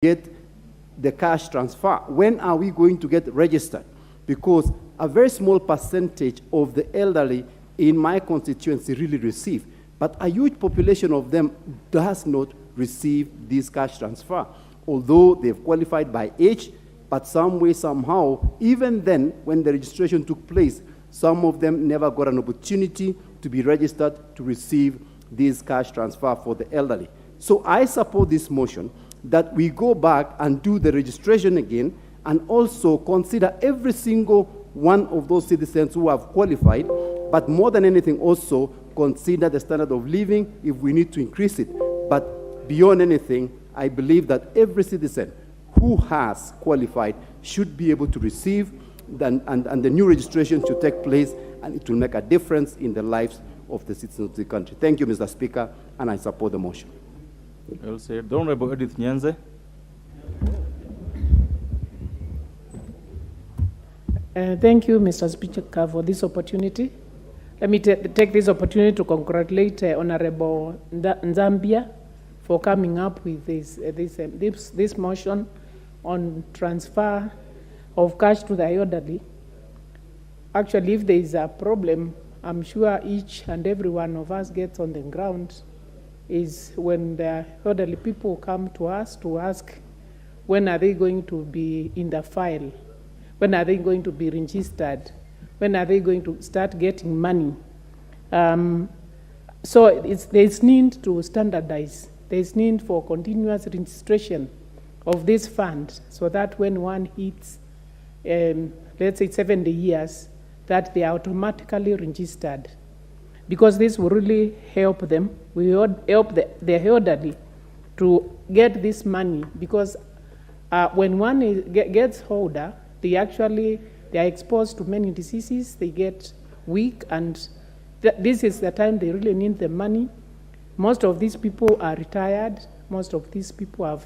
get the cash transfer? When are we going to get registered? Because a very small percentage of the elderly in my constituency really receive, but a huge population of them does not receive this cash transfer, although they've qualified by age, but some way, somehow, even then, when the registration took place, some of them never got an opportunity to be registered to receive this cash transfer for the elderly. So I support this motion that we go back and do the registration again and also consider every single one of those citizens who have qualified, but more than anything also consider the standard of living if we need to increase it. But beyond anything, I believe that every citizen who has qualified should be able to receive, and the new registration should take place, and it will make a difference in the lives of the citizens of the country. Thank you, Mr. Speaker, and I support the motion. Well said. The Honorable Edith Nyanze. Thank you, Mr. Speaker, for this opportunity. Let me take this opportunity to congratulate Honorable Nzambia for coming up with this motion on transfer of cash to the elderly. Actually, if there is a problem, I'm sure each and every one of us gets on the ground is when the elderly people come to us to ask when are they going to be in the file, when are they going to be registered, when are they going to start getting money. So there's need to standardize. There's need for continuous registration of this fund so that when one hits, let's say 70 years, that they are automatically registered. Because this will really help them. We help the elderly to get this money, because when one gets older, they are exposed to many diseases, they get weak, and this is the time they really need the money. Most of these people are retired. Most of these people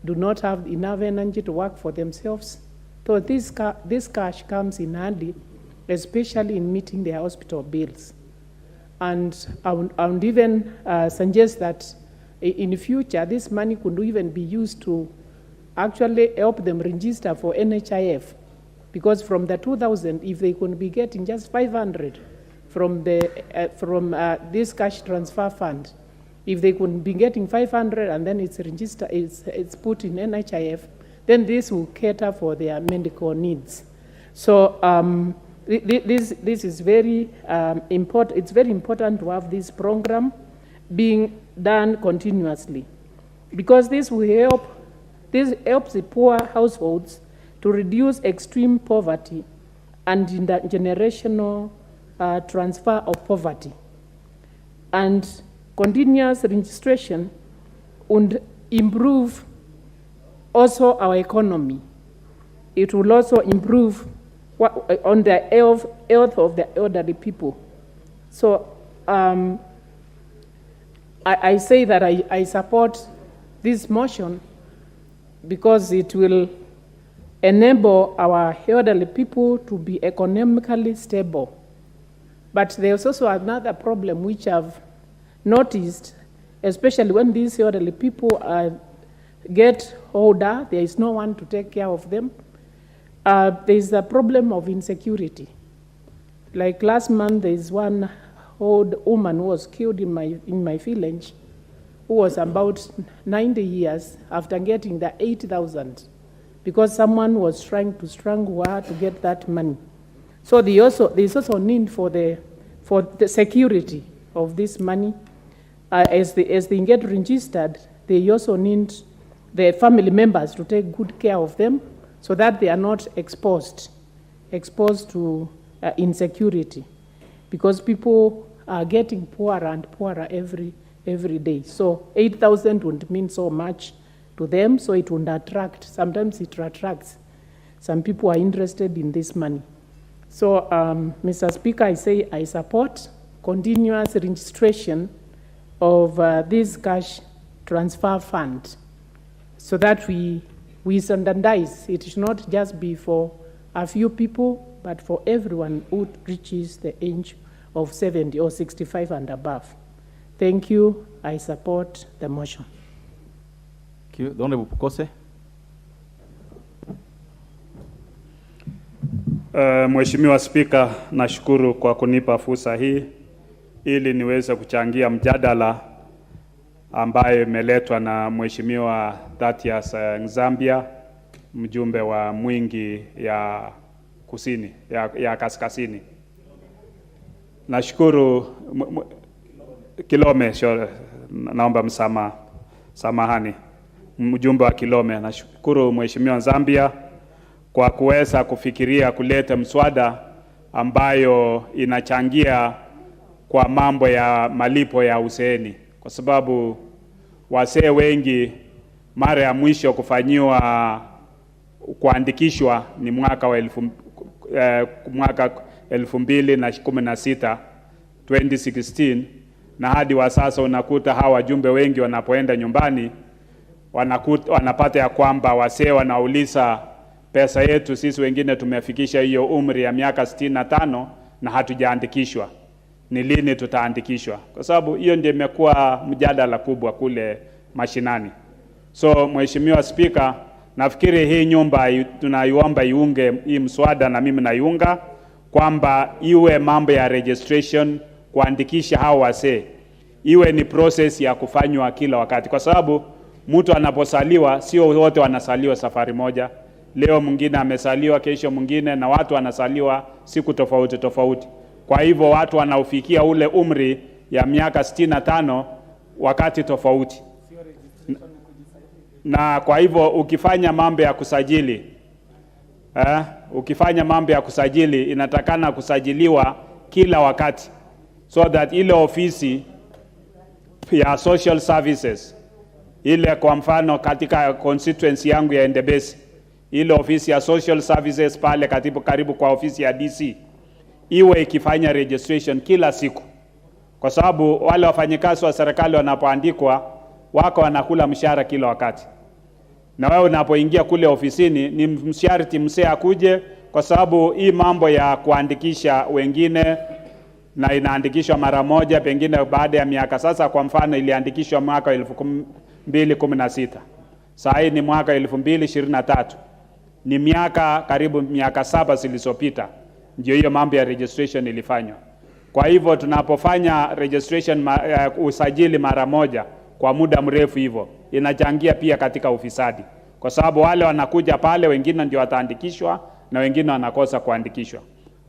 do not have enough energy to work for themselves. So this cash comes in handy, especially in meeting their hospital bills. And I would even suggest that in the future, this money could even be used to actually help them register for NHIF. Because from the 2,000, if they could be getting just 500 from this cash transfer fund, if they could be getting 500 and then it's registered, it's put in NHIF, then this will cater for their medical needs. So this is very important. It's very important to have this program being done continuously, because this helps the poor households to reduce extreme poverty and intergenerational transfer of poverty. And continuous registration would improve also our economy. It will also improve on the health of the elderly people. So I say that I support this motion because it will enable our elderly people to be economically stable. But there's also another problem which I've noticed, especially when these elderly people get older, there is no one to take care of them. There is a problem of insecurity. Like last month, there is one old woman who was killed in my village, who was about 90 years after getting the 8,000, because someone was trying to strangle her to get that money. So there's also need for the security of this money. As they get registered, they also need the family members to take good care of them so that they are not exposed to insecurity, because people are getting poorer and poorer every day. So 8,000 wouldn't mean so much to them, so it would attract. Sometimes it attracts. Some people are interested in this money. So, Mr. Speaker, I say I support continuous registration of this cash transfer fund so that we standardize. It should not just be for a few people, but for everyone who reaches the age of 70 or 65 and above. Thank you. I support the motion. Thank you. The Honorable Pukose. Mheshimiwa Spika, nashukuru kwa kunipa fursa hii ili niweze kuchangia mjadala ambaye imeletwa na Mheshimiwa Thatias Nzambia, mjumbe wa Mwingi ya Kusini ya Kaskazini. Nashukuru Kilome, naomba samahani, mjumbe wa Kilome. Nashukuru Mheshimiwa Nzambia kwa kuweza kufikiria kuleta mswada ambayo inachangia kwa mambo ya malipo ya uzeeni, kwa sababu wazee wengi mara ya mwisho kufanyiwa kuandikishwa ni mwaka 2016 2016, na hadi wa sasa unakuta hawa wajumbe wengi wanapoenda nyumbani wanapata ya kwamba wazee wanauliza pesa yetu, sisi wengine tumefikisha hiyo umri ya miaka 65 na hatujaandikishwa, ni lini tutaandikishwa? Kwa sababu hiyo ndio imekuwa mjadala kubwa kule mashinani. So Mheshimiwa Spika, nafikiri hii nyumba tunaiomba iunge hii mswada, na mimi naiunga, kwamba iwe mambo ya registration, kuandikisha hao wazee iwe ni process ya kufanywa kila wakati, kwa sababu mtu anaposaliwa sio wote wanasaliwa safari moja. Leo mwingine amesaliwa, kesho mwingine, na watu wanasaliwa siku tofauti tofauti. Kwa hivyo watu wanaofikia ule umri ya miaka 65 wakati tofauti. Na kwa hivyo ukifanya mambo ya kusajili, inatakana kusajiliwa kila wakati, so that ile ofisi ya social services, ile kwa mfano katika constituency yangu ya Endebesi, ile ofisi ya social services pale karibu kwa ofisi ya DC, iwe ikifanya registration kila siku, kwa sababu wale wafanyikazi wa serikali wanapoandikwa wako wanakula mshahara kila wakati, na wewe unapoingia kule ofisini ni msharti msee akuje, kwa sababu hii mambo ya kuandikisha wengine na inaandikishwa mara moja pengine baada ya miaka. Sasa kwa mfano iliandikishwa mwaka 2016, sasa hii ni mwaka 2023, ni karibu miaka 7 zilizopita ndio hiyo mambo ya registration ilifanywa. Kwa hivyo tunapofanya registration usajili mara moja kwa muda mrefu hivyo, inachangia pia katika ufisadi, kwa sababu wale wanakuja pale wengine ndio wataandikishwa na wengine wanakosa kuandikishwa.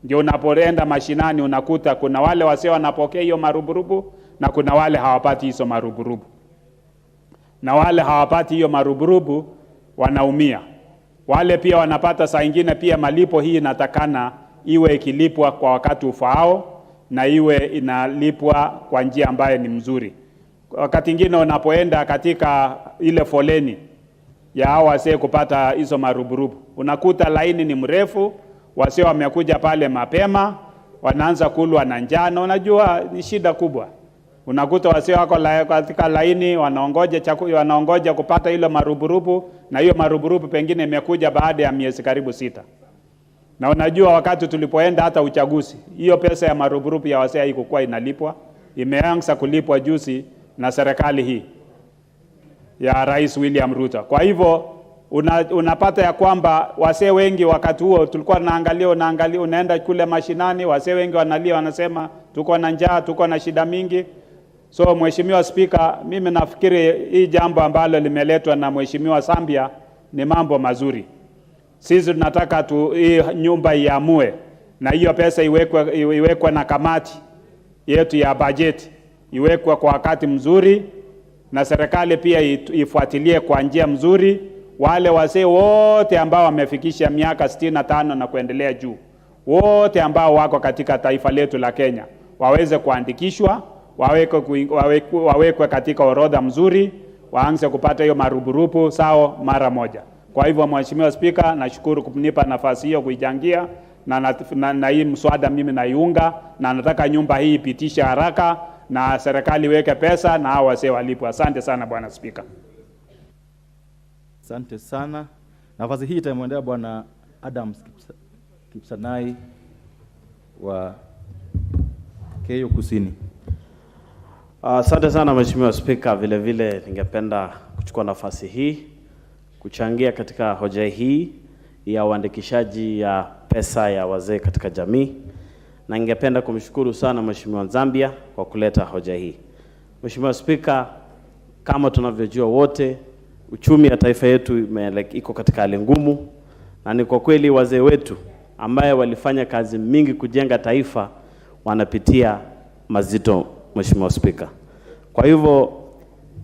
Ndio unapoenda mashinani unakuta kuna wale wasio wanapokea hiyo maruburubu na kuna wale hawapati hizo maruburubu, na wale hawapati hiyo maruburubu wanaumia. Wale pia wanapata saa nyingine pia malipo. Hii inatakana iwe ikilipwa kwa wakati ufaao na iwe inalipwa kwa njia ambayo ni mzuri. Wakati mwingine unapoenda katika ile foleni ya hao wasee kupata hizo maruburubu, unakuta laini ni mrefu, wasee wamekuja pale mapema, wanaanza kulwa na njano. Unajua ni shida kubwa. Unakuta wasee wako katika laini wanaongoja kupata ile maruburubu, na hiyo maruburubu pengine imekuja baada ya miezi karibu 6. Na unajua wakati tulipoenda hata uchaguzi, hiyo pesa ya maruburubu ya wasee haikuwa inalipwa, imeanza kulipwa juzi na serikali hii ya Rais William Ruto. Kwa hivyo unapata ya kwamba wasee wengi wakati huo tulikuwa unaangalia unaenda kule mashinani, wasee wengi wanalia, wanasema tuko na njaa, tuko na shida mingi. So Mheshimiwa Spika, mimi nafikiri hii jambo ambalo limeletwa na Mheshimiwa Zambia ni mambo mazuri. Sisi tunataka hii nyumba iamue, na hiyo pesa iwekwe na kamati yetu ya budget, iwekwe kwa wakati mzuri, na serikali pia ifuatilie kwa njia mzuri. Wale wazee wote ambao wamefikisha miaka 65 na kuendelea juu, wote ambao wako katika taifa letu la Kenya, waweze kuandikishwa, wawekwe katika orodha mzuri, waanze kupata hiyo maruburubu sawa mara moja. Kwa hivyo Mheshimiwa Spika, nashukuru kunipa nafasi hiyo kuichangia, na hii mswada mimi naiunga, na nataka nyumba hii ipitishe haraka na serikali iweke pesa na hao wasee walipwe. Asante sana Bwana Spika. Asante sana. Nafasi hii itamwendea Bwana Adams Kipsanai wa Keyo Kusini. Asante sana Mheshimiwa Spika. Vile vile ningependa kuchukua nafasi hii kuchangia katika hoja hii ya uandikishaji ya pesa ya wazee katika jamii, na ningependa kumshukuru sana Mheshimiwa Zambia kwa kuleta hoja hii. Mheshimiwa Spika, kama tunavyojua wote, uchumi ya taifa yetu iko katika hali ngumu, na ni kwa kweli wazee wetu ambaye walifanya kazi mingi kujenga taifa wanapitia mazito, Mheshimiwa Spika. Kwa hivyo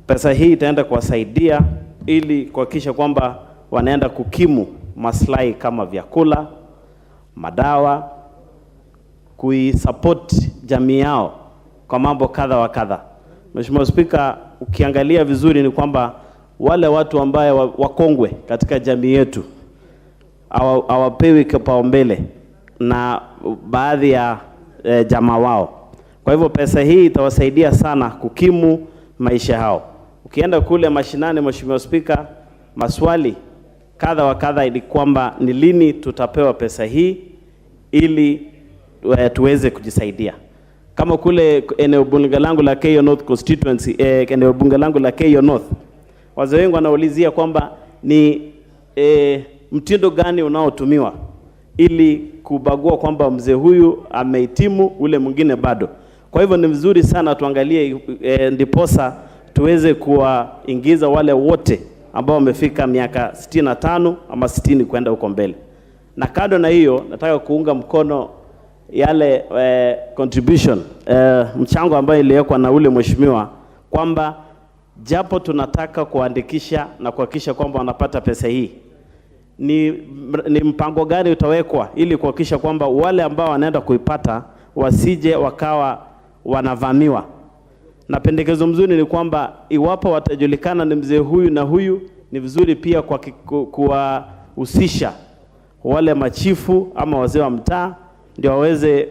pesa hii itaenda kuwasaidia ili kuhakikisha kwamba wanaenda kukimu maslahi kama vyakula, madawa, kuisupport jamii yao kwa mambo kadha wa kadha. Mheshimiwa Spika, ukiangalia vizuri ni kwamba wale watu ambaye wakongwe katika jamii yetu hawapewi kipaumbele na baadhi ya jamaa wao. Kwa hivyo pesa hii itawasaidia sana kukimu maisha hao. Ukienda kule mashinani, Mheshimiwa Spika, maswali kadha wa kadha ili kwamba ni lini tutapewa pesa hii ili tuweze kujisaidia. Kama kule eneo bunge langu la Keyo North constituency, eneo bunge langu la Keyo North, wazee wengi wanaulizia kwamba ni mtindo gani unaotumiwa ili kubagua kwamba mzee huyu amehitimu, ule mwingine bado. Kwa hivyo ni vizuri sana tuangalie ndiposa tuweze kuwaingiza wale wote ambao wamefika miaka 65 ama 60 kwenda huko mbele. Na kando na hiyo, nataka kuunga mkono yale contribution, mchango ambayo iliwekwa na ule mheshimiwa kwamba japo tunataka kuandikisha na kuhakikisha kwamba wanapata pesa hii, ni mpango gani utawekwa ili kuhakikisha kwamba wale ambao wanaenda kuipata wasije wakawa wanavamiwa. Na pendekezo mzuri ni kwamba iwapo watajulikana ni mzee huyu na huyu, ni vizuri pia kwa kuwahusisha wale machifu ama wazee wa mtaa ndio waweze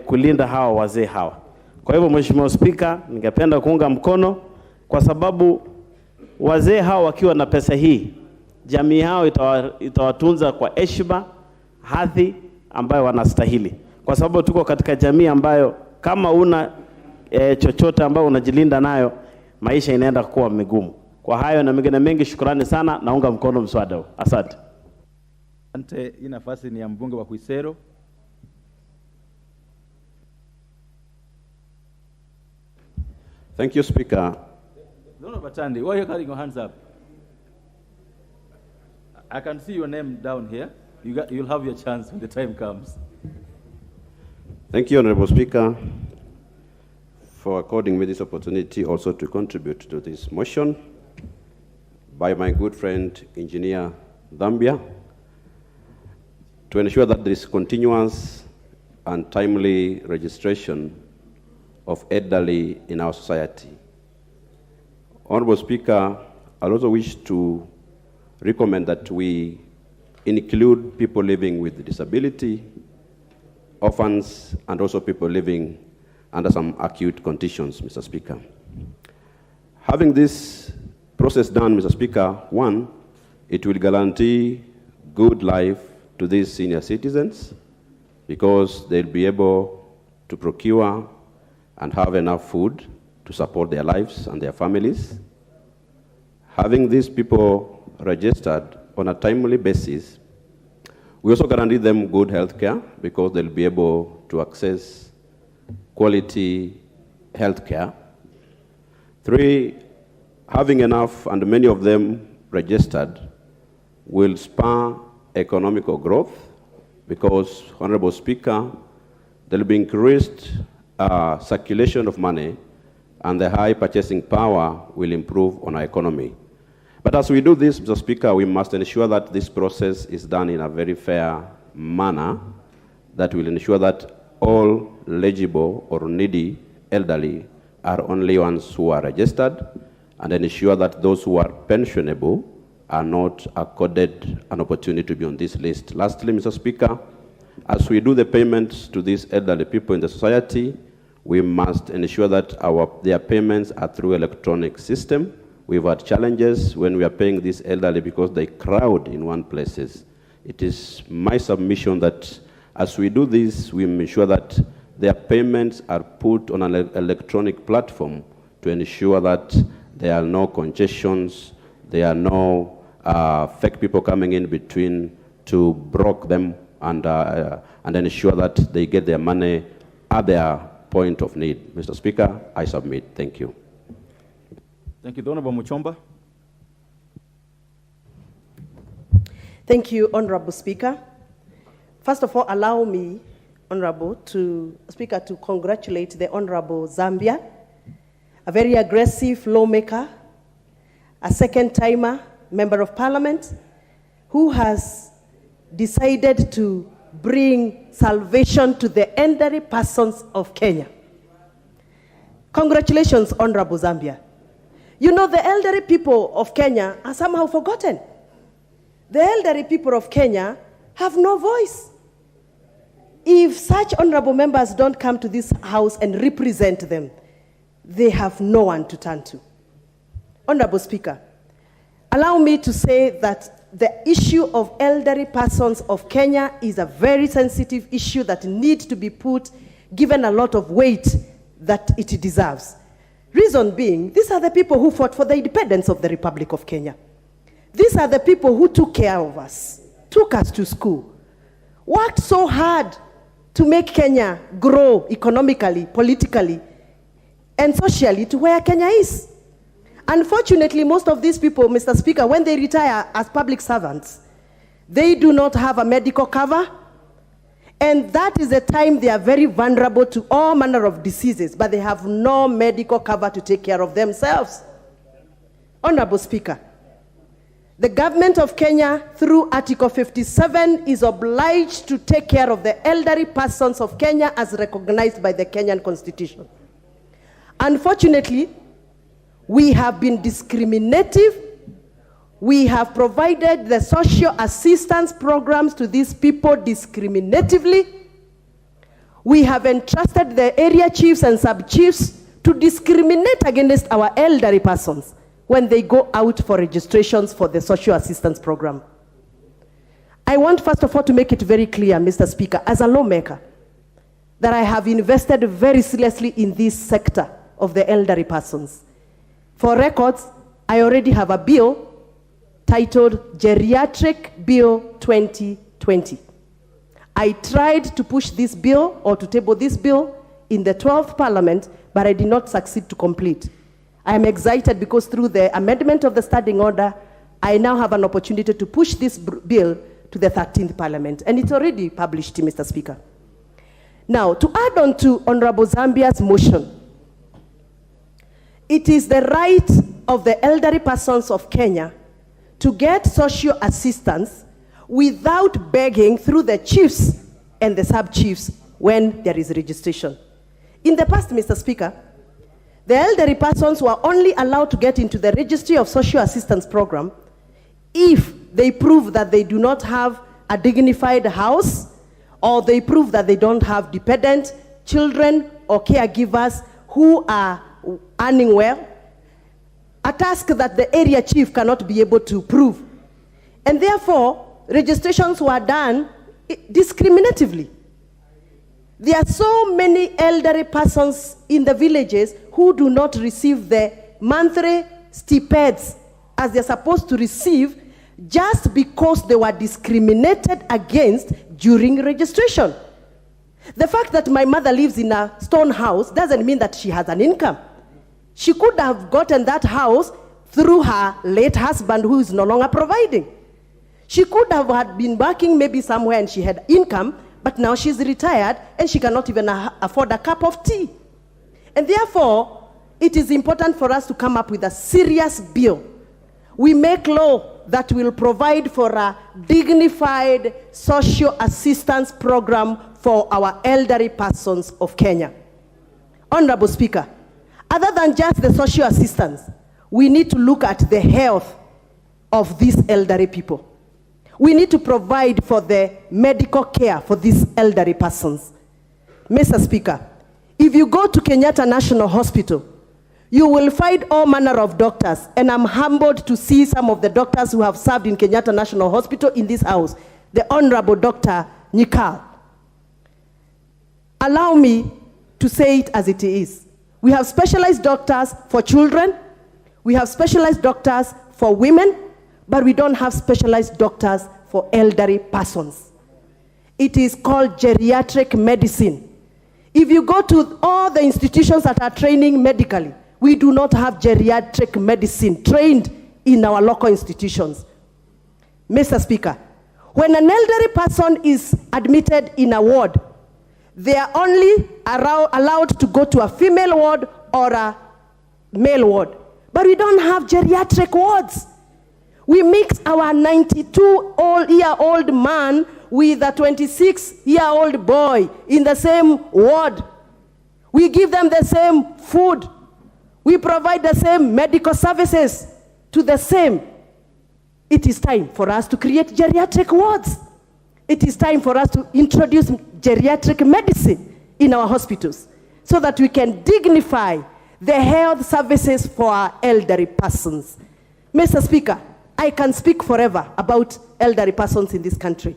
kulinda hawa wazee hawa. Kwa hivyo Mheshimiwa Spika, ningependa kuunga mkono kwa sababu wazee hawa wakiwa na pesa hii, jamii yao itawatunza kwa heshima, hadhi ambayo wanastahili. Kwa sababu tuko katika jamii ambayo kama una chochote ambayo unajilinda nayo, maisha inaenda kuwa migumu. Kwa hayo na mengine mengi, shukrani sana, naunga mkono mswada huu. Asante. Asante. Hii nafasi ni ya mbunge wa Kuisero. Thank you, Speaker. No, Batandi, why are you carrying your hands up? I can see your name down here. You'll have your chance when the time comes. Thank you, Honorable Speaker, for according me this opportunity also to contribute to this motion by my good friend, Engineer Zambia, to ensure that there is continuous and timely registration of elderly in our society. Honorable Speaker, I also wish to recommend that we include people living with disability, orphans, and also people living under some acute conditions, Mr. Speaker. Having this process done, Mr. Speaker, one, it will guarantee good life to these senior citizens because they'll be able to procure and have enough food to support their lives and their families. Having these people registered on a timely basis, we also guarantee them good health care because they'll be able to access quality health care. Three, having enough and many of them registered will spur economical growth because, Honorable Speaker, there'll be increased circulation of money and the high purchasing power will improve on our economy. But as we do this, Mr. Speaker, we must ensure that this process is done in a very fair manner that will ensure that all eligible or needy elderly are only ones who are registered, and ensure that those who are pensionable are not accorded an opportunity to be on this list. Lastly, Mr. Speaker, as we do the payments to these elderly people in the society, we must ensure that their payments are through electronic system. We've had challenges when we are paying these elderly because they crowd in one places. It is my submission that as we do this, we ensure that their payments are put on an electronic platform to ensure that there are no congestions, there are no fake people coming in between to broke them and ensure that they get their money at their point of need. Mr. Speaker, I submit. Thank you. Thank you. The Honorable Muchomba. Thank you, Honorable Speaker. First of all, allow me, Honorable Speaker, to congratulate the Honorable Zambia, a very aggressive lawmaker, a second-timer member of Parliament, who has decided to bring salvation to the elderly persons of Kenya. Congratulations, Honorable Zambia. You know, the elderly people of Kenya are somehow forgotten. The elderly people of Kenya have no voice. If such honorable members don't come to this house and represent them, they have no one to turn to. Honorable Speaker, allow me to say that the issue of elderly persons of Kenya is a very sensitive issue that needs to be given a lot of weight that it deserves. Reason being, these are the people who fought for the independence of the Republic of Kenya. These are the people who took care of us, took us to school, worked so hard to make Kenya grow economically, politically, and socially to where Kenya is. Unfortunately, most of these people, Mr. Speaker, when they retire as public servants, they do not have a medical cover, and that is the time they are very vulnerable to all manner of diseases, but they have no medical cover to take care of themselves. Honorable Speaker, the government of Kenya, through Article 57, is obliged to take care of the elderly persons of Kenya as recognized by the Kenyan Constitution. Unfortunately, we have been discriminative. We have provided the social assistance programs to these people discriminatively. We have entrusted the area chiefs and sub-chiefs to discriminate against our elderly persons when they go out for registrations for the social assistance program. I want first of all to make it very clear, Mr. Speaker, as a lawmaker, that I have invested very seriously in this sector of the elderly persons. For records, I already have a bill titled Geriatric Bill 2020. I tried to push this bill or to table this bill in the 12th Parliament, but I did not succeed to complete. I am excited because through the amendment of the standing order, I now have an opportunity to push this bill to the 13th Parliament, and it's already published, Mr. Speaker. Now, to add on to Honorable Zambia's motion, it is the right of the elderly persons of Kenya to get social assistance without begging through the chiefs and the sub-chiefs when there is registration. In the past, Mr. Speaker, the elderly persons were only allowed to get into the registry of social assistance program if they prove that they do not have a dignified house, or they prove that they don't have dependent children or caregivers who are earning well, a task that the area chief cannot be able to prove. And therefore, registrations were done discriminatively. There are so many elderly persons in the villages who do not receive the monthly stipends as they're supposed to receive just because they were discriminated against during registration. The fact that my mother lives in a stone house doesn't mean that she has an income. She could have gotten that house through her late husband who is no longer providing. She could have had been working maybe somewhere and she had income, but now she's retired and she cannot even afford a cup of tea. And therefore, it is important for us to come up with a serious bill. We make law that will provide for a dignified social assistance program for our elderly persons of Kenya. Honorable Speaker, other than just the social assistance, we need to look at the health of these elderly people. We need to provide for the medical care for these elderly persons. Mr. Speaker, if you go to Kenyatta National Hospital, you will find all manner of doctors, and I'm humbled to see some of the doctors who have served in Kenyatta National Hospital in this house, the Honorable Dr. Nyikal. Allow me to say it as it is. We have specialized doctors for children, We have specialized doctors for women, but we don't have specialized doctors for elderly persons. It is called geriatric medicine. If you go to all the institutions that are training medically, we do not have geriatric medicine trained in our local institutions. Mr. Speaker, when an elderly person is admitted in a ward, they are only allowed to go to a female ward or a male ward. But we don't have geriatric wards. We mix our 92-year-old man with a 26-year-old boy in the same ward. We give them the same food. We provide the same medical services to the same. It is time for us to create geriatric wards. It is time for us to introduce geriatric medicine in our hospitals so that we can dignify the health services for our elderly persons. Mr. Speaker, I can speak forever about elderly persons in this country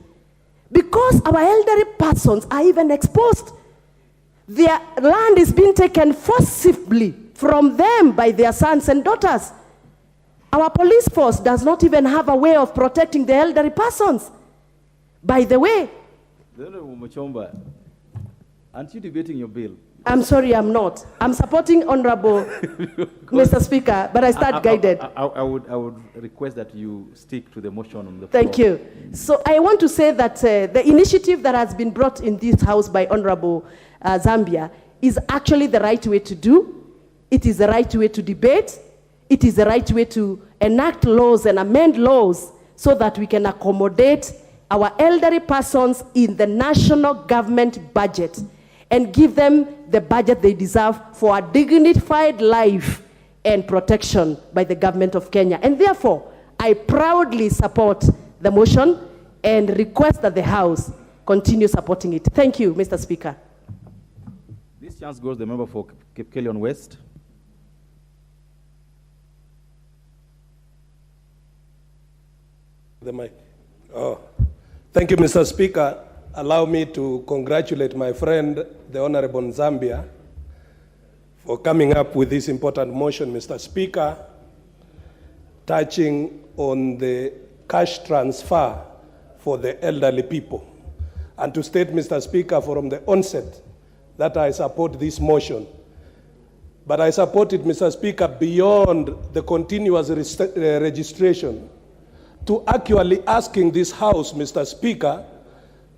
because our elderly persons are even exposed. Their land is being taken forcibly from them by their sons and daughters. Our police force does not even have a way of protecting the elderly persons. By the way, Muchomba, aren't you debating your bill? I'm sorry, I'm not. I'm supporting Honorable Mr. Speaker, but I stand guided. I would request that you stick to the motion on the floor. Thank you. So I want to say that the initiative that has been brought in this House by Honorable Zambia is actually the right way to do. It is the right way to debate. It is the right way to enact laws and amend laws so that we can accommodate our elderly persons in the national government budget and give them the budget they deserve for a dignified life and protection by the government of Kenya. And therefore, I proudly support the motion and request that the House continue supporting it. Thank you, Mr. Speaker. This chance goes to the member for Kipkelion West. The mic. Oh. Thank you, Mr. Speaker. Allow me to congratulate my friend, the Honorable Zambia, for coming up with this important motion, Mr. Speaker, touching on the cash transfer for the elderly people. And to state, Mr. Speaker, from the onset, that I support this motion. But I support it, Mr. Speaker, beyond the continuous registration, to actually asking this House, Mr. Speaker,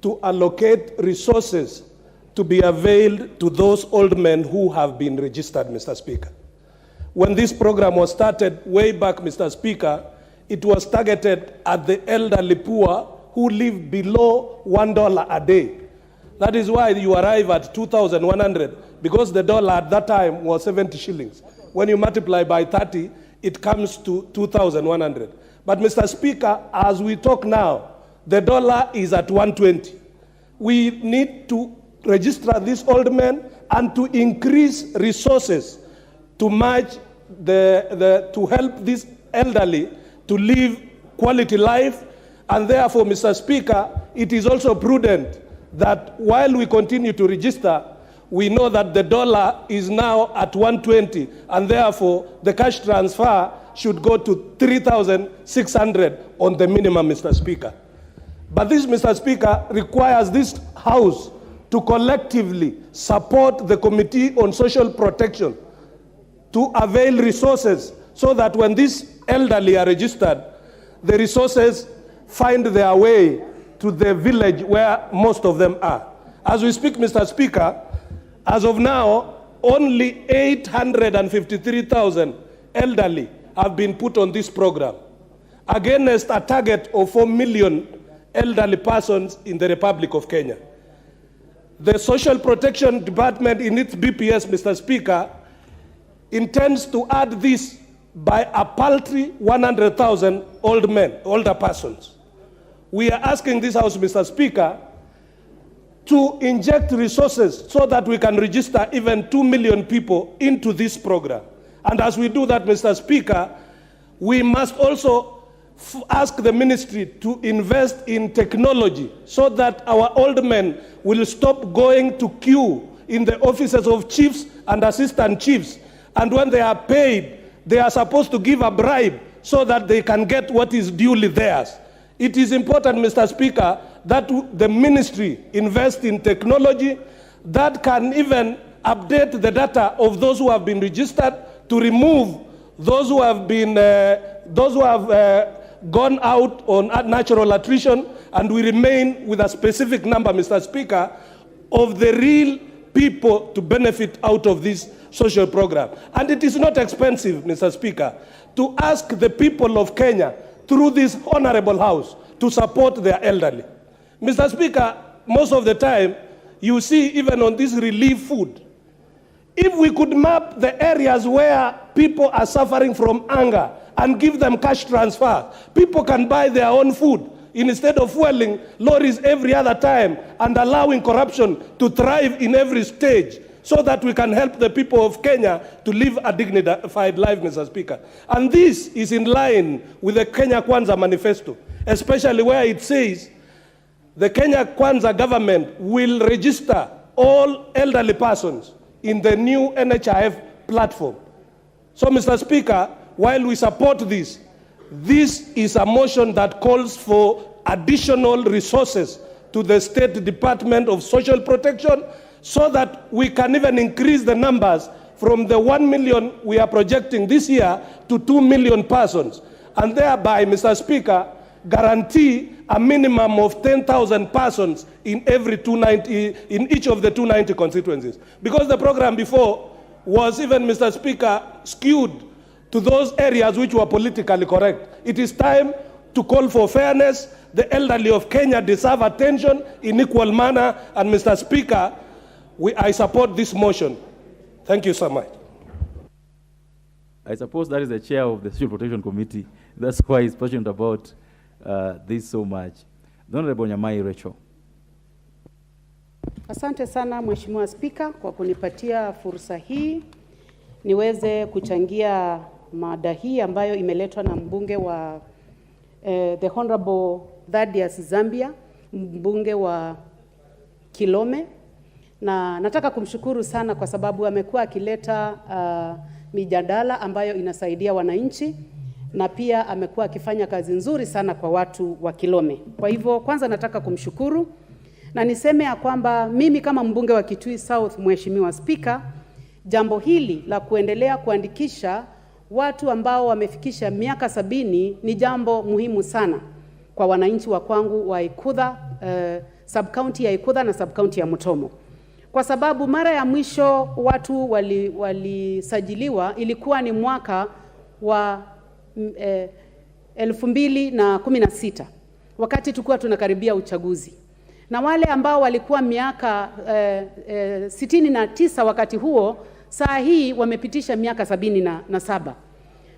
to allocate resources to be availed to those old men who have been registered, Mr. Speaker. When this program was started way back, Mr. Speaker, it was targeted at the elderly poor who live below $1 a day. That is why you arrive at 2,100, because the dollar at that time was 70 shillings. When you multiply by 30, it comes to 2,100. But Mr. Speaker, as we talk now, the dollar is at 120. We need to register these old men and to increase resources to match to help these elderly to live quality life. And therefore, Mr. Speaker, it is also prudent that while we continue to register, we know that the dollar is now at 120, and therefore the cash transfer should go to 3,600 on the minimum, Mr. Speaker. But this, Mr. Speaker, requires this House to collectively support the Committee on Social Protection to avail resources so that when these elderly are registered, the resources find their way to the village where most of them are. As we speak, Mr. Speaker, as of now, only 853,000 elderly have been put on this program, against a target of 4 million elderly persons in the Republic of Kenya. The Social Protection Department in its BPS, Mr. Speaker, intends to add this by a paltry 100,000 older persons. We are asking this House, Mr. Speaker, to inject resources so that we can register even 2 million people into this program. And as we do that, Mr. Speaker, we must also ask the ministry to invest in technology so that our old men will stop going to queue in the offices of chiefs and assistant chiefs. And when they are paid they are supposed to give a bribe so that they can get what is duly theirs. It is important, Mr. Speaker, that the ministry invest in technology that can even update the data of those who have been registered, to remove those who have been gone out on natural attrition, and we remain with a specific number, Mr. Speaker, of the real people to benefit out of this social program. And it is not expensive, Mr. Speaker, to ask the people of Kenya through this honorable house to support their elderly. Mr. Speaker, most of the time, you see even on this relief food, if we could map the areas where people are suffering from hunger and give them cash transfer, people can buy their own food instead of fueling lorries every other time and allowing corruption to thrive in every stage, so that we can help the people of Kenya to live a dignified life, Mr. Speaker. And this is in line with the Kenya Kwanza manifesto, especially where it says the Kenya Kwanza government will register all elderly persons in the new NHIF platform. So, Mr. Speaker, while we support this, this is a motion that calls for additional resources to the State Department of Social Protection, so that we can even increase the numbers from the 1 million we are projecting this year to 2 million persons, and thereby, Mr. Speaker, guarantee a minimum of 10,000 persons in each of the 290 constituencies. Because the program before was even, Mr. Speaker, skewed to those areas which were politically correct. It is time to call for fairness. The elderly of Kenya deserve attention in equal manner, and Mr. Speaker, I support this motion. Thank you so much. I suppose that is the chair of the Social Protection Committee. That's why he's passionate about this so much. The Honorable Nyamai Rachel. Asante sana Mheshimiwa Spika kwa kunipatia fursa hii niweze kuchangia mada hii ambayo imeletwa na mbunge wa the Honorable Thaddeus Zambia, mbunge wa Kilome, na nataka kumshukuru sana kwa sababu amekuwa akileta mijadala ambayo inasaidia wananchi, na pia amekuwa akifanya kazi nzuri sana kwa watu wa Kilome. Kwa hivyo kwanza nataka kumshukuru, na niseme ya kwamba mimi kama mbunge wa Kitui South, Mheshimiwa Spika, jambo hili la kuendelea kuandikisha watu ambao wamefikisha miaka 70 ni jambo muhimu sana kwa wananchi wa kwangu wa Ikudha, sub-county ya Ikudha na sub-county ya Mutomo. Kwa sababu mara ya mwisho watu walisajiliwa ilikuwa ni mwaka wa 2016, wakati tulikuwa tunakaribia uchaguzi. Na wale ambao walikuwa miaka 69 wakati huo, saa hii wamepitisha miaka 77.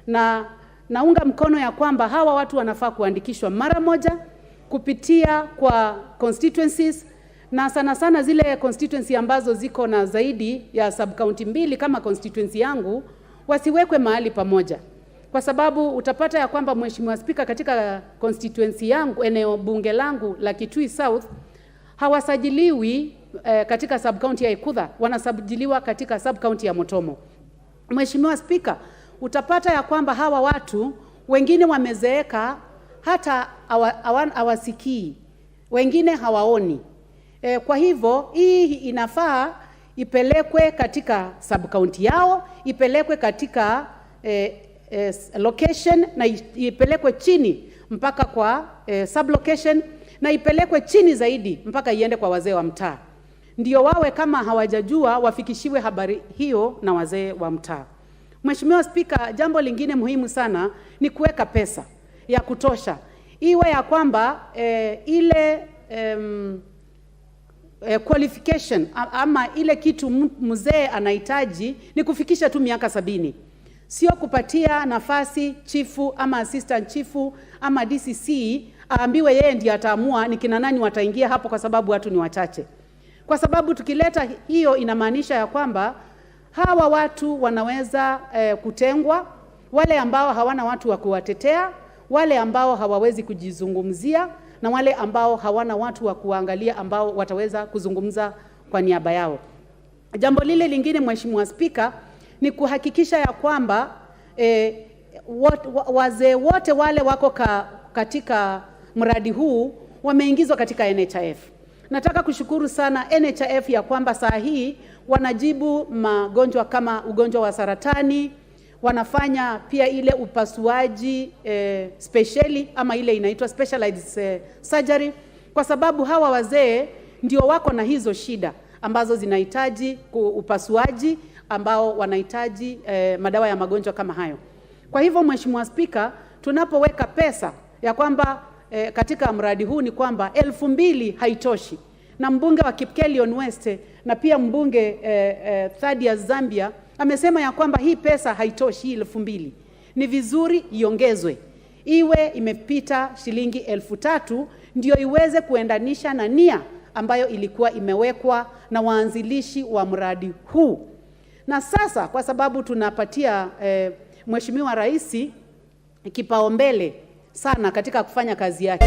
Na naunga mkono ya kwamba hawa watu wanafaa kuandikishwa mara moja kupitia kwa constituencies, na sana sana zile constituency ambazo ziko na zaidi ya sub-county 2 kama constituency yangu, wasiwekwe mahali pamoja. Kwa sababu utapata ya kwamba Mheshimiwa Spika, katika constituency yangu, eneo bunge langu la Kitui South, hawasajiliwi katika sub-county ya Ikudha, wanasajiliwa katika sub-county ya Mutomo. Mheshimiwa Spika, utapata ya kwamba hawa watu wengine wamezeeka, hata hawasikii, wengine hawaoni. Kwa hivyo hii inafaa ipelekwe katika sub-county yao, ipelekwe katika location, na ipelekwe chini mpaka kwa sub-location, na ipelekwe chini zaidi mpaka iende kwa wazee wa mtaa. Ndio wawe kama hawajajua wafikishiwe habari hiyo na wazee wa mtaa. Mheshimiwa Spika, jambo lingine muhimu sana ni kuweka pesa ya kutosha. Iwe ya kwamba ile qualification ama ile kitu mzee anahitaji ni kufikisha tu miaka 70. Sio kupatia nafasi chifu ama assistant chifu ama DCC aambiwe yeye ndiye ataamua ni kina nani wataingia hapo, kwa sababu watu ni wachache. Kwa sababu tukileta hiyo inamaanisha ya kwamba hawa watu wanaweza kutengwa, wale ambao hawana watu wa kuwatetea, wale ambao hawawezi kujizungumzia, na wale ambao hawana watu wa kuangalia ambao wataweza kuzungumza kwa niaba yao. Jambo lile lingine Mheshimiwa Spika ni kuhakikisha ya kwamba wazee wote wale wako katika mradi huu wameingizwa katika NHIF. Nataka kushukuru sana NHIF ya kwamba saa hii wanajibu magonjwa kama ugonjwa wa saratani, wanafanya pia ile upasuaji specially ama ile inaitwa specialized surgery, kwa sababu hawa wazee ndio wako na hizo shida ambazo zinahitaji upasuaji, ambao wanahitaji madawa ya magonjwa kama hayo. Kwa hivyo Mheshimiwa Spika, tunapoweka pesa ya kwamba katika mradi huu ni kwamba 2,000 haitoshi, na mbunge wa Kipkelion West na pia mbunge Thaddeus Zambia amesema ya kwamba hii pesa haitoshi, 2,000 ni vizuri iongezwe iwe imepita shilingi 3,000 ndio iweze kuendanisha na nia ambayo ilikuwa imewekwa na waanzilishi wa mradi huu. Na sasa kwa sababu tunapatia Mheshimiwa Rais kipaumbele sana katika kufanya kazi yake,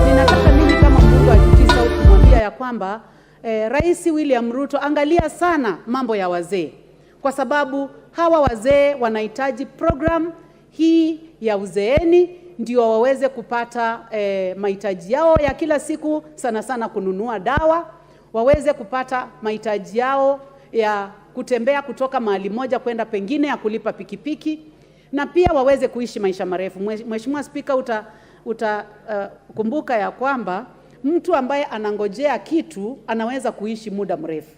ninataka mimi kama mbunge wa Kitui South kumwambia ya kwamba Rais William Ruto, angalia sana mambo ya wazee, kwa sababu hawa wazee wanahitaji program hii ya uzeeni ndio waweze kupata mahitaji yao ya kila siku, sana sana kununua dawa, waweze kupata mahitaji yao ya kutembea kutoka mahali moja kwenda pengine, ya kulipa pikipiki, na pia waweze kuishi maisha marefu. Mheshimiwa Spika, kumbuka ya kwamba mtu ambaye anangojea kitu anaweza kuishi muda mrefu.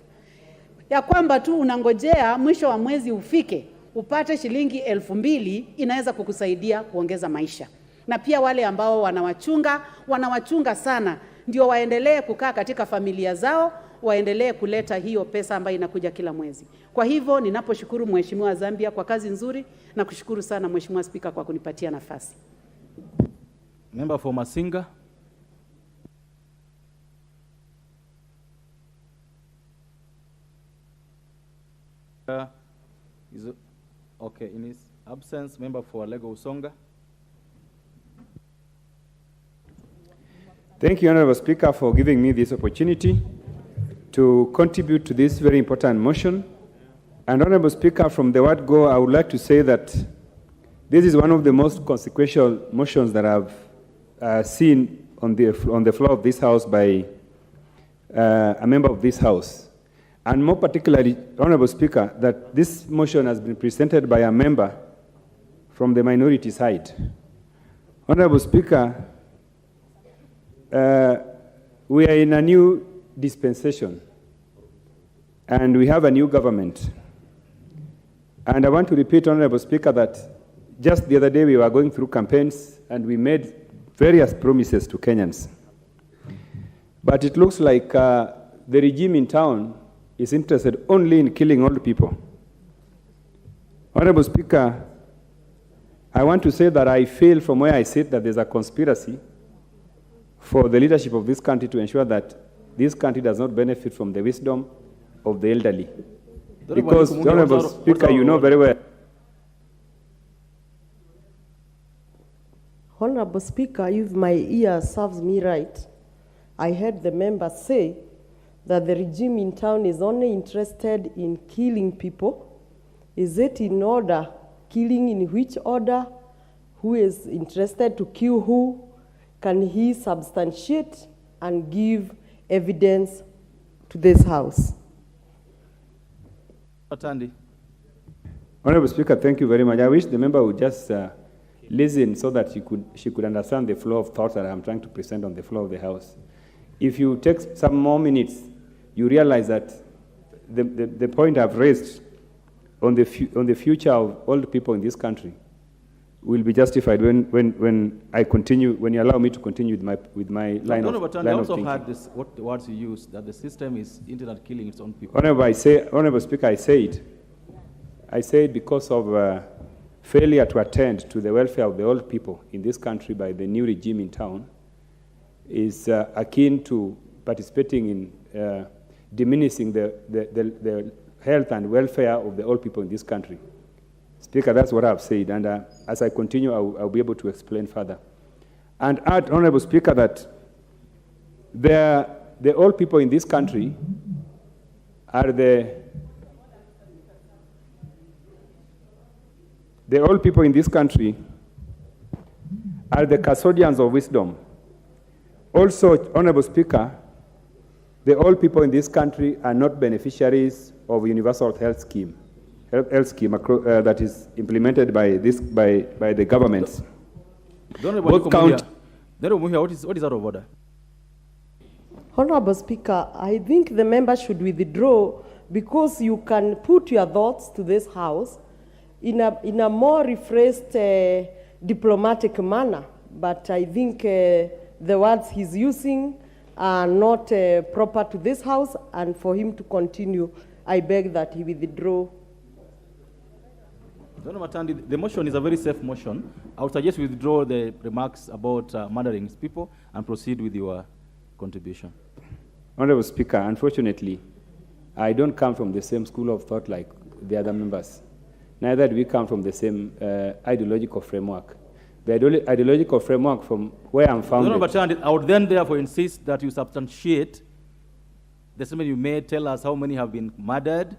Ya kwamba tu unangojea mwisho wa mwezi ufike upate shilingi 2,000 inaweza kukusaidia kuongeza maisha. Na pia wale ambao wanawachunga sana ndio waendelee kukaa katika familia zao, waendelee kuleta hiyo pesa ambayo inakuja kila mwezi. Kwa hivyo ninaposhukuru Mheshimiwa Zambia kwa kazi nzuri, na kushukuru sana Mheshimiwa Spika kwa kunipatia nafasi. Member for Masinga. Okay, in his absence, member for Lego Usonga. Thank you, Honorable Speaker, for giving me this opportunity to contribute to this very important motion. And Honorable Speaker, from the word go, I would like to say that this is one of the most consequential motions that I've seen on the floor of this House by a member of this House. And more particularly, Honorable Speaker, that this motion has been presented by a member from the minority side. Honorable Speaker, we are in a new dispensation, and we have a new government. And I want to repeat, Honorable Speaker, that just the other day we were going through campaigns and we made various promises to Kenyans. But it looks like the regime in town is interested only in killing old people. Honorable Speaker, I want to say that I feel from where I sit that there's a conspiracy for the leadership of this country to ensure that this country does not benefit from the wisdom of the elderly. Because, Honorable Speaker, you know very well. Honorable Speaker, if my ear serves me right, I heard the member say that the regime in town is only interested in killing people. Is it in order? Killing in which order? Who is interested to kill who? Can he substantiate and give evidence to this House? Atandi. Honorable Speaker, thank you very much. I wish the member would just listen so that she could understand the flow of thoughts that I'm trying to present on the floor of the House. If you take some more minutes, you realize that the point I've raised on the future of old people in this country will be justified when I continue, when you allow me to continue with my line of thinking. I also heard this, what words you used, that the system is internet killing its own people. Honorable Speaker, I say it because of failure to attend to the welfare of the old people in this country by the new regime in town is akin to participating in diminishing the health and welfare of the old people in this country. Speaker, that's what I've said, and as I continue, I'll be able to explain further. And add, Honorable Speaker, that the old people in this country are the old people in this country are the custodians of wisdom. Also, Honorable Speaker, the old people in this country are not beneficiaries of universal health scheme that is implemented by the governments. Both count. What is out of order? Honorable Speaker, I think the member should withdraw because you can put your thoughts to this House in a more rephrased, diplomatic manner. But I think the words he's using are not proper to this House, and for him to continue, I beg that he withdraw. Honorable Matandi, the motion is a very safe motion. I would suggest you withdraw the remarks about murdering people and proceed with your contribution. Honorable Speaker, unfortunately, I don't come from the same school of thought like the other members. Neither do we come from the same ideological framework. The ideological framework from where I'm founded. Honorable Matandi, I would then therefore insist that you substantiate the statement you made. Tell us how many have been murdered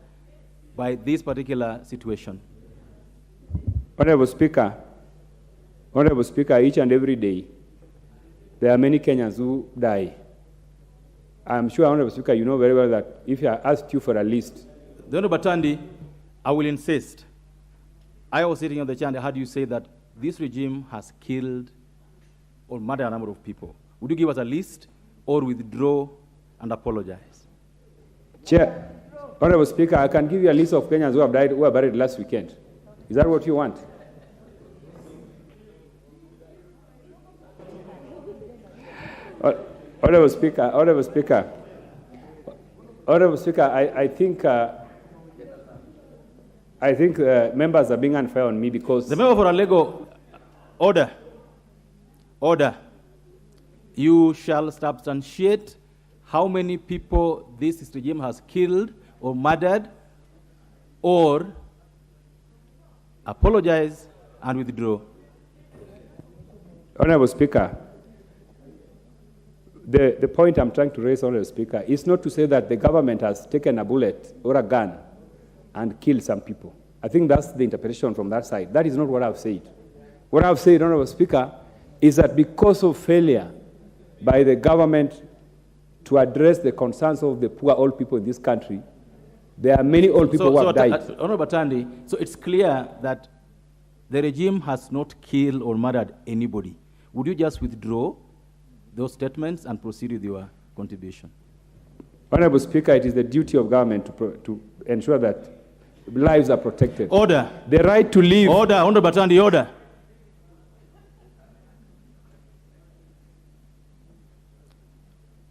by this particular situation. Honorable Speaker, each and every day, there are many Kenyans who die. I'm sure, Honorable Speaker, you know very well that if I asked you for a list. Honorable Matandi, I will insist. I was sitting on the chair and I heard you say that this regime has killed or murdered a number of people. Would you give us a list or withdraw and apologize? Chair, Honorable Speaker, I can give you a list of Kenyans who have died, who were buried last weekend. Is that what you want? Honorable Speaker, I think members are being unfair on me because the member for Alego, order. You shall substantiate how many people this regime has killed or murdered, or apologize and withdraw. Honorable Speaker, the point I'm trying to raise, Honorable Speaker, is not to say that the government has taken a bullet or a gun and killed some people. I think that's the interpretation from that side. That is not what I've said. What I've said, Honorable Speaker, is that because of failure by the government to address the concerns of the poor old people in this country, there are many old people who have died. Honorable Tandi, so it's clear that the regime has not killed or murdered anybody. Would you just withdraw those statements and proceed with your contribution? Honorable Speaker, it is the duty of government to ensure that lives are protected. Order. The right to live. Order. Honorable Tandi, order.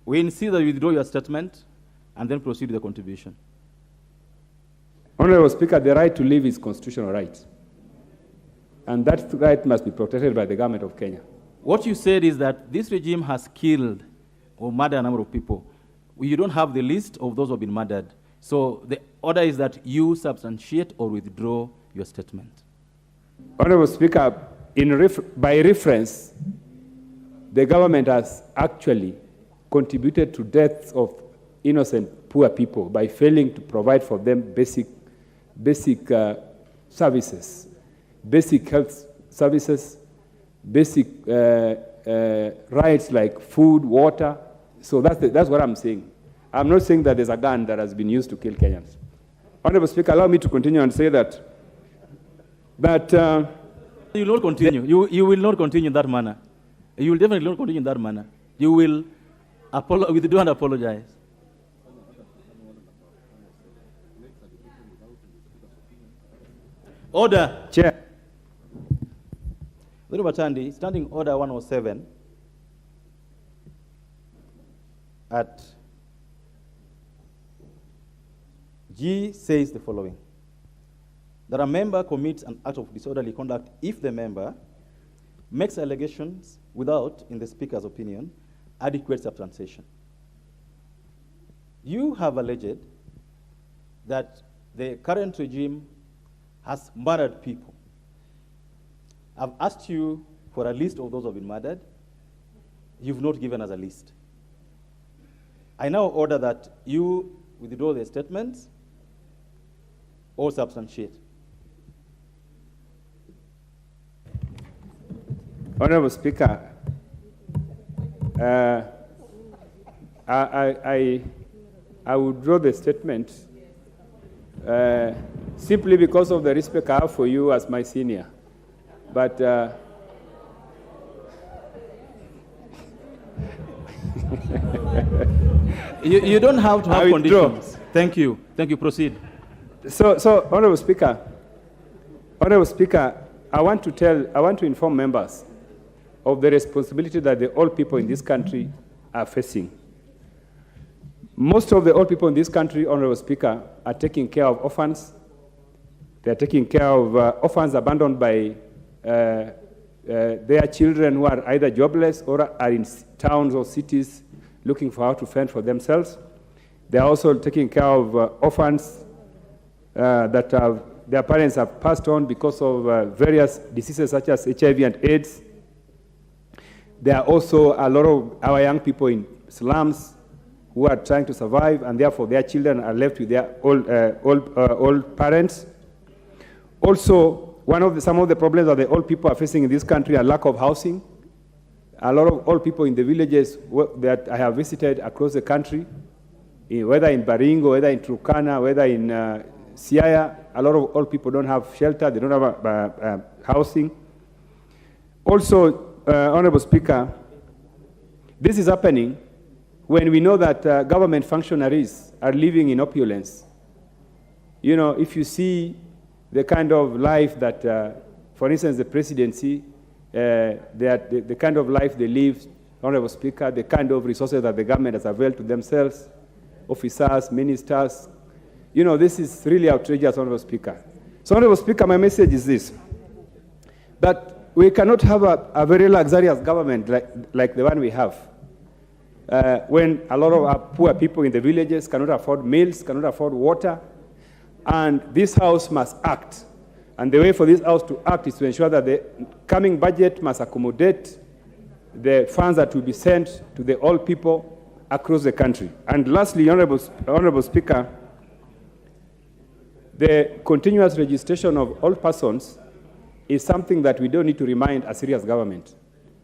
We insist that you withdraw your statement and then proceed with the contribution. Honorable Speaker, the right to live is constitutional right. And that right must be protected by the government of Kenya. What you said is that this regime has killed or murdered a number of people. You don't have the list of those who have been murdered. So the order is that you substantiate or withdraw your statement. Honorable Speaker, by reference, the government has actually contributed to deaths of innocent poor people by failing to provide for them basic services, basic health services, basic rights like food, water. So that's what I'm saying. I'm not saying that there's a gun that has been used to kill Kenyans. Honorable Speaker, allow me to continue and say that you will not continue. You will not continue in that manner. You will definitely not continue in that manner. You will withdraw and apologize. Order. Chair. Honorable Tandi, Standing Order 107 at G says the following: that a member commits an act of disorderly conduct if the member makes allegations without, in the Speaker's opinion, adequate substantiation. You have alleged that the current regime has murdered people. I've asked you for a list of those who have been murdered. You've not given us a list. I now order that you withdraw the statements or substantiate. Honorable Speaker, I would draw the statement simply because of the respect I have for you as my senior. But you don't have to have conditions. Thank you. Thank you. Proceed. So Honorable Speaker, I want to inform members of the responsibility that the old people in this country are facing. Most of the old people in this country, Honorable Speaker, are taking care of orphans. They are taking care of orphans abandoned by their children who are either jobless or are in towns or cities looking for how to fend for themselves. They are also taking care of orphans that their parents have passed on because of various diseases such as HIV and AIDS. There are also a lot of our young people in slums who are trying to survive, and therefore their children are left with their old parents. Also, some of the problems that the old people are facing in this country are lack of housing. A lot of old people in the villages that I have visited across the country, whether in Baringo, whether in Turkana, whether in Siaya, a lot of old people don't have shelter, they don't have housing. Also, Honorable Speaker, this is happening when we know that government functionaries are living in opulence. You know, if you see the kind of life that, for instance, the presidency, the kind of life they live, Honorable Speaker, the kind of resources that the government has availed to themselves, officers, ministers, you know, this is really outrageous, Honorable Speaker. So, Honorable Speaker, my message is this, that we cannot have a very luxurious government like the one we have, when a lot of our poor people in the villages cannot afford meals, cannot afford water, and this House must act. And the way for this House to act is to ensure that the coming budget must accommodate the funds that will be sent to the old people across the country. And lastly, Honorable Speaker, the continuous registration of old persons is something that we don't need to remind a serious government.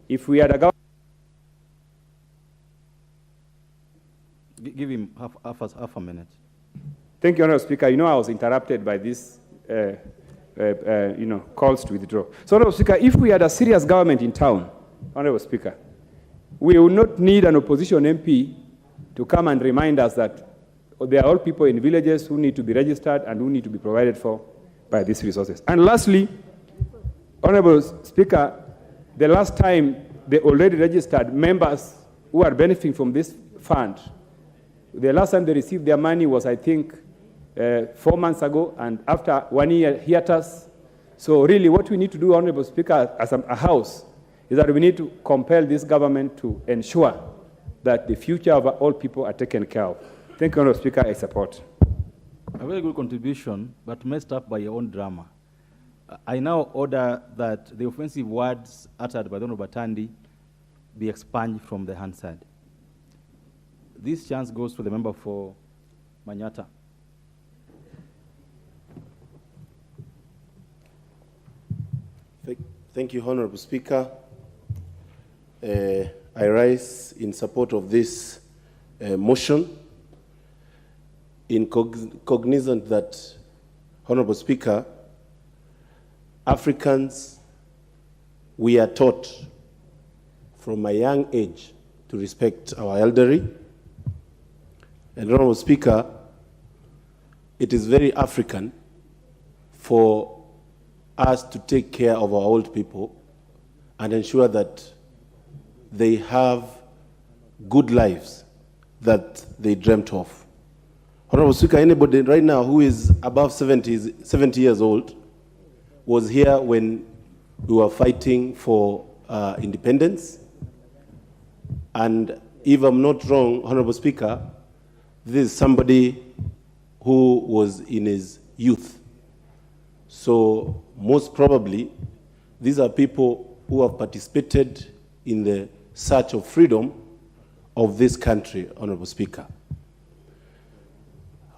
If we had a government... Give him half a minute. Thank you, Honorable Speaker. You know, I was interrupted by this, calls to withdraw. So, Honorable Speaker, if we had a serious government in town, Honorable Speaker, we would not need an opposition MP to come and remind us that there are all people in villages who need to be registered and who need to be provided for by these resources. And lastly, Honorable Speaker, the last time the already registered members who are benefiting from this fund, the last time they received their money was, I think, 4 months ago, and after 1 year hiatus. So really what we need to do, Honorable Speaker, as a House, is that we need to compel this government to ensure that the future of all people are taken care of. Thank you, Honorable Speaker. I support. A very good contribution, but messed up by your own drama. I now order that the offensive words uttered by the Honorable Batandi be expunged from the Hansard. This chance goes to the member for Manyata. Thank you, Honorable Speaker. I rise in support of this motion, in cognizant that, Honorable Speaker, Africans, we are taught from a young age to respect our elderly. And Honorable Speaker, it is very African for us to take care of our old people and ensure that they have good lives that they dreamt of. Honorable Speaker, anybody right now who is above 70 years old was here when we were fighting for independence. And if I'm not wrong, Honorable Speaker, this is somebody who was in his youth. So most probably, these are people who have participated in the search of freedom of this country, Honorable Speaker.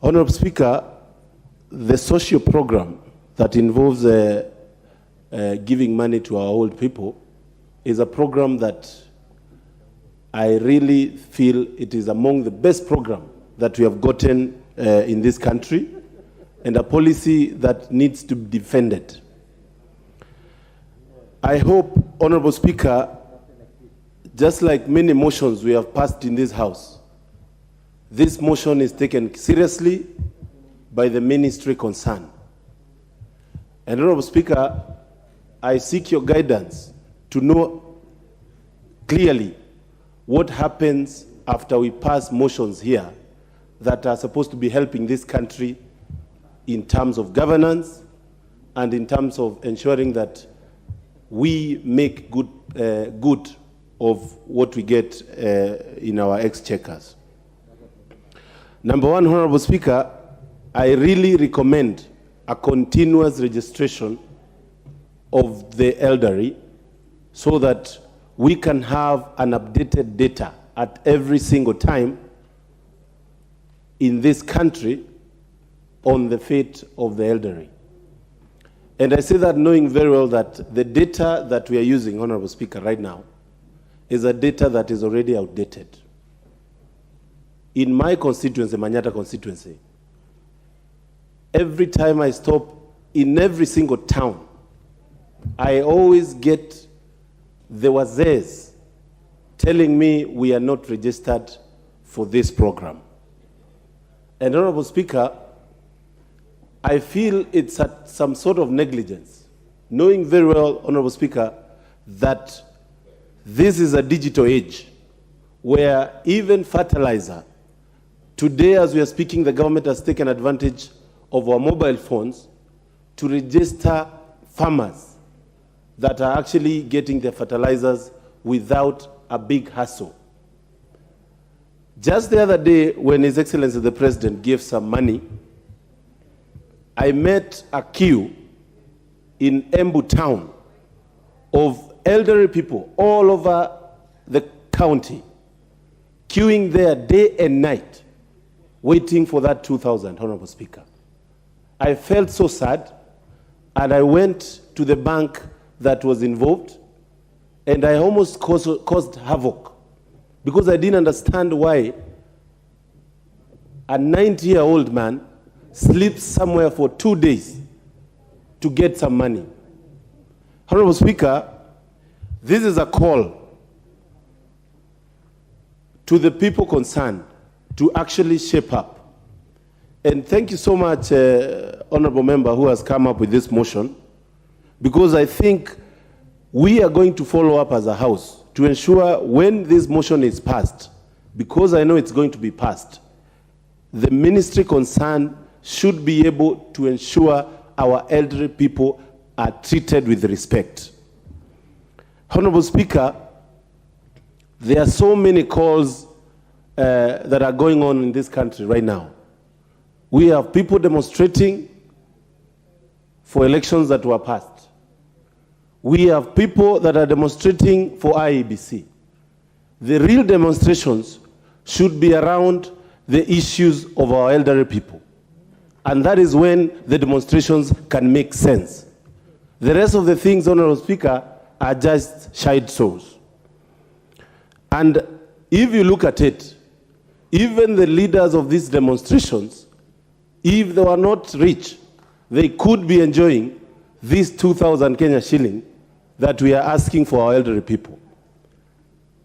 Honorable Speaker, the social program that involves giving money to our old people is a program that I really feel it is among the best programs that we have gotten in this country, and a policy that needs to be defended. I hope, Honorable Speaker, just like many motions we have passed in this House, this motion is taken seriously by the ministry concerned. And Honorable Speaker, I seek your guidance to know clearly what happens after we pass motions here that are supposed to be helping this country in terms of governance and in terms of ensuring that we make good of what we get in our exchequers. Number one, Honorable Speaker, I really recommend a continuous registration of the elderly so that we can have an updated data at every single time in this country on the fate of the elderly. And I say that knowing very well that the data that we are using, Honorable Speaker, right now, is a data that is already outdated. In my constituency, Manyata constituency, every time I stop in every single town, I always get the wazees telling me we are not registered for this program. And Honorable Speaker, I feel it's some sort of negligence, knowing very well, Honorable Speaker, that this is a digital age where even fertilizer, today as we are speaking, the government has taken advantage of our mobile phones to register farmers that are actually getting their fertilizers without a big hassle. Just the other day, when His Excellency the President gave some money, I met a queue in Embu town of elderly people all over the county, queuing there day and night, waiting for that 2,000, Honorable Speaker. I felt so sad, and I went to the bank that was involved, and I almost caused havoc because I didn't understand why a 90-year-old man sleeps somewhere for 2 days to get some money. Honorable Speaker, this is a call to the people concerned to actually shape up. And thank you so much, Honorable Member, who has come up with this motion, because I think we are going to follow up as a House to ensure when this motion is passed, because I know it's going to be passed, the ministry concerned should be able to ensure our elderly people are treated with respect. Honorable Speaker, there are so many calls that are going on in this country right now. We have people demonstrating for elections that were passed. We have people that are demonstrating for IEBC. The real demonstrations should be around the issues of our elderly people. And that is when the demonstrations can make sense. The rest of the things, Honorable Speaker, are just side shows. And if you look at it, even the leaders of these demonstrations, if they were not rich, they could be enjoying these 2,000 Kenya shilling that we are asking for our elderly people.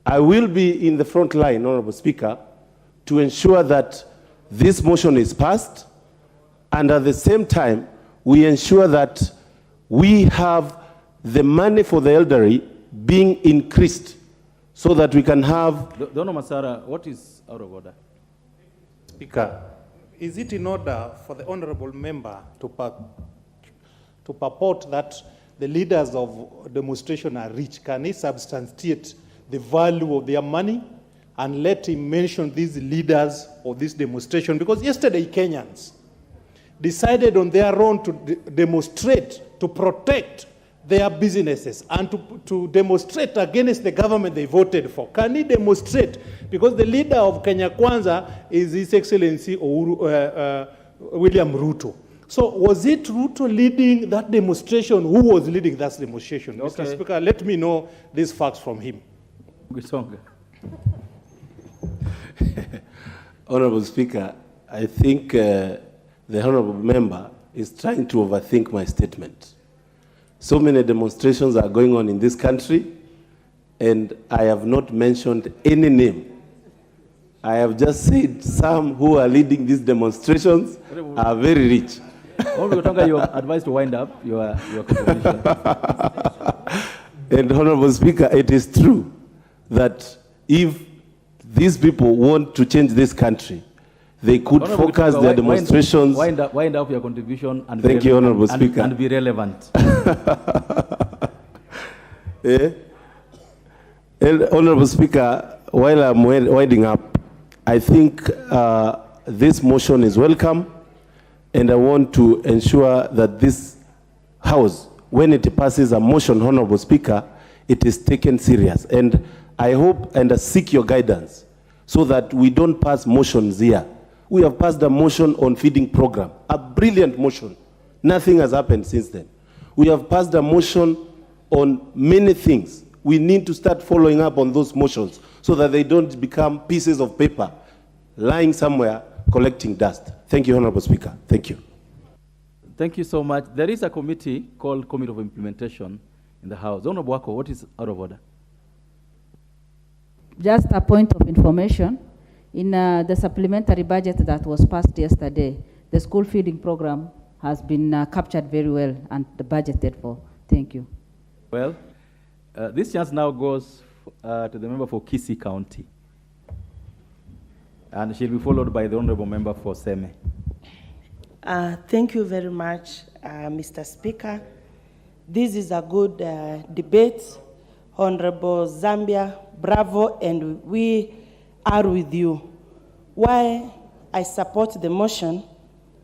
I will be in the front line, Honorable Speaker, to ensure that this motion is passed, and at the same time, we ensure that we have the money for the elderly being increased so that we can have... Dono Masara, what is out of order? Speaker, is it in order for the honorable member to purport that the leaders of demonstration are rich? Can he substantiate the value of their money and let him mention these leaders of this demonstration? Because yesterday Kenyans decided on their own to demonstrate, to protect their businesses and to demonstrate against the government they voted for. Can he demonstrate? Because the leader of Kenya Kwanza is His Excellency William Ruto. So was it Ruto leading that demonstration? Who was leading that demonstration? Okay. Mr. Speaker, let me know these facts from him. Honorable Speaker, I think the honorable member is trying to overthink my statement. So many demonstrations are going on in this country, and I have not mentioned any name. I have just said some who are leading these demonstrations are very rich. You're advised to wind up your contribution. And Honorable Speaker, it is true that if these people want to change this country, they could focus their demonstrations. Wind up your contribution and thank you, Honorable Speaker. And be relevant. And Honorable Speaker, while I'm winding up, I think this motion is welcome, and I want to ensure that this House, when it passes a motion, Honorable Speaker, it is taken serious. And I hope and I seek your guidance so that we don't pass motions here. We have passed a motion on feeding program, a brilliant motion. Nothing has happened since then. We have passed a motion on many things. We need to start following up on those motions so that they don't become pieces of paper lying somewhere collecting dust. Thank you, Honorable Speaker. Thank you. Thank you so much. There is a committee called Committee of Implementation in the House. Honorable Wako, what is out of order? Just a point of information. In the supplementary budget that was passed yesterday, the school feeding program has been captured very well and budgeted for. Thank you. Well, this chance now goes to the member for Kisii County. And she'll be followed by the honorable member for Seme. Thank you very much, Mr. Speaker. This is a good debate. Honorable Zambia, bravo, and we are with you. Why I support the motion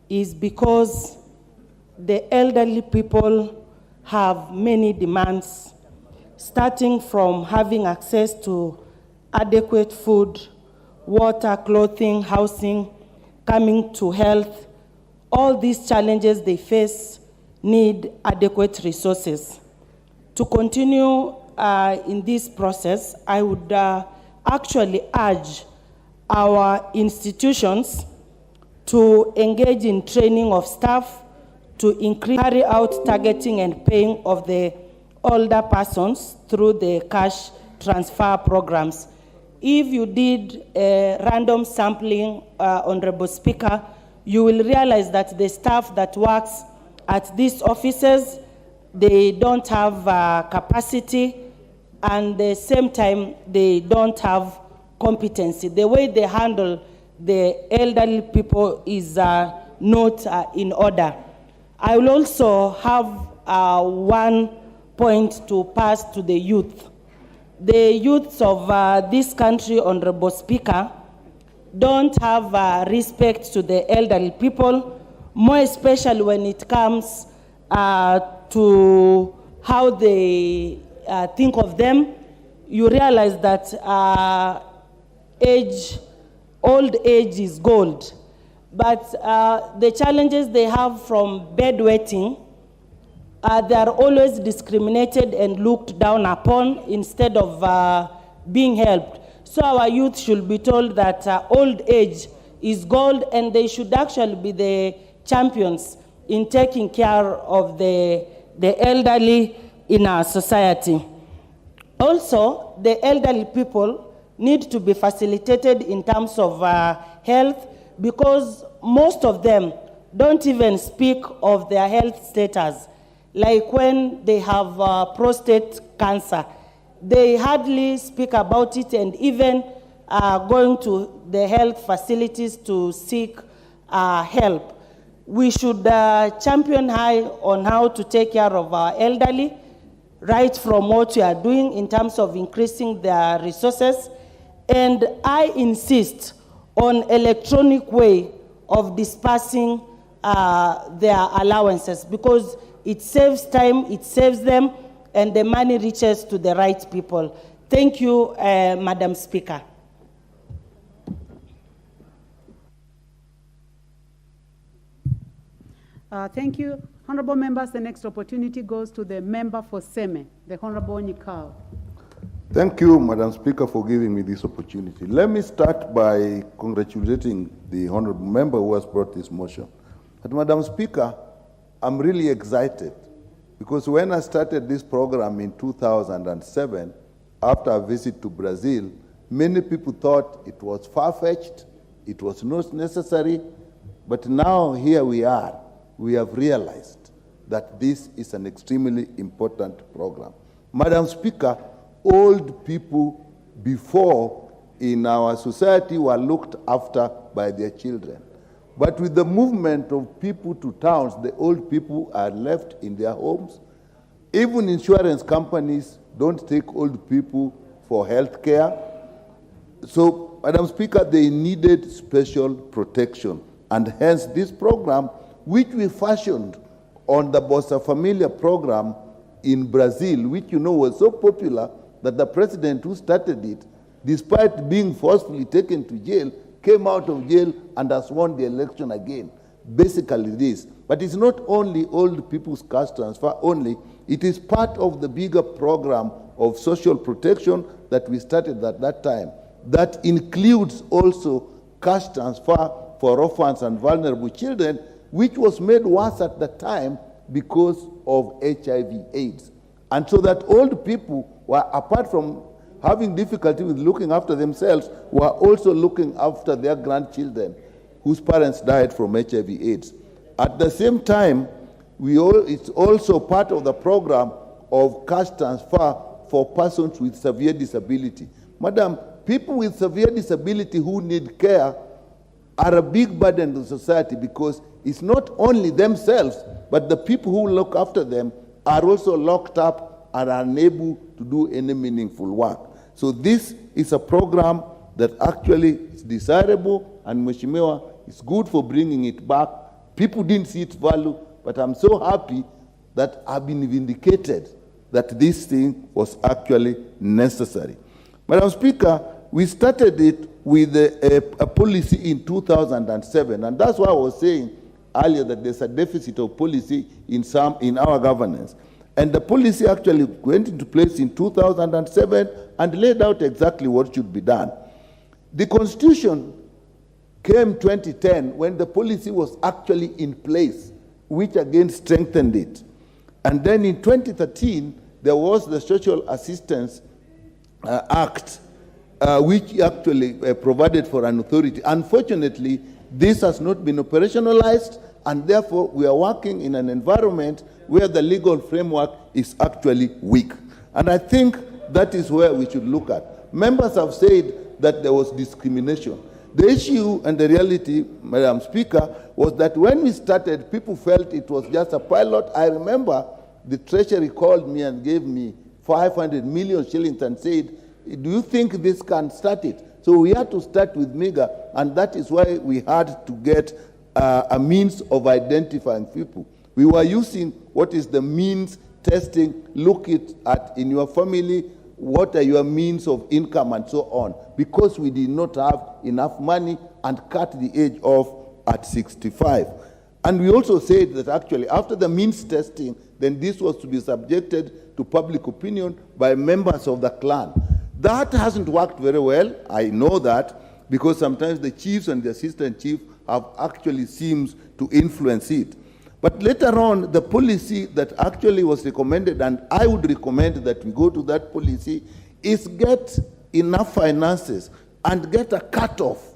is because the elderly people have many demands, starting from having access to adequate food, water, clothing, housing, coming to health. All these challenges they face need adequate resources. To continue in this process, I would actually urge our institutions to engage in training of staff to carry out targeting and paying of the older persons through the cash transfer programs. If you did a random sampling, Honorable Speaker, you will realize that the staff that works at these offices, they don't have capacity, and at the same time, they don't have competency. The way they handle the elderly people is not in order. I will also have one point to pass to the youth. The youths of this country, Honorable Speaker, don't have respect to the elderly people, more especially when it comes to how they think of them. You realize that old age is gold. But the challenges they have from bedwetting, they are always discriminated and looked down upon instead of being helped. So our youth should be told that old age is gold, and they should actually be the champions in taking care of the elderly in our society. Also, the elderly people need to be facilitated in terms of health, because most of them don't even speak of their health status. Like when they have prostate cancer, they hardly speak about it, and even going to the health facilities to seek help. We should champion high on how to take care of our elderly, right from what we are doing in terms of increasing their resources. And I insist on electronic way of dispersing their allowances, because it saves time, it saves them, and the money reaches to the right people. Thank you, Madam Speaker. Thank you. Honorable members, the next opportunity goes to the member for Seme, the Honorable Nyikao. Thank you, Madam Speaker, for giving me this opportunity. Let me start by congratulating the honorable member who has brought this motion. But Madam Speaker, I'm really excited because when I started this program in 2007, after a visit to Brazil, many people thought it was far-fetched, it was not necessary, but now here we are. We have realized that this is an extremely important program. Madam Speaker, old people before in our society were looked after by their children. But with the movement of people to towns, the old people are left in their homes. Even insurance companies don't take old people for health care. So, Madam Speaker, they needed special protection. And hence this program, which we fashioned on the Bolsa Familia program in Brazil, which you know was so popular that the president who started it, despite being forcefully taken to jail, came out of jail and has won the election again. Basically this. But it's not only old people's cash transfer only, it is part of the bigger program of social protection that we started at that time. That includes also cash transfer for orphans and vulnerable children, which was made worse at the time because of HIV/AIDS. And so that old people were, apart from having difficulty with looking after themselves, were also looking after their grandchildren whose parents died from HIV/AIDS. At the same time, it's also part of the program of cash transfer for persons with severe disability. Madam, people with severe disability who need care are a big burden to society because it's not only themselves, but the people who look after them are also locked up and are unable to do any meaningful work. So this is a program that actually is desirable, and Mheshimiwa, it's good for bringing it back. People didn't see its value, but I'm so happy that I've been vindicated that this thing was actually necessary. Madam Speaker, we started it with a policy in 2007, and that's why I was saying earlier that there's a deficit of policy in our governance. And the policy actually went into place in 2007 and laid out exactly what should be done. The Constitution came 2010 when the policy was actually in place, which again strengthened it. And then in 2013, there was the Social Assistance Act, which actually provided for an authority. Unfortunately, this has not been operationalized, and therefore we are working in an environment where the legal framework is actually weak. And I think that is where we should look at. Members have said that there was discrimination. The issue and the reality, Madam Speaker, was that when we started, people felt it was just a pilot. I remember the Treasury called me and gave me 500 million shillings and said, do you think this can start it? So we had to start with MEGA, and that is why we had to get a means of identifying people. We were using what is the means testing, look at in your family, what are your means of income and so on, because we did not have enough money and cut the age off at 65. And we also said that actually after the means testing, then this was to be subjected to public opinion by members of the clan. That hasn't worked very well. I know that because sometimes the chiefs and the assistant chief have actually seems to influence it. But later on, the policy that actually was recommended, and I would recommend that we go to that policy, is get enough finances and get a cutoff.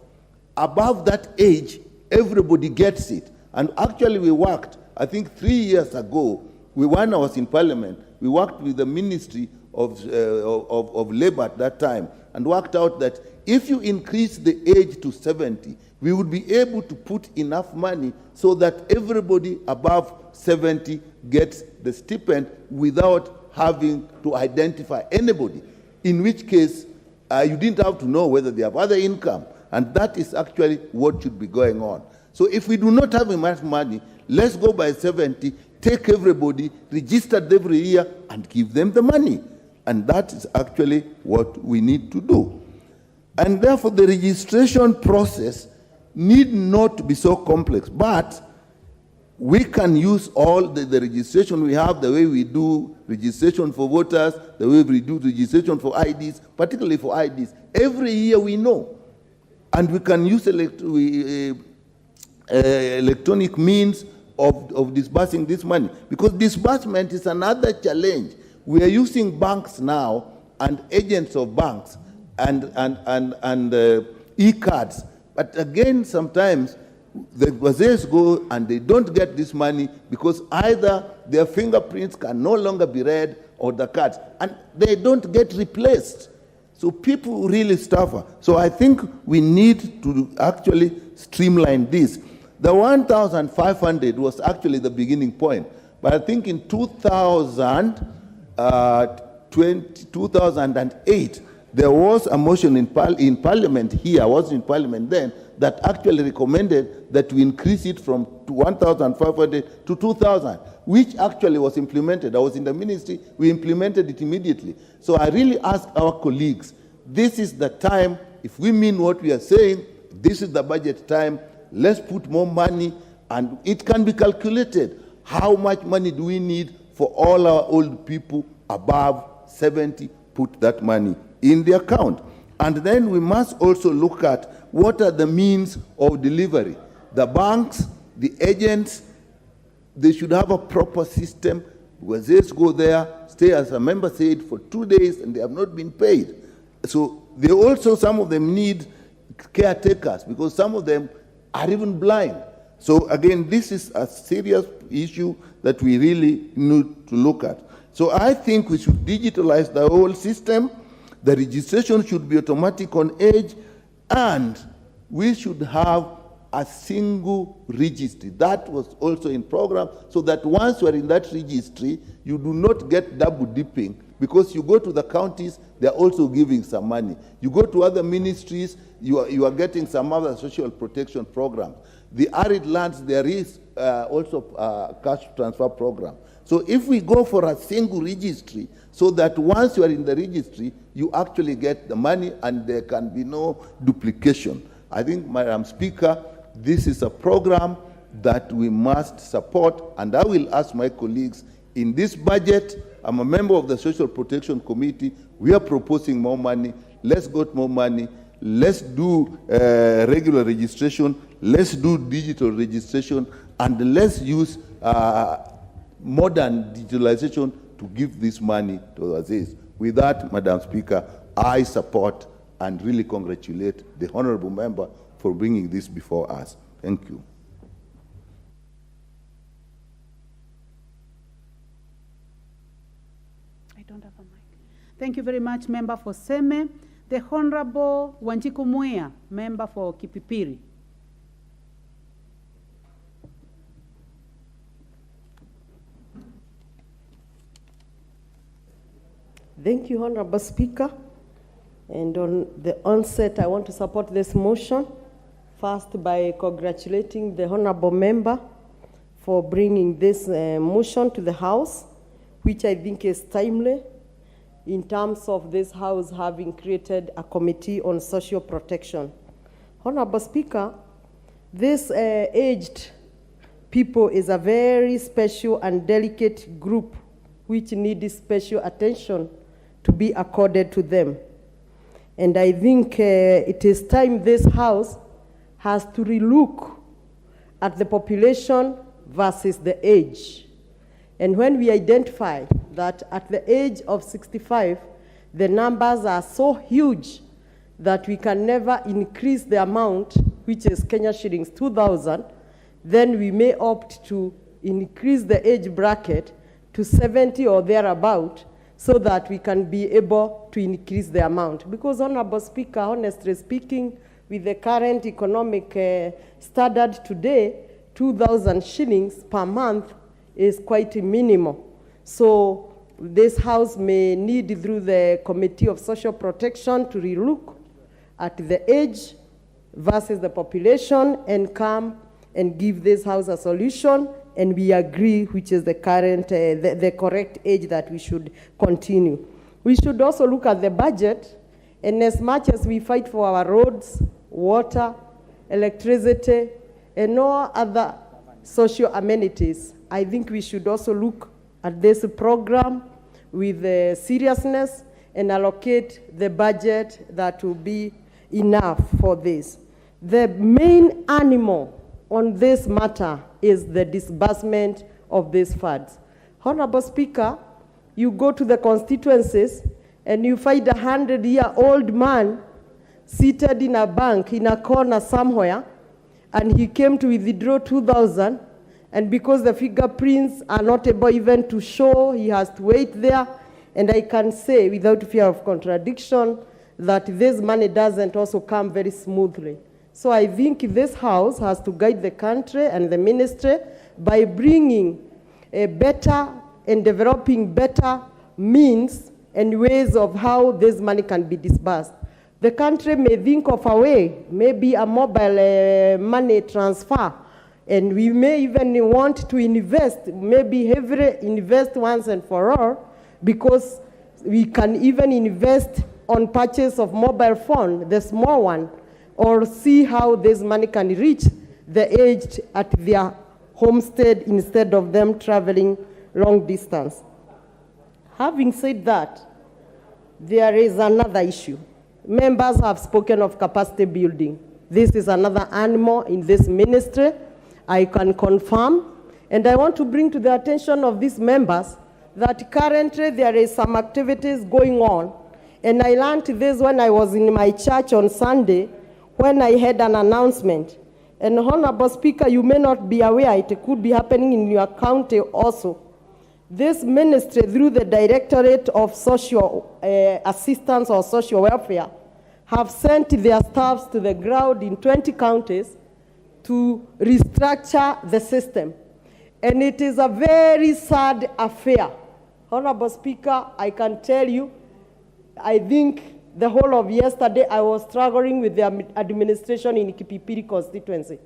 Above that age, everybody gets it. And actually we worked, I think 3 years ago, when I was in Parliament, we worked with the Ministry of Labor at that time and worked out that if you increase the age to 70, we would be able to put enough money so that everybody above 70 gets the stipend without having to identify anybody, in which case you didn't have to know whether they have other income, and that is actually what should be going on. So if we do not have enough money, let's go by 70, take everybody, register them every year, and give them the money. And that is actually what we need to do. And therefore, the registration process need not be so complex. But we can use all the registration we have, the way we do registration for voters, the way we do registration for IDs, particularly for IDs. Every year we know. And we can use electronic means of disbursing this money. Because disbursement is another challenge. We are using banks now and agents of banks and e-cards. But again, sometimes the gazelles go and they don't get this money because either their fingerprints can no longer be read or the cards, and they don't get replaced. So people really suffer. So I think we need to actually streamline this. The 1,500 was actually the beginning point, but I think in 2008, there was a motion in Parliament here, I was in Parliament then, that actually recommended that we increase it from 1,500 to 2,000, which actually was implemented. I was in the ministry, we implemented it immediately. So I really ask our colleagues, this is the time, if we mean what we are saying, this is the budget time, let's put more money, and it can be calculated. How much money do we need for all our old people above 70? Put that money in the account. And then we must also look at what are the means of delivery. The banks, the agents, they should have a proper system where they go there, stay, as a member said, for 2 days and they have not been paid. So they also, some of them need caretakers because some of them are even blind. So again, this is a serious issue that we really need to look at. So I think we should digitalize the whole system. The registration should be automatic on age, and we should have a single registry. That was also in program, so that once you are in that registry, you do not get double dipping, because you go to the counties, they're also giving some money. You go to other ministries, you are getting some other social protection programs. The arid lands, there is also a cash transfer program. So if we go for a single registry, so that once you are in the registry, you actually get the money and there can be no duplication. I think, Madam Speaker, this is a program that we must support, and I will ask my colleagues in this budget. I'm a member of the Social Protection Committee. We are proposing more money. Let's get more money. Let's do regular registration. Let's do digital registration, and let's use modern digitalization to give this money to others. With that, Madam Speaker, I support and really congratulate the honorable member for bringing this before us. Thank you. I don't have a mic. Thank you very much, Member for Seme. The Honorable Wanjiku Muya, Member for Kipipiri. Thank you, Honorable Speaker. And on the onset, I want to support this motion, first by congratulating the Honorable Member for bringing this motion to the House, which I think is timely in terms of this House having created a committee on social protection. Honorable Speaker, this aged people is a very special and delicate group which needs special attention to be accorded to them. And I think it is time this House has to relook at the population versus the age. And when we identify that at the age of 65, the numbers are so huge that we can never increase the amount, which is Kenya shillings 2,000, then we may opt to increase the age bracket to 70 or thereabout, so that we can be able to increase the amount. Because, Honorable Speaker, honestly speaking, with the current economic standard today, 2,000 shillings per month is quite minimal. So this House may need, through the Committee of Social Protection, to relook at the age versus the population and come and give this House a solution, and we agree which is the current, the correct age that we should continue. We should also look at the budget, and as much as we fight for our roads, water, electricity, and no other social amenities. I think we should also look at this program with seriousness and allocate the budget that will be enough for this. The main animal on this matter is the disbursement of these funds. Honorable Speaker, you go to the constituencies and you find a 100-year-old man seated in a bank in a corner somewhere, and he came to withdraw 2,000, and because the fingerprints are not able even to show, he has to wait there. And I can say without fear of contradiction that this money doesn't also come very smoothly. So I think this House has to guide the country and the ministry by bringing a better and developing better means and ways of how this money can be disbursed. The country may think of a way, maybe a mobile money transfer, and we may even want to invest, maybe heavily invest once and for all, because we can even invest on purchase of mobile phone, the small one, or see how this money can reach the aged at their homestead instead of them traveling long distance. Having said that, there is another issue. Members have spoken of capacity building. This is another animal in this ministry, I can confirm. And I want to bring to the attention of these members that currently there is some activities going on. And I learned this when I was in my church on Sunday, when I had an announcement. And Honorable Speaker, you may not be aware, it could be happening in your county also. This ministry, through the Directorate of Social Assistance or Social Welfare, have sent their staffs to the ground in 20 counties to restructure the system. And it is a very sad affair. Honorable Speaker, I can tell you, I think the whole of yesterday I was struggling with the administration in Kipipiri constituency.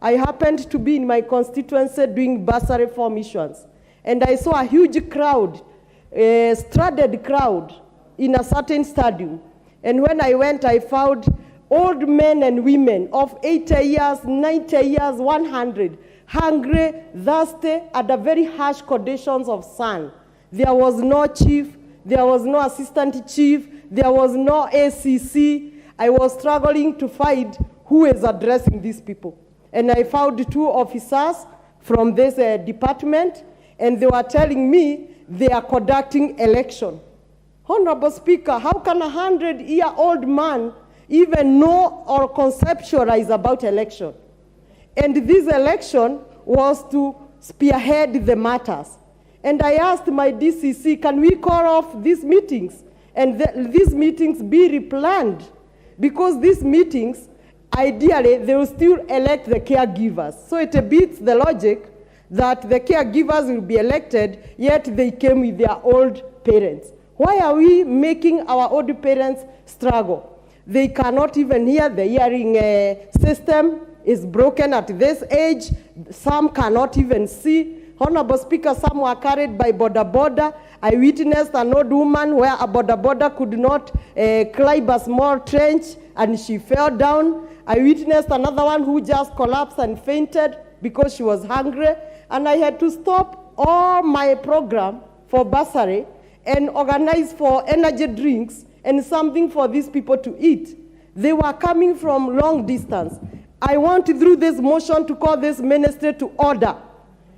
I happened to be in my constituency doing bursary form issuance. And I saw a huge crowd, a straddled crowd in a certain stadium. And when I went, I found old men and women of 80 years, 90 years, 100, hungry, thirsty, under very harsh conditions of sun. There was no chief, there was no assistant chief, there was no ACC. I was struggling to find who is addressing these people. And I found 2 officers from this department, and they were telling me they are conducting election. Honorable Speaker, how can a 100-year-old man even know or conceptualize about election? And this election was to spearhead the matters. And I asked my DCC, can we call off these meetings? And these meetings be replanned? Because these meetings, ideally, they will still elect the caregivers. So it beats the logic that the caregivers will be elected, yet they came with their old parents. Why are we making our old parents struggle? They cannot even hear. The hearing system is broken at this age. Some cannot even see. Honorable Speaker, some were carried by border. I witnessed an old woman where a border could not climb a small trench and she fell down. I witnessed another one who just collapsed and fainted because she was hungry. And I had to stop all my program for bursary and organize for energy drinks and something for these people to eat. They were coming from long distance. I want through this motion to call this ministry to order.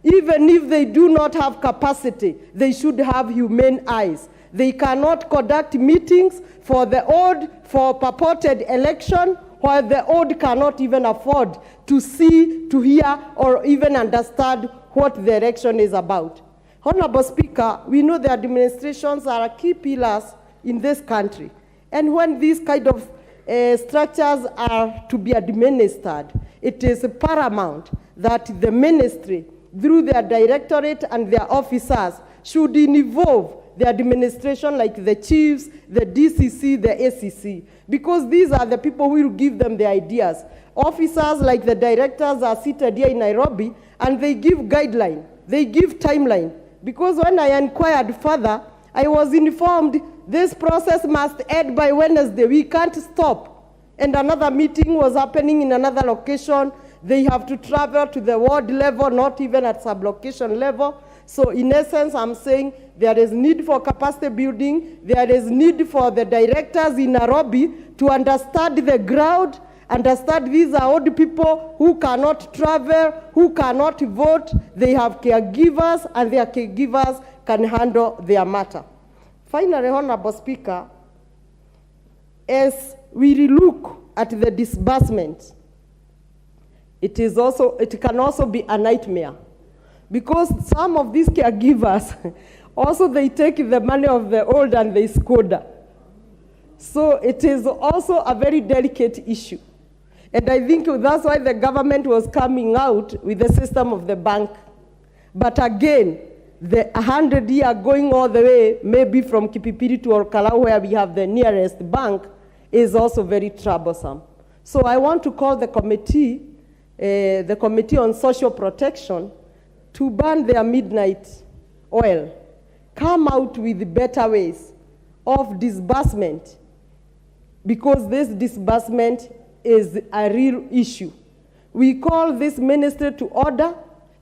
Even if they do not have capacity, they should have humane eyes. They cannot conduct meetings for the old, for purported election, while the old cannot even afford to see, to hear, or even understand what the election is about. Honorable Speaker, we know the administrations are key pillars in this country. And when these kind of structures are to be administered, it is paramount that the ministry, through their directorate and their officers, should involve the administration like the chiefs, the DCC, the ACC, because these are the people who will give them the ideas. Officers like the directors are seated here in Nairobi, and they give guideline, they give timeline. Because when I inquired further, I was informed this process must end by Wednesday. We can't stop. And another meeting was happening in another location They have to travel to the ward level, not even at sublocation level. So in essence, I'm saying there is need for capacity building. There is need for the directors in Nairobi to understand the ground, understand these are old people who cannot travel, who cannot vote. They have caregivers, and their caregivers can handle their matter. Finally, Honorable Speaker, as we relook at the disbursement, it can also be a nightmare, because some of these caregivers also they take the money of the old and they squander. So it is also a very delicate issue. And I think that's why the government was coming out with the system of the bank. But again, the 100-year going all the way, maybe from Kipipiri to Orkalau, where we have the nearest bank, is also very troublesome. So I want to call the Committee on Social Protection, to burn their midnight oil, come out with better ways of disbursement, because this disbursement is a real issue. We call this ministry to order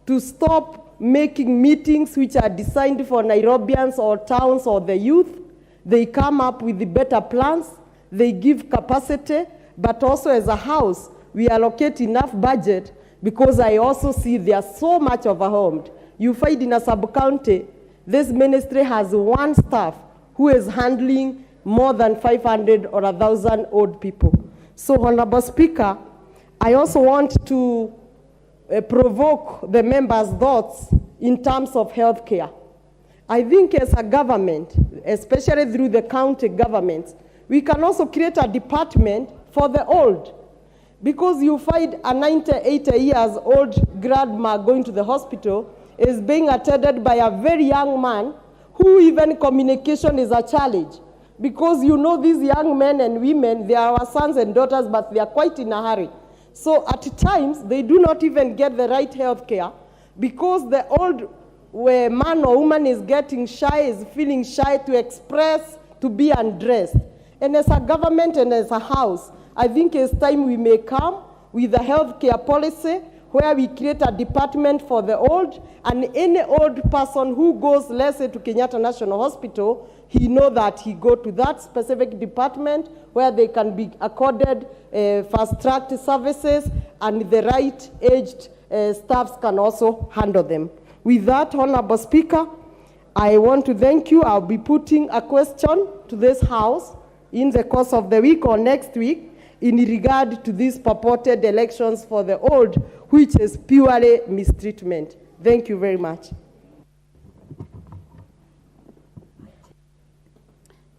to stop making meetings which are designed for Nairobians or towns or the youth. They come up with the better plans, they give capacity, but also as a house, we allocate enough budget, because I also see they are so much overwhelmed. You find in a sub-county, this ministry has one staff who is handling more than 500 or 1,000 old people. So, Honorable Speaker, I also want to provoke the members' thoughts in terms of healthcare. I think as a government, especially through the county governments, we can also create a department for the old. Because you find a 90, 80 years old grandma going to the hospital is being attended by a very young man who even communication is a challenge. Because you know these young men and women, they are our sons and daughters, but they are quite in a hurry. So at times, they do not even get the right health care, because the old man or woman is getting shy, is feeling shy to express, to be undressed. And as a government and as a house, I think it's time we may come with a healthcare policy where we create a department for the old, and any old person who goes, let's say, to Kenyatta National Hospital, he know that he go to that specific department where they can be accorded fast-track services, and the right-aged staffs can also handle them. With that, Honorable Speaker, I want to thank you. I'll be putting a question to this House in the course of the week or next week in regard to these purported elections for the old, which is purely mistreatment. Thank you very much.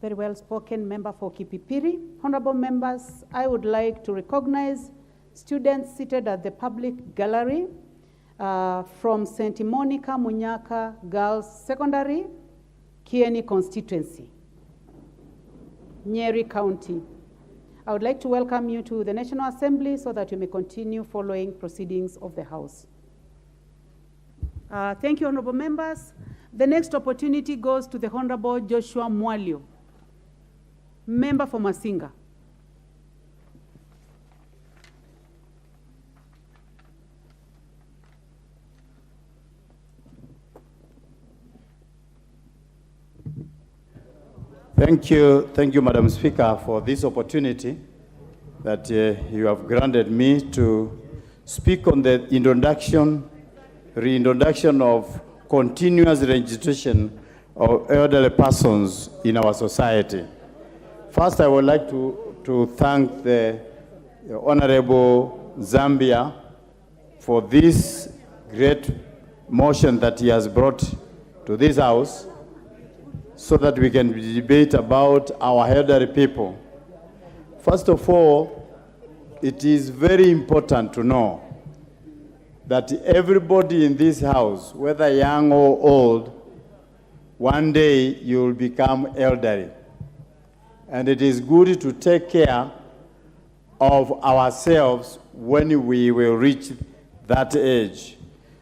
Very well spoken, member for Kipipiri. Honorable members, I would like to recognize students seated at the public gallery from St. Monica Munyaka Girls Secondary, Kieni constituency, Nyeri County. I would like to welcome you to the National Assembly so that you may continue following proceedings of the House. Thank you, honorable members. The next opportunity goes to the Honorable Joshua Mwalio, member for Masinga. Thank you, Madam Speaker, for this opportunity that you have granted me to speak on the reintroduction of continuous registration of elderly persons in our society. First, I would like to thank the Honorable Zambia for this great motion that he has brought to this House, so that we can debate about our elderly people. First of all, it is very important to know that everybody in this house, whether young or old, one day you will become elderly. And it is good to take care of ourselves when we will reach that age.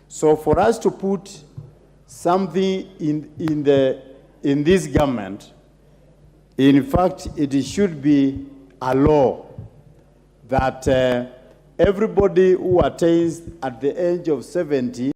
So for us to put something in this government, in fact, it should be a law that everybody who attains at the age of 70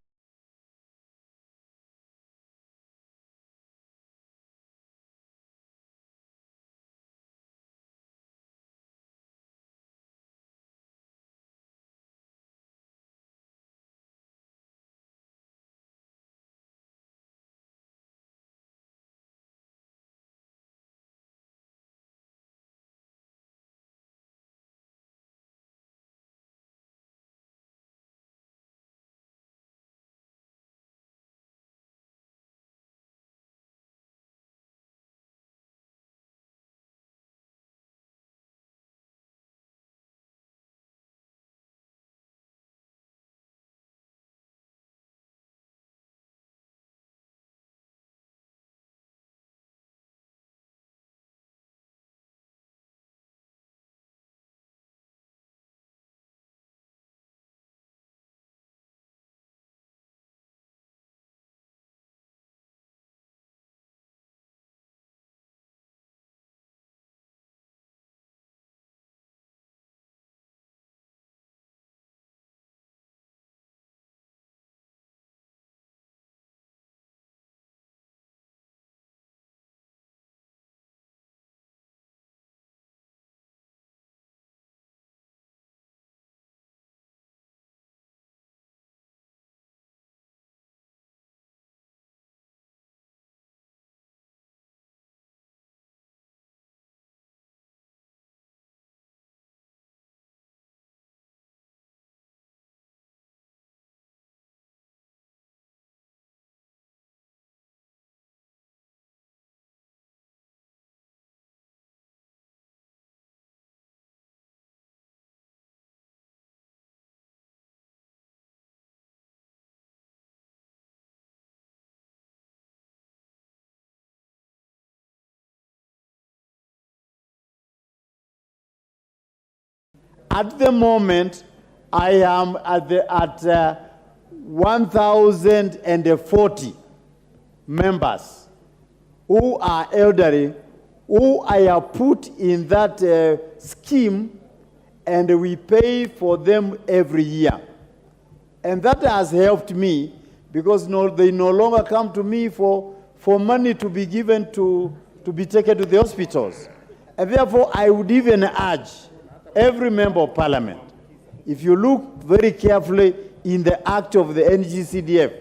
At the moment, I am at 1,040 members who are elderly, who I have put in that scheme, and we pay for them every year. And that has helped me because they no longer come to me for money to be given to be taken to the hospitals. And therefore, I would even urge every member of parliament, if you look very carefully in the act of the NGCDF,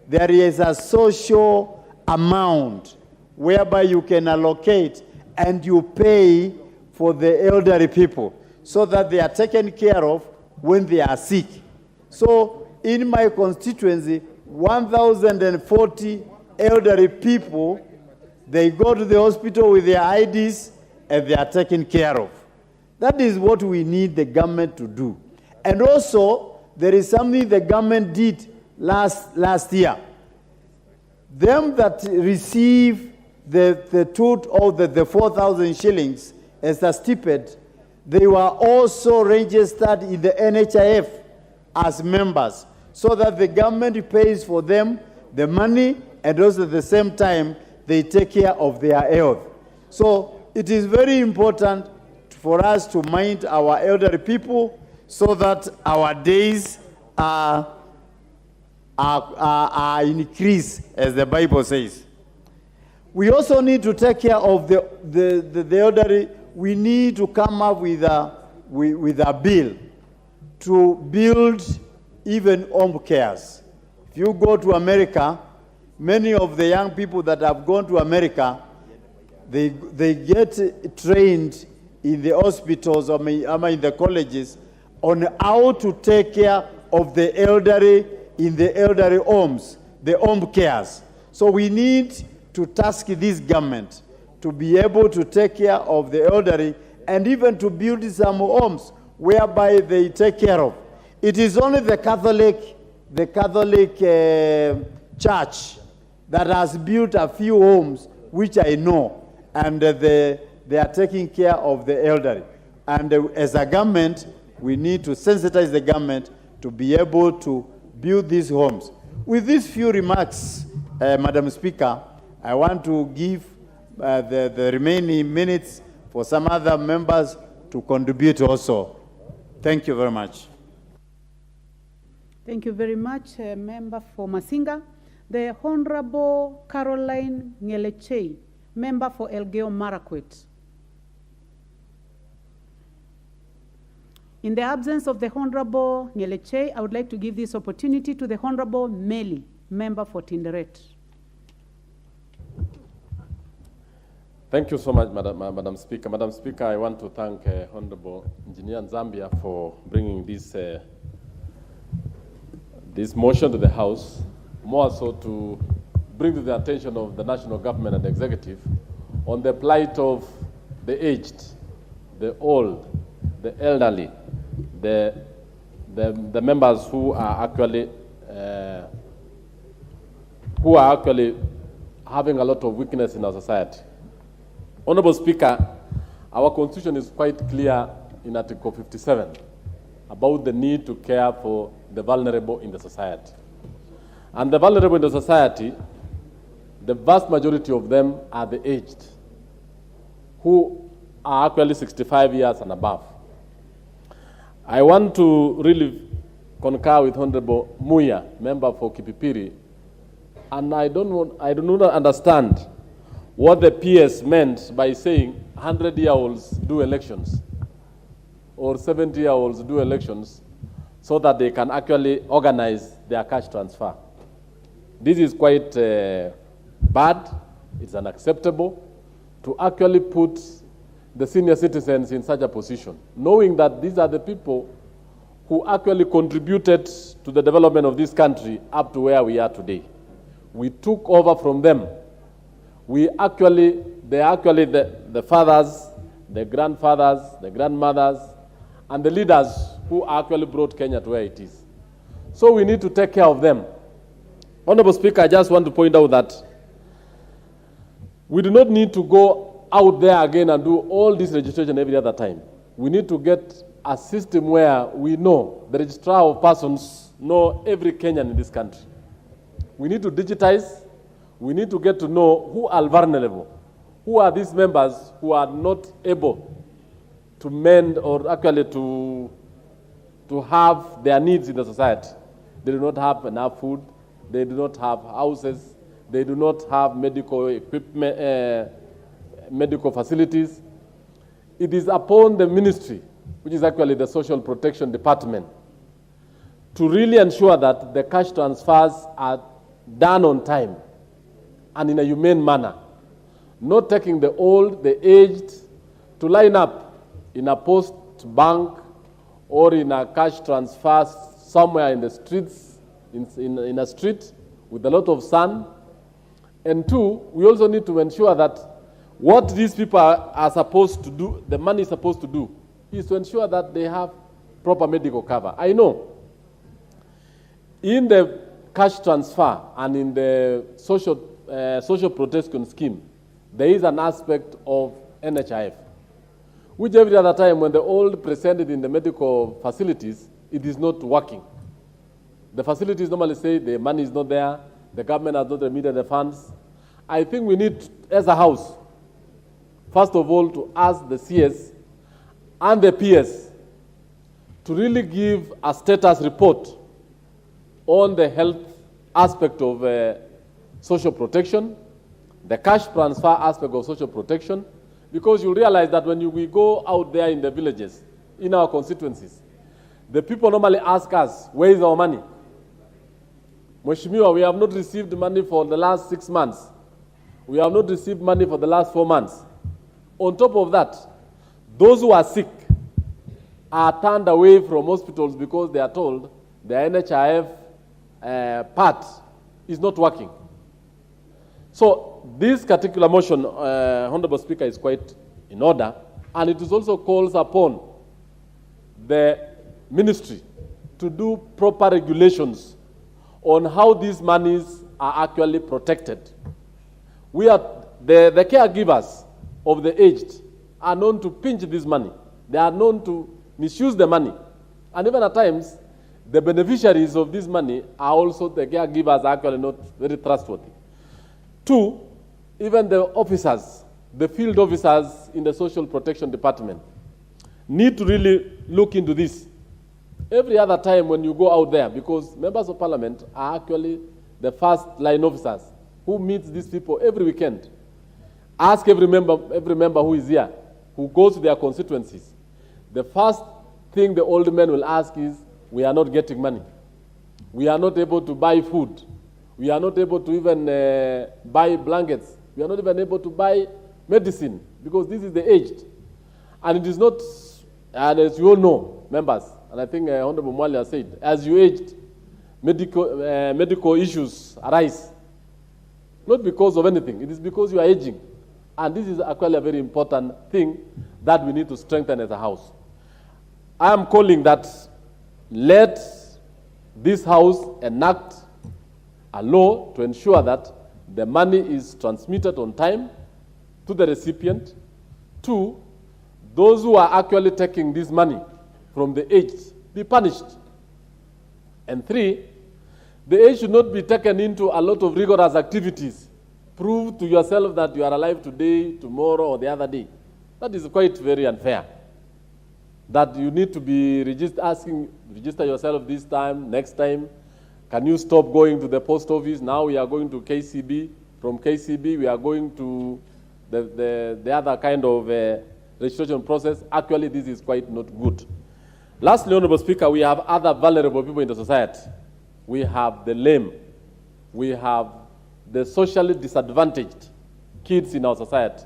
there is a social amount whereby you can allocate and you pay for the elderly people so that they are taken care of when they are sick. So in my constituency, 1,040 elderly people, they go to the hospital with their IDs and they are taken care of. That is what we need the government to do. And also, there is something the government did last year. Them that receive the 4,000 shillings as a stipend, they were also registered in the NHIF as members, so that the government pays for them the money, and also at the same time, they take care of their health. So it is very important for us to mind our elderly people so that our days are increased, as the Bible says. We also need to take care of the elderly. We need to come up with a bill to build even home cares. If you go to America, many of the young people that have gone to America, they get trained in the hospitals or in the colleges on how to take care of the elderly in the elderly homes, the home cares. So we need to task this government to be able to take care of the elderly and even to build some homes whereby they take care of. It is only the Catholic Church that has built a few homes, which I know, and they are taking care of the elderly. And as a government, we need to sensitize the government to be able to build these homes. With these few remarks, Madam Speaker, I want to give the remaining minutes for some other members to contribute also. Thank you very much. Thank you very much, Member for Masinga. The Honorable Caroline Ngelechei, Member for Elgeyo Marakwet. In the absence of the Honorable Ngelechei, I would like to give this opportunity to the Honorable Meli, Member for Tinderet. Thank you so much, Madam Speaker. Madam Speaker, I want to thank Honorable Engineer Zambia for bringing this motion to the House, more so to bring to the attention of the national government and executive on the plight of the aged, the old, the elderly, the members who are actually having a lot of weakness in our society. Honorable Speaker, our Constitution is quite clear in Article 57 about the need to care for the vulnerable in the society. And the vulnerable in the society, the vast majority of them are the aged, who are actually 65 years and above. I want to really concur with Honorable Muya, member for Kipipiri, and I do not understand what the PS meant by saying 100-year-olds do elections or 70-year-olds do elections so that they can actually organize their cash transfer. This is quite bad. It's unacceptable to actually put the senior citizens in such a position, knowing that these are the people who actually contributed to the development of this country up to where we are today. We took over from them. They're actually the fathers, the grandfathers, the grandmothers, and the leaders who actually brought Kenya to where it is. So we need to take care of them. Honorable Speaker, I just want to point out that we do not need to go out there again and do all this registration every other time. We need to get a system where we know, the registrar of persons know every Kenyan in this country. We need to digitize. We need to get to know who are vulnerable. Who are these members who are not able to mend or actually to have their needs in the society. They do not have enough food. They do not have houses. They do not have medical equipment, medical facilities. It is upon the ministry, which is actually the Social Protection Department, to really ensure that the cash transfers are done on time and in a humane manner, not taking the old, the aged, to line up in a post bank or in a cash transfer somewhere in the streets, in a street with a lot of sun. And two, we also need to ensure that what these people are supposed to do, the money is supposed to do, is to ensure that they have proper medical cover. I know in the cash transfer and in the social protection scheme, there is an aspect of NHIF, which every other time when the old presented in the medical facilities, it is not working. The facilities normally say the money is not there, the government has not remitted the funds. I think we need, as a house, first of all, to ask the CS and the PS to really give a status report on the health aspect of social protection, the cash transfer aspect of social protection, because you realize that when we go out there in the villages, in our constituencies, the people normally ask us, where is our money? Mheshimiwa, we have not received money for the last 6 months. We have not received money for the last 4 months. On top of that, those who are sick are turned away from hospitals because they are told the NHIF part is not working. So this particular motion, Honorable Speaker, is quite in order, and it is also calls upon the ministry to do proper regulations on how these monies are actually protected. We are the caregivers of the aged are known to pinch this money. They are known to misuse the money. And even at times, the beneficiaries of this money are also the caregivers are actually not very trustworthy. Two, even the officers, the field officers in the Social Protection Department need to really look into this. every other time when you go out there, because members of parliament are actually the first line officers who meets these people every weekend. Ask every member who is here, who goes to their constituencies. The first thing the old men will ask is, we are not getting money. We are not able to buy food. We are not able to even buy blankets. We are not even able to buy medicine, because this is the aged. And it is not, and as you all know, members, and I think Honorable Mwali has said, as you aged, medical issues arise. Not because of anything, it is because you are aging. And this is actually a very important thing that we need to strengthen as a house. I am calling that let this house enact a law to ensure that the money is transmitted on time to the recipient. 2, those who are actually taking this money from the aged be punished. And 3, the aged should not be taken into a lot of rigorous activities. Prove to yourself that you are alive today, tomorrow, or the other day. That is quite very unfair. That you need to be register yourself this time, next time. Can you stop going to the post office? Now we are going to KCB. From KCB, we are going to the other kind of registration process. Actually, this is quite not good. Lastly, Honorable Speaker, we have other vulnerable people in the society. We have the lame. We have the socially disadvantaged kids in our society.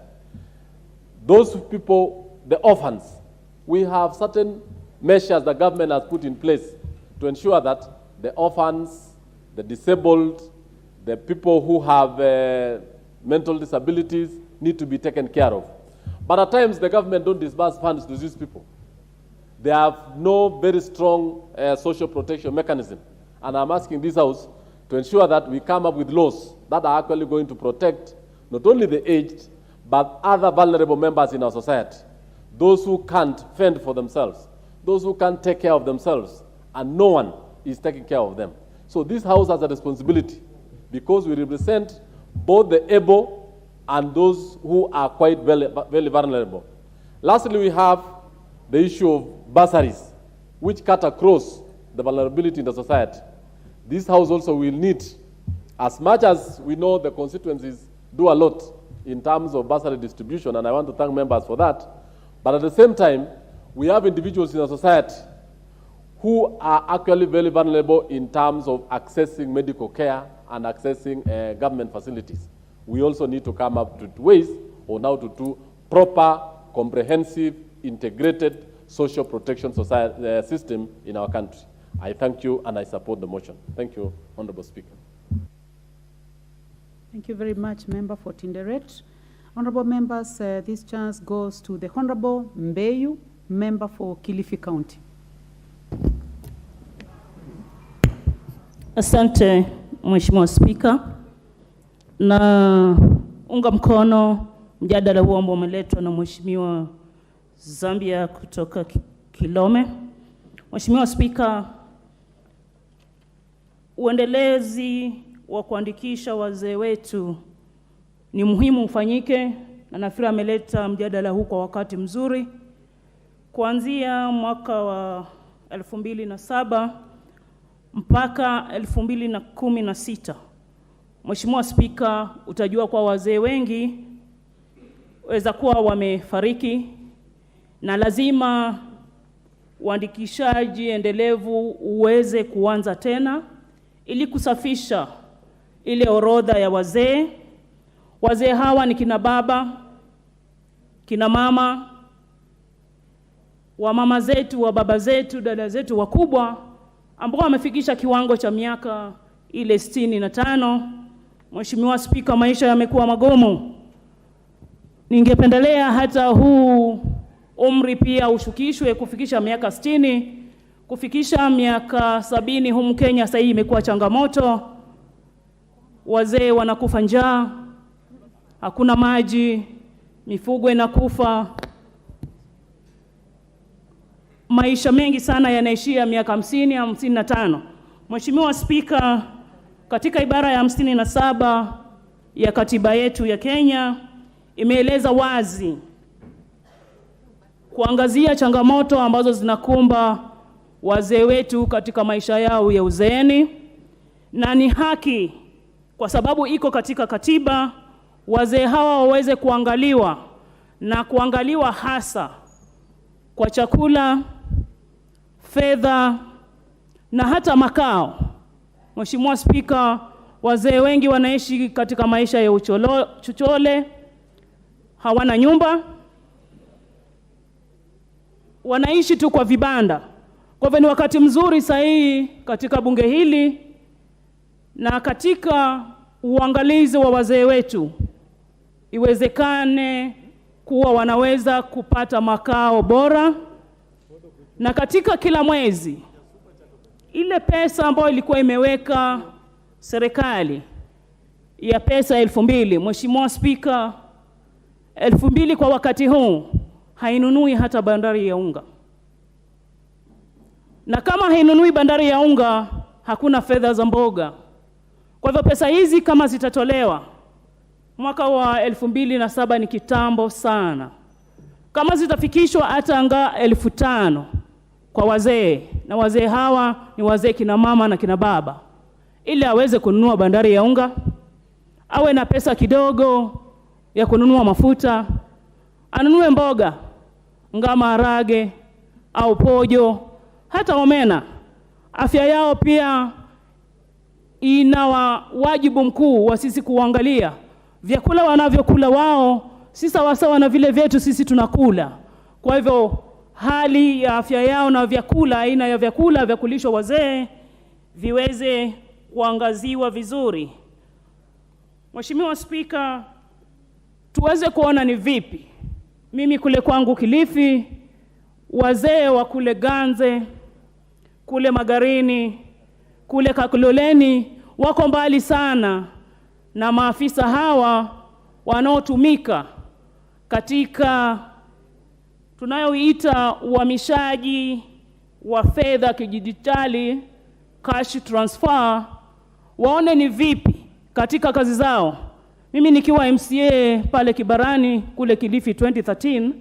Those people, the orphans, we have certain measures the government has put in place to ensure that the orphans, the disabled, the people who have mental disabilities need to be taken care of. But at times, the government don't disburse funds to these people. They have no very strong social protection mechanism. And I'm asking this House to ensure that we come up with laws that are actually going to protect not only the aged, but other vulnerable members in our society. Those who can't fend for themselves, those who can't take care of themselves, and no one is taking care of them. So this House has a responsibility, because we represent both the able and those who are quite very vulnerable. Lastly, we have the issue of bursaries, which cut across the vulnerability in the society. This House also will need, as much as we know the constituencies do a lot in terms of bursary distribution, and I want to thank members for that, but at the same time, we have individuals in our society who are actually very vulnerable in terms of accessing medical care and accessing government facilities. We also need to come up with ways on how to do proper, comprehensive, integrated social protection system in our country. I thank you and I support the motion. Thank you, Honorable Speaker. Thank you very much, Member for Tinderet. Honorable members, this chance goes to the Honorable Mbeyu, Member for Kilifi County. Asante, Mheshimiwa Spika. Na unga mkono mjadala huo ambao umeletwa na Mheshimiwa Zambia kutoka Kilome. Mheshimiwa Spika, uendelezi wa kuandikisha wazee wetu ni muhimu ufanyike, na nafikiri ameleta mjadala huu kwa wakati mzuri. Kuanzia mwaka wa 2007 mpaka 2016, Mheshimiwa Spika, utajua kwa wazee wengi waweza kuwa wamefariki, na lazima uandikishaji endelevu uweze kuanza tena ili kusafisha ile orodha ya wazee. Wazee hawa ni kina baba, kina mama, wa mama zetu, wa baba zetu, dada zetu wakubwa ambao wamefikisha kiwango cha miaka ile 65. Mheshimiwa Spika, maisha yamekuwa magumu. Ningependelea hata huu umri pia ushukishwe kufikisha miaka 60, kufikisha miaka 70. Humu Kenya sasa hii imekuwa changamoto. Wazee wanakufa njaa, hakuna maji, mifugo inakufa. Maisha mengi sana yanaishia miaka 50, 55. Mheshimiwa Spika, katika ibara ya 57 ya katiba yetu ya Kenya imeeleza wazi kuangazia changamoto ambazo zinakumba wazee wetu katika maisha yao ya uzeeni, na ni haki kwa sababu iko katika katiba wazee hawa waweze kuangaliwa, na kuangaliwa hasa kwa chakula, fedha na hata makao. Mheshimiwa Spika, wazee wengi wanaishi katika maisha ya uchochole, hawana nyumba, wanaishi tu kwa vibanda. Kwa hivyo ni wakati mzuri sahihi katika bunge hili na katika uangalizi wa wazee wetu iwezekane kuwa wanaweza kupata makao bora, na katika kila mwezi ile pesa ambayo ilikuwa imeweka serikali ya pesa 2,000, Mheshimiwa Spika, 2,000 kwa wakati huu hainunui hata bandari ya unga. Na kama hainunui bandari ya unga, hakuna fedha za mboga. Kwa hivyo pesa hizi kama zitatolewa, mwaka wa 2007 ni kitambo sana. Kama zitafikishwa hata anga 5,000 kwa wazee, na wazee hawa ni wazee kina mama na kina baba, ili aweze kununua bandari ya unga, awe na pesa kidogo ya kununua mafuta, anunue mboga, maharage au pojo, hata omena. Afya yao pia ina wajibu mkuu wa sisi kuangalia. Vyakula wanavyokula wao si sawa na vile vyetu sisi tunakula. Kwa hivyo hali ya afya yao na vyakula, aina ya vyakula vya kulishwa wazee viweze kuangaziwa vizuri. Mheshimiwa Spika, tuweze kuona ni vipi. Mimi kule kwangu Kilifi, wazee wa kule Ganze, kule Magarini, kule Kakuloleni wako mbali sana na maafisa hawa wanaotumika katika tunayoita uhamishaji wa fedha kidijitali, cash transfer. Waone ni vipi katika kazi zao. Mimi nikiwa MCA pale Kibarani kule Kilifi 2013,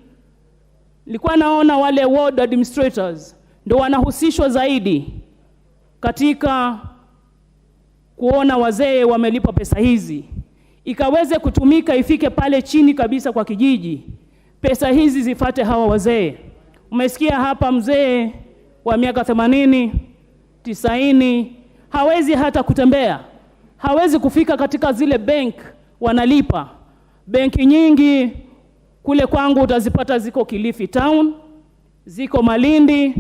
nilikuwa naona wale ward administrators ndio wanahusishwa zaidi katika kuona wazee wamelipa pesa hizi, ikaweze kutumika, ifike pale chini kabisa kwa kijiji, pesa hizi zifate hawa wazee. Umesikia hapa mzee wa miaka 80, 90, hawezi hata kutembea, hawezi kufika katika zile bank wanalipa. Benki nyingi kule kwangu utazipata ziko Kilifi Town, ziko Malindi,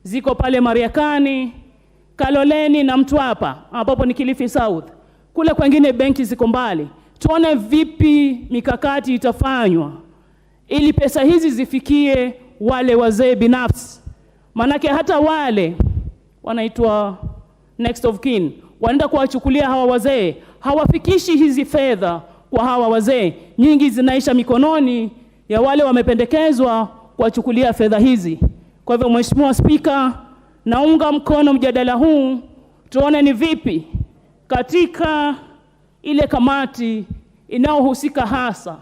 ziko pale Mariakani, Kaloleni na Mtwapa ambapo ni Kilifi South. Kule kwengine benki ziko mbali. Tuone vipi mikakati itafanywa ili pesa hizi zifikie wale wazee binafsi. Manake hata wale wanaitwa next of kin wanaenda kuwachukulia hawa wazee, hawafikishi hizi fedha kwa hawa wazee. Nyingi zinaisha mikononi ya wale wamependekezwa kuwachukulia fedha hizi. Kwa hivyo Mheshimiwa Spika, naunga mkono mjadala huu. Tuone ni vipi katika ile kamati inayohusika hasa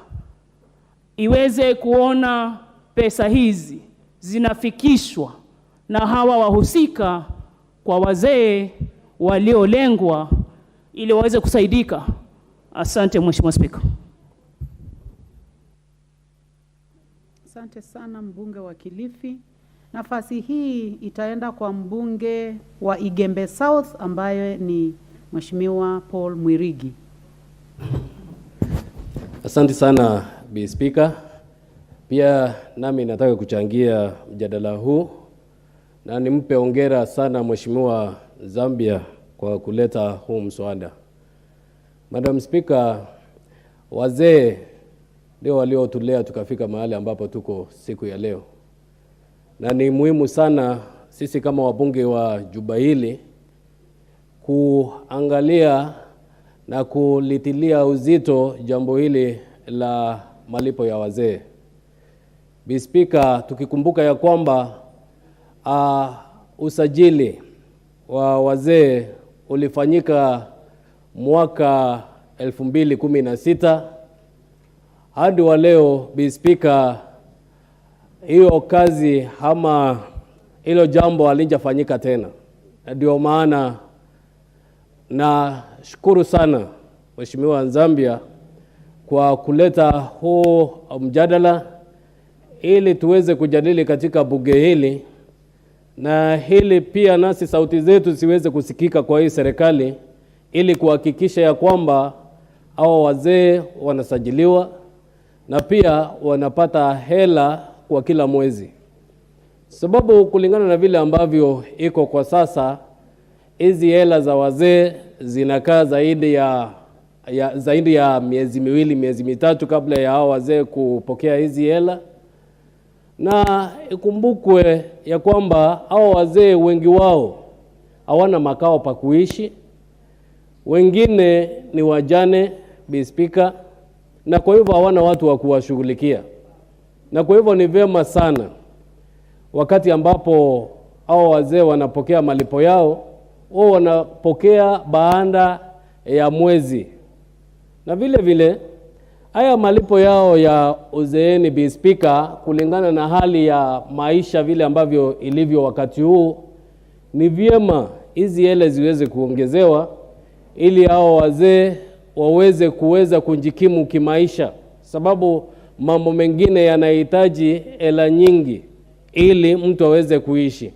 iweze kuona pesa hizi zinafikishwa na hawa wahusika kwa wazee waliolengwa ili waweze kusaidika. Asante Mheshimiwa Spika. Asante sana mbunge wa Kilifi. Nafasi hii itaenda kwa mbunge wa Igembe South ambaye ni Mheshimiwa Paul Mwirigi. Asante sana Bi Speaker. Pia nami nataka kuchangia mjadala huu na nimpe hongera sana Mheshimiwa Zambia kwa kuleta huu mswada. Madam Speaker, wazee ndio waliotulea tukafika mahali ambapo tuko siku ya leo. Na ni muhimu sana sisi kama wabunge wa juba hili kuangalia na kulitilia uzito jambo hili la malipo ya wazee. Bi Speaker, tukikumbuka ya kwamba usajili wa wazee ulifanyika mwaka 2016 hadi wa leo. Bi Speaker, hiyo kazi ama hilo jambo halijafanyika tena. Ndio maana na shukuru sana Mheshimiwa Zambia kwa kuleta huu mjadala ili tuweze kujadili katika bunge hili, na hili pia nasi sauti zetu ziweze kusikika kwa hii serikali ili kuhakikisha ya kwamba hao wazee wanasajiliwa na pia wanapata hela kwa kila mwezi. Sababu kulingana na vile ambavyo iko kwa sasa, hizi hela za wazee zinakaa zaidi ya miezi miwili, miezi mitatu kabla ya hao wazee kupokea hizi hela. Na ikumbukwe ya kwamba hao wazee wengi wao hawana makao pa kuishi, wengine ni wajane, Bi Speaker, na kwa hivyo hawana watu wa kuwashughulikia. Na kwa hivyo ni vyema sana wakati ambapo hao wazee wanapokea malipo yao, wao wanapokea baada ya mwezi. Na vile vile haya malipo yao ya uzeeni, Bi Speaker, kulingana na hali ya maisha vile ambavyo ilivyo wakati huu, ni vyema hizi hela ziweze kuongezewa ili hao wazee waweze kujikimu kimaisha, sababu mambo mengine yanahitaji hela nyingi ili mtu aweze kuishi.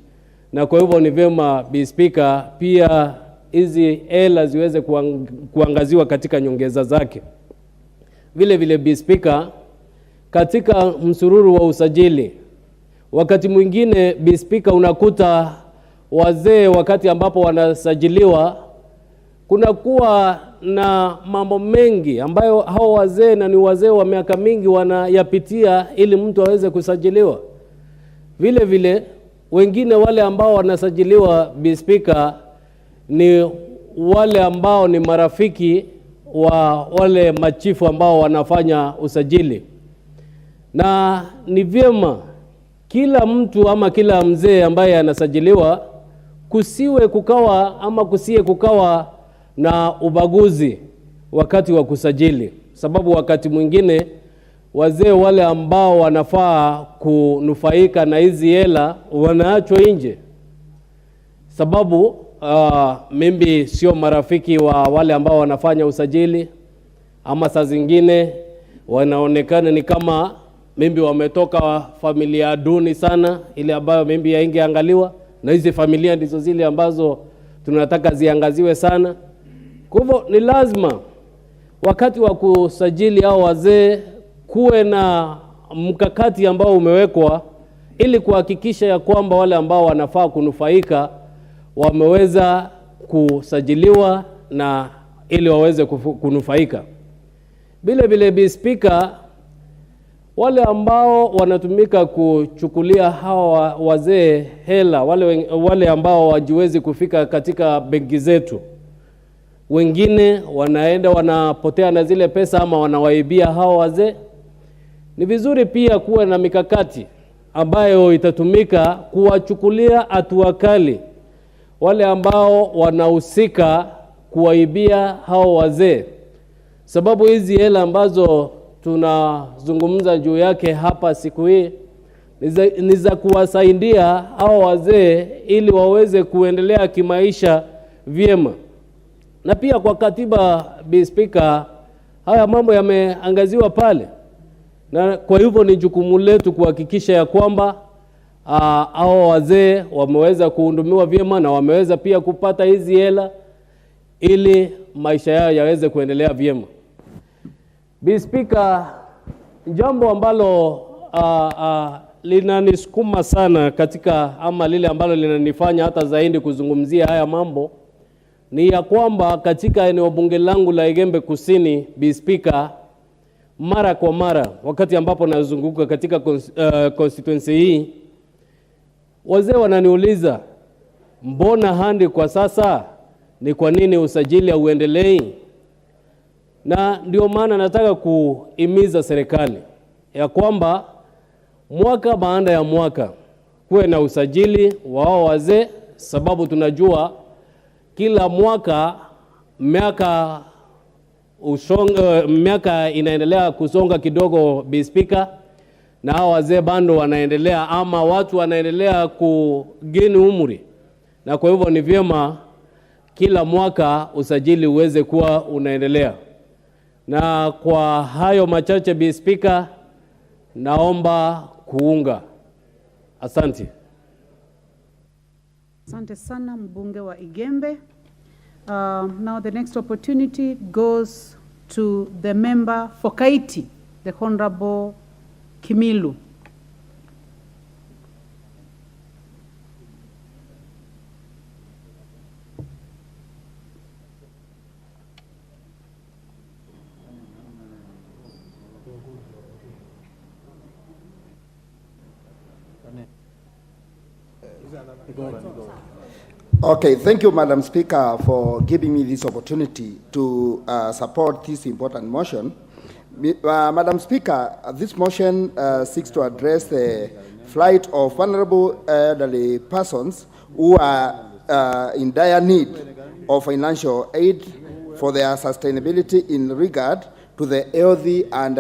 Na kwa hivyo ni vyema, Bi Speaker, pia hizi hela ziweze kuangaziwa katika nyongeza zake. Vile vile, Bi Speaker, katika msururu wa usajili, wakati mwingine, Bi Speaker, unakuta wazee wakati ambapo wanasajiliwa kuna kuwa na mambo mengi ambayo hao wazee, na ni wazee wa miaka mingi, wanayapitia ili mtu aweze kusajiliwa. Vile vile wengine wale ambao wanasajiliwa, Bi Speaker, ni wale ambao ni marafiki wa wale machifu ambao wanafanya usajili. Na ni vyema kila mtu ama kila mzee ambaye anasajiliwa kusiwe kukawa na ubaguzi wakati wa kusajili, sababu wakati mwingine wazee wale ambao wanafaa kunufaika na hizi hela wanaachwa nje, sababu mimi sio marafiki wa wale ambao wanafanya usajili, ama saa zingine wanaonekana ni kama mimi wametoka familia duni sana, ile ambayo mimi haingeangaliwa, na hizi familia ndizo zile ambazo tunataka ziangaziwe sana. Kwa hivyo ni lazima wakati wa kusajili hao wazee kuwe na mkakati ambao umewekwa ili kuhakikisha ya kwamba wale ambao wanafaa kunufaika wameweza kusajiliwa na ili waweze kunufaika. Vile vile, Bi Speaker, wale ambao wanatumika kuchukulia hawa wazee hela, wale ambao wajiwezi kufika katika benki zetu, wengine wanaenda wanapotea na zile pesa ama wanawaibia hawa wazee. Ni vizuri pia kuwa na mikakati ambayo itatumika kuwachukulia hatua kali wale ambao wanahusika kuwaibia hao wazee, sababu hizi hela ambazo tunazungumza juu yake hapa siku hii ni za kuwasaidia hao wazee ili waweze kuendelea kimaisha vyema. Na pia kwa katiba, Bi Speaker, haya mambo yameangaziwa pale, na kwa hivyo ni jukumu letu kuhakikisha ya kwamba hao wazee wameweza kuhudumiwa vyema na wameweza pia kupata hizi hela ili maisha yao yaweze kuendelea vyema. Bi Speaker, jambo ambalo linanisukuma sana katika ama lile ambalo linanifanya hata zaidi kuzungumzia haya mambo ni ya kwamba katika eneo bunge langu la Igembe Kusini, Bi Speaker, mara kwa mara wakati ambapo nazunguka katika constituency hii, wazee wananiuliza, mbona handi kwa sasa, ni kwa nini usajili hauendelei? Na ndio maana nataka kuhimiza serikali ya kwamba mwaka baada ya mwaka kuwe na usajili wa hao wazee, sababu tunajua kila mwaka miaka inaendelea kusonga kidogo, Bi Speaker, na hao wazee bado wanaendelea ama watu wanaendelea kugeni umri, na kwa hivyo ni vyema kila mwaka usajili uweze kuwa unaendelea. Na kwa hayo machache, Bi Speaker, naomba kuunga. Asante. Asante sana mbunge wa Igembe. Now the next opportunity goes to the member for Kaiti, the Honorable Kimilu. Okay, thank you, Madam Speaker, for giving me this opportunity to support this important motion. Madam Speaker, this motion seeks to address the plight of vulnerable elderly persons who are in dire need of financial aid for their sustainability in regard to the healthy and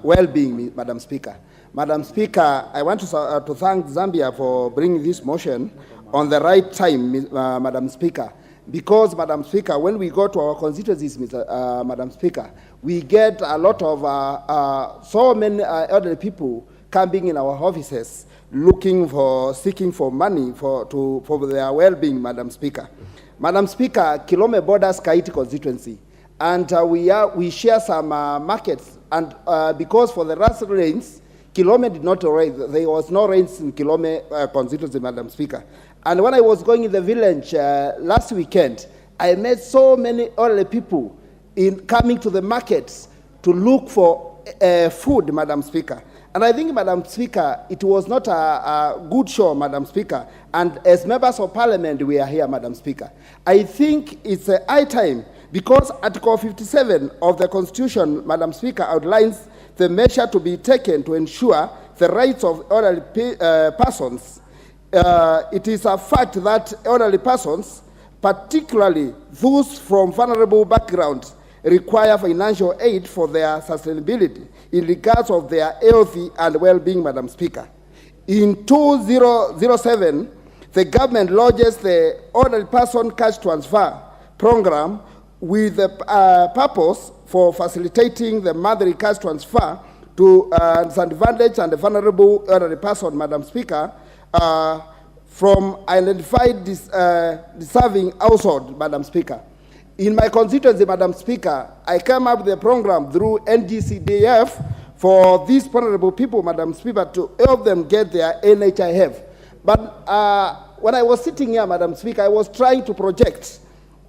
well-being, Madam Speaker. Madam Speaker, I want to thank Zambia for bringing this motion on the right time, Madam Speaker, because, Madam Speaker, when we go to our constituencies, Madam Speaker, we get a lot of so many elderly people coming in our offices seeking for money for their well-being, Madam Speaker. Madam Speaker, Kilome borders Kaiti constituency, and we share some markets, and because for the last rains, Kilome did not rain. There was no rains in Kilome constituency, Madam Speaker. And when I was going in the village last weekend, I met so many elderly people coming to the markets to look for food, Madam Speaker. And I think, Madam Speaker, it was not a good show, Madam Speaker. And as members of Parliament, we are here, Madam Speaker. I think it's a high time, because Article 57 of the Constitution, Madam Speaker, outlines the measure to be taken to ensure the rights of elderly persons. It is a fact that elderly persons, particularly those from vulnerable backgrounds, require financial aid for their sustainability in regards of their healthy and well-being, Madam Speaker. In 2007, the government launches the Elderly Person Cash Transfer Program with the purpose for facilitating the monthly cash transfer to disadvantaged and vulnerable elderly person, Madam Speaker, from identified deserving household, Madam Speaker. In my constituency, Madam Speaker, I came up with a program through NGCDF for these vulnerable people, Madam Speaker, to help them get their NHIF. But when I was sitting here, Madam Speaker, I was trying to project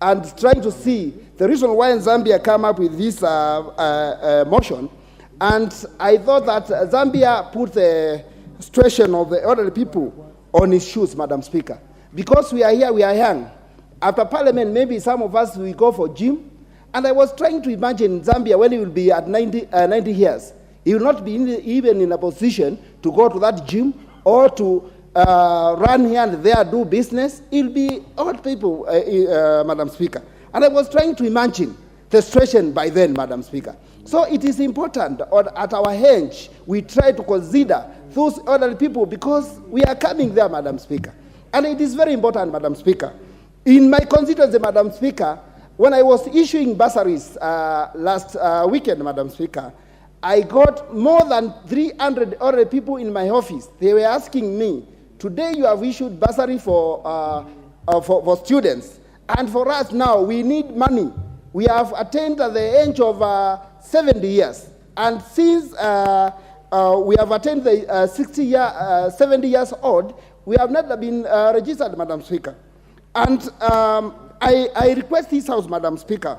and trying to see the reason why Zambia came up with this motion. And I thought that Zambia put the situation of the elderly people on its shoes, Madam Speaker. Because we are here, we are young. After Parliament, maybe some of us will go for gym. And I was trying to imagine Zambia when he will be at 90 years. He will not be even in a position to go to that gym or to run here and there, do business. He'll be old people, Madam Speaker. And I was trying to imagine the situation by then, Madam Speaker. So it is important at our age, we try to consider those elderly people because we are coming there, Madam Speaker. And it is very important, Madam Speaker. In my constituency, Madam Speaker, when I was issuing bursaries last weekend, Madam Speaker, I got more than 300 elderly people in my office. They were asking me, today you have issued bursary for students. And for us now, we need money. We have attained at the age of 70 years. And since we have attained the 70 years old, we have not been registered, Madam Speaker. And I request this House, Madam Speaker,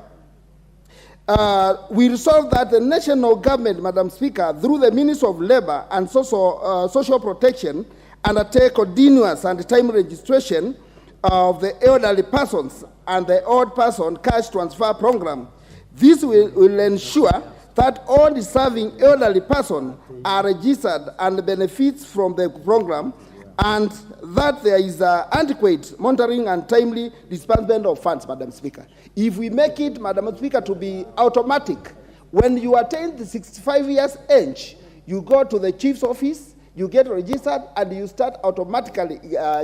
we resolve that the national government, Madam Speaker, through the Ministry of Labor and Social Protection, undertake continuous and timely registration of the elderly persons and the old person cash transfer program. This will ensure that all deserving elderly persons are registered and benefits from the program, and that there is adequate monitoring and timely disbursement of funds, Madam Speaker. If we make it, Madam Speaker, to be automatic, when you attain the 65 years age, You go to the chief's office, you get registered, and you start automatically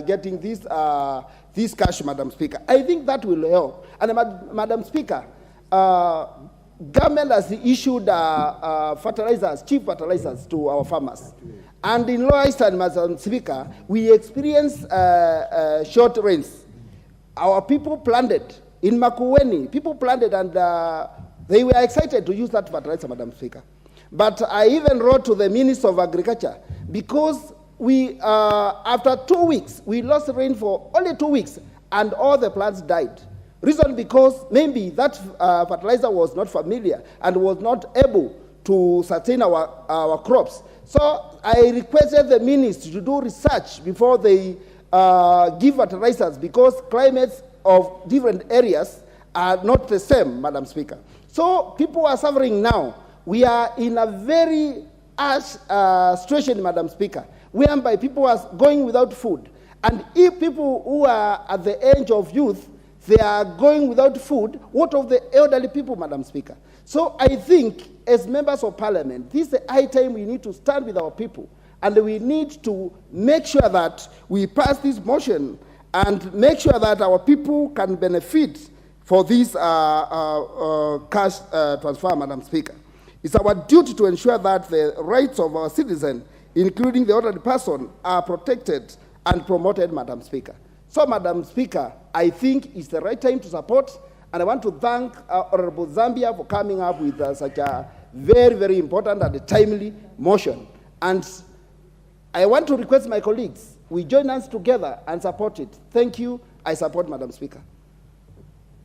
getting this cash, Madam Speaker. I think that will help. And Madam Speaker, government has issued fertilizers, cheap fertilizers to our farmers. And in Lower Eastern, Madam Speaker, we experienced short rains. Our people planted in Makueni, people planted, and they were excited to use that fertilizer, Madam Speaker. But I even wrote to the Minister of Agriculture, because we, after 2 weeks, we lost rain for only 2 weeks, and all the plants died. Reason because maybe that fertilizer was not familiar and was not able to sustain our crops. So I requested the ministry to do research before they give fertilizers, because climates of different areas are not the same, Madam Speaker. So people are suffering now. We are in a very harsh situation, Madam Speaker, whereby people are going without food. And if people who are at the age of youth, they are going without food, what of the elderly people, Madam Speaker? So I think, as members of parliament, this is the high time we need to stand with our people, and we need to make sure that we pass this motion and make sure that our people can benefit for this cash transfer, Madam Speaker. It's our duty to ensure that the rights of our citizens, including the elderly person, are protected and promoted, Madam Speaker. So, Madam Speaker, I think it's the right time to support, and I want to thank Honorable Zambia for coming up with such a very, very important and timely motion. And I want to request my colleagues, we join hands together and support it. Thank you. I support, Madam Speaker.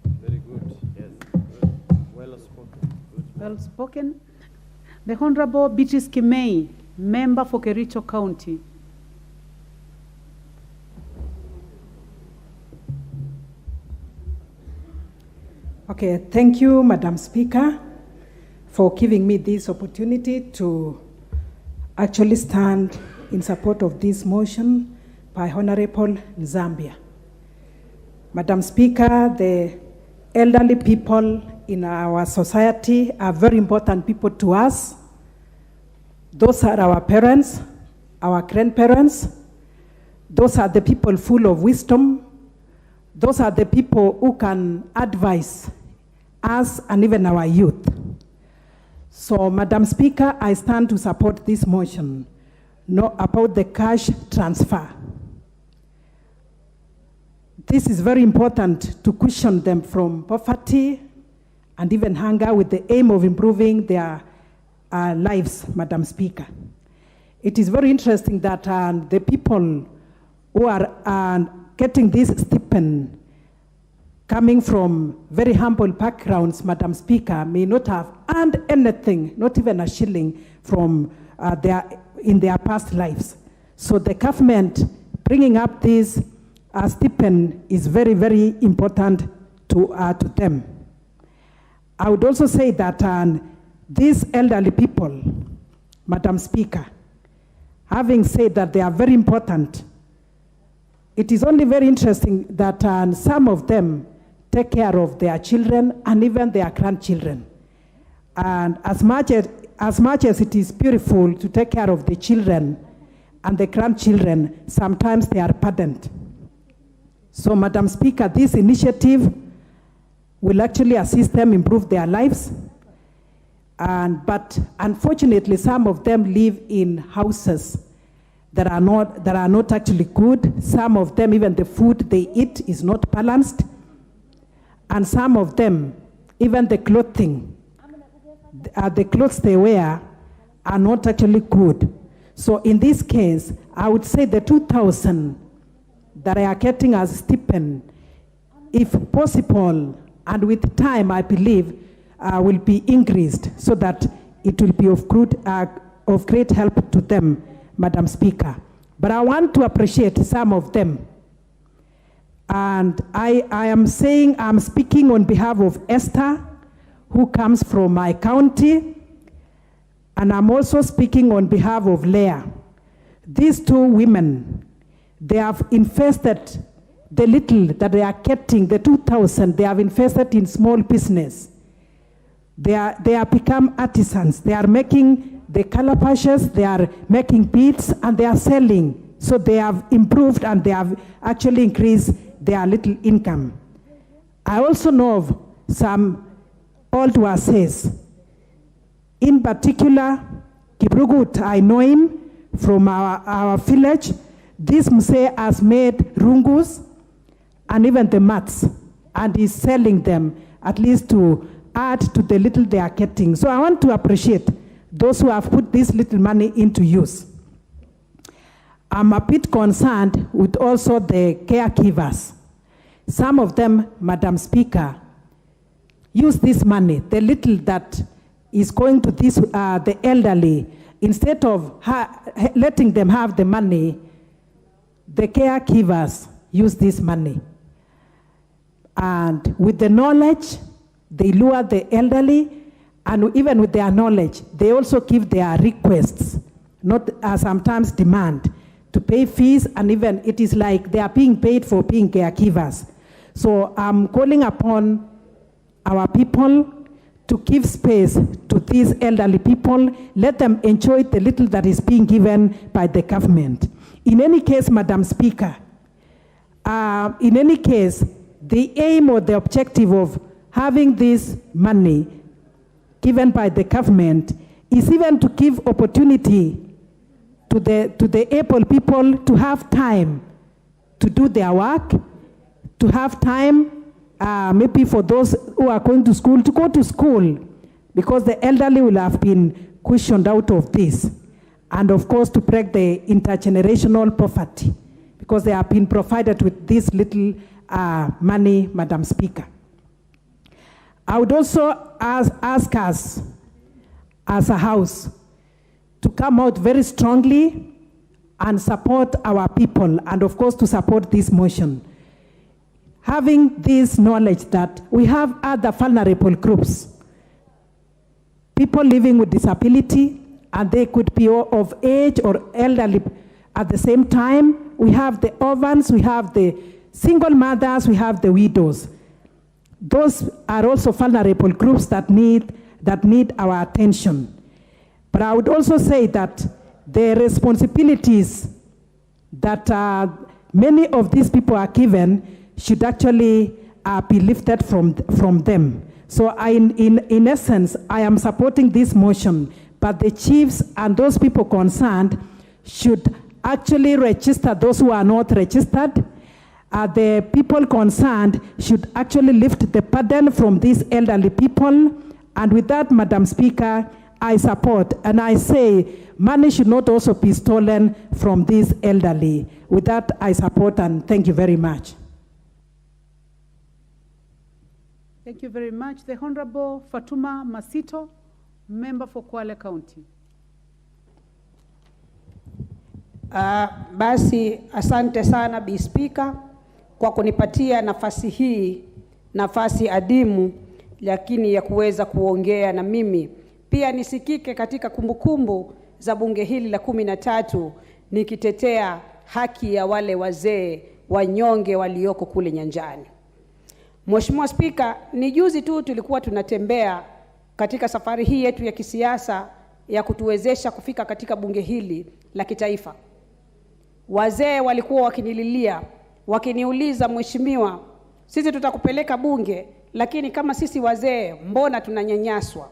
Very good. Yes. Good. Well spoken. Good. Well spoken. The Honorable Beatrice Kimei, member for Kericho County. Okay, thank you, Madam Speaker, for giving me this opportunity to actually stand in support of this motion by Honorable Zambia. Madam Speaker, the elderly people in our society are very important people to us. Those are our parents, our grandparents. Those are the people full of wisdom. Those are the people who can advise us and even our youth. So, Madam Speaker, I stand to support this motion about the cash transfer. This is very important to cushion them from poverty and even hunger, with the aim of improving their lives, Madam Speaker. It is very interesting that the people who are getting this stipend coming from very humble backgrounds, Madam Speaker, may not have earned anything, not even a shilling from in their past lives. So the government bringing up this stipend is very, very important to them. I would also say that these elderly people, Madam Speaker, having said that they are very important, it is only very interesting that some of them take care of their children and even their grandchildren. And as much as it is beautiful to take care of the children and the grandchildren, sometimes they are burdened. So, Madam Speaker, this initiative will actually assist them improve their lives. But unfortunately, some of them live in houses that are not actually good. Some of them, even the food they eat is not balanced. And some of them, even the clothing, the clothes they wear are not actually good. So in this case, I would say the 2,000 that I are getting as stipend, if possible, and with time, I believe, will be increased so that it will be of great help to them, Madam Speaker. But I want to appreciate some of them. And I'm speaking on behalf of Esther, who comes from my county, and I'm also speaking on behalf of Leah. These two women, they have invested the little that they are getting, the 2,000, they have invested in small business. They are become artisans. They are making the calabashes, they are making beads and they are selling. So they have improved and they have actually increased their little income. I also know of some old wases. In particular, Kibrugut, I know him from our village. This Muse has made rungus and even the mats, and he's selling them at least to add to the little they are getting. So I want to appreciate those who have put this little money into use. I'm a bit concerned with also the caregivers. Some of them, Madam Speaker, use this money, the little that is going to this, the elderly, instead of letting them have the money, the caregivers use this money. And with the knowledge, they lure the elderly, and even with their knowledge, they also give their requests, not sometimes demand, to pay fees, and even it is like they are being paid for being caregivers. So I'm calling upon our people to give space to these elderly people, let them enjoy the little that is being given by the government. In any case, Madam Speaker, the aim or the objective of having this money given by the government is even to give opportunity to the able people to have time to do their work, to have time maybe for those who are going to school, to go to school, because the elderly will have been cushioned out of this. And of course, to break the intergenerational poverty, because they have been provided with this little money, Madam Speaker. I would also ask us as a house to come out very strongly and support our people, and of course to support this motion. Having this knowledge that we have other vulnerable groups, people living with disability, and they could be of age or elderly at the same time. We have the orphans, we have the single mothers, we have the widows. Those are also vulnerable groups that need our attention. But I would also say that the responsibilities that many of these people are given should actually be lifted from them. So in essence, I am supporting this motion, but the chiefs and those people concerned should actually register those who are not registered. The people concerned should actually lift the burden from these elderly people. And with that, Madam Speaker, I support, and I say money should not also be stolen from these elderly. With that, I support, and thank you very much. Thank you very much. The Honorable Fatuma Masito, member for Kwale County. Basi asante sana Bi Speaker kwa kunipatia nafasi hii, nafasi adimu lakini ya kuweza kuongea na mimi. Pia nisikike katika kumbukumbu za bunge hili la 13 nikitetea haki ya wale wazee wanyonge walioko kule nyanjani. Mheshimiwa Speaker, ni juzi tu tulikuwa tunatembea katika safari hii yetu ya kisiasa ya kutuwezesha kufika katika bunge hili la kitaifa. Wazee walikuwa wakinililia, wakiniuliza, mheshimiwa, sisi tutakupeleka bunge, lakini kama sisi wazee mbona tunanyanyaswa?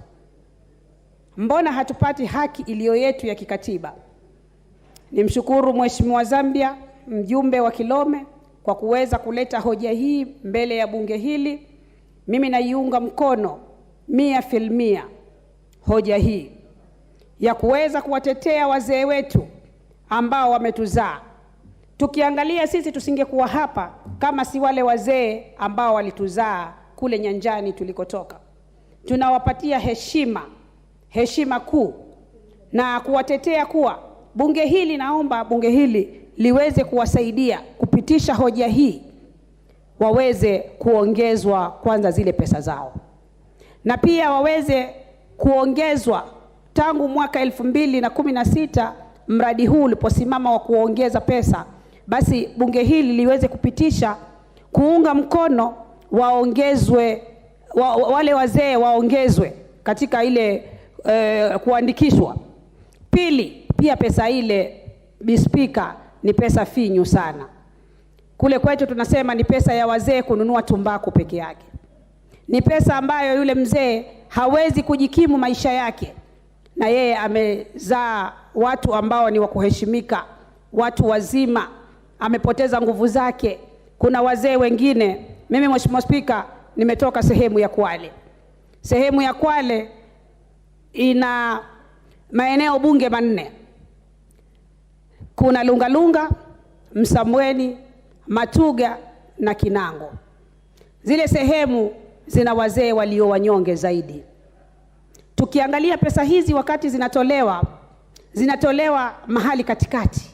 Mbona hatupati haki iliyo yetu ya kikatiba? Nimshukuru Mheshimiwa Zambia, mjumbe wa Kilome, kwa kuweza kuleta hoja hii mbele ya bunge hili. Mimi naiunga mkono 100% hoja hii ya kuweza kuwatetea wazee wetu ambao wametuzaa. Tukiangalia sisi tusingekuwa hapa kama si wale wazee ambao walituzaa kule nyanjani tulikotoka. Tunawapatia heshima kuu na kuwatetea kuwa bunge hili, naomba bunge hili liweze kuwasaidia kupitisha hoja hii, waweze kuongezwa kwanza zile pesa zao, na pia waweze kuongezwa tangu mwaka 2016 mradi huu uliposimama wa kuongeza pesa, basi bunge hili liweze kupitisha kuunga mkono waongezwe wale wazee waongezwe katika ile kuandikishwa Pili, pia pesa ile Speaker ni pesa finyu sana. Kule kwetu tunasema ni pesa ya wazee kununua tumbaku peke yake. Ni pesa ambayo yule mzee hawezi kujikimu maisha yake, na yeye amezaa watu ambao ni wa kuheshimika, watu wazima, amepoteza nguvu zake. Kuna wazee wengine, mimi Mheshimiwa Spika nimetoka sehemu ya Kwale. Sehemu ya Kwale ina maeneo bunge manne. Kuna Lungalunga, Msamweni, Matuga na Kinango. Zile sehemu zina wazee walio wanyonge zaidi. Tukiangalia pesa hizi wakati zinatolewa mahali katikati.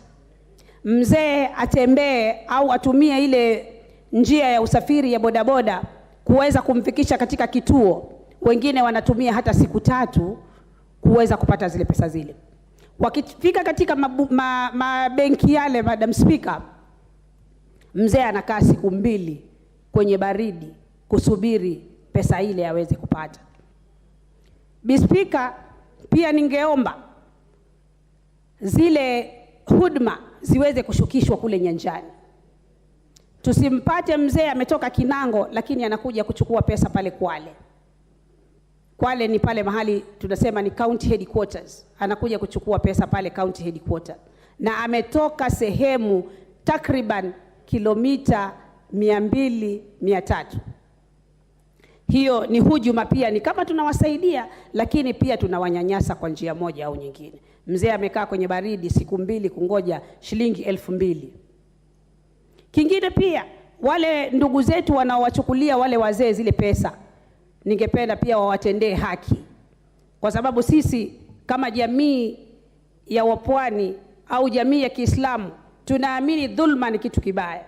Mzee atembee au atumie ile njia ya usafiri ya bodaboda kuweza kumfikisha katika kituo. Wengine wanatumia hata siku 3 kuweza kupata zile pesa zile. Wakifika katika mabenki yale, Madam Speaker, mzee anakaa siku 2 kwenye baridi kusubiri pesa ile aweze kupata. Speaker, pia ningeomba zile huduma ziweze kushukishwa kule nyanjani. Tusimpate mzee ametoka Kinango lakini anakuja kuchukua pesa pale Kwale. Kwale ni pale mahali tunasema ni county headquarters. Anakuja kuchukua pesa pale county headquarters. Na ametoka sehemu takriban kilomita 200-300. Hiyo ni hujuma pia, ni kama tunawasaidia lakini pia tunawanyanyasa kwa njia moja au nyingine. Mzee amekaa kwenye baridi siku 2 kungoja shilingi 2,000. Kingine pia, wale ndugu zetu wanaowachukulia wale wazee zile pesa, ningependa pia wawatendee haki. Kwa sababu sisi kama jamii ya Wapwani au jamii ya Kiislamu tunaamini dhulma ni kitu kibaya.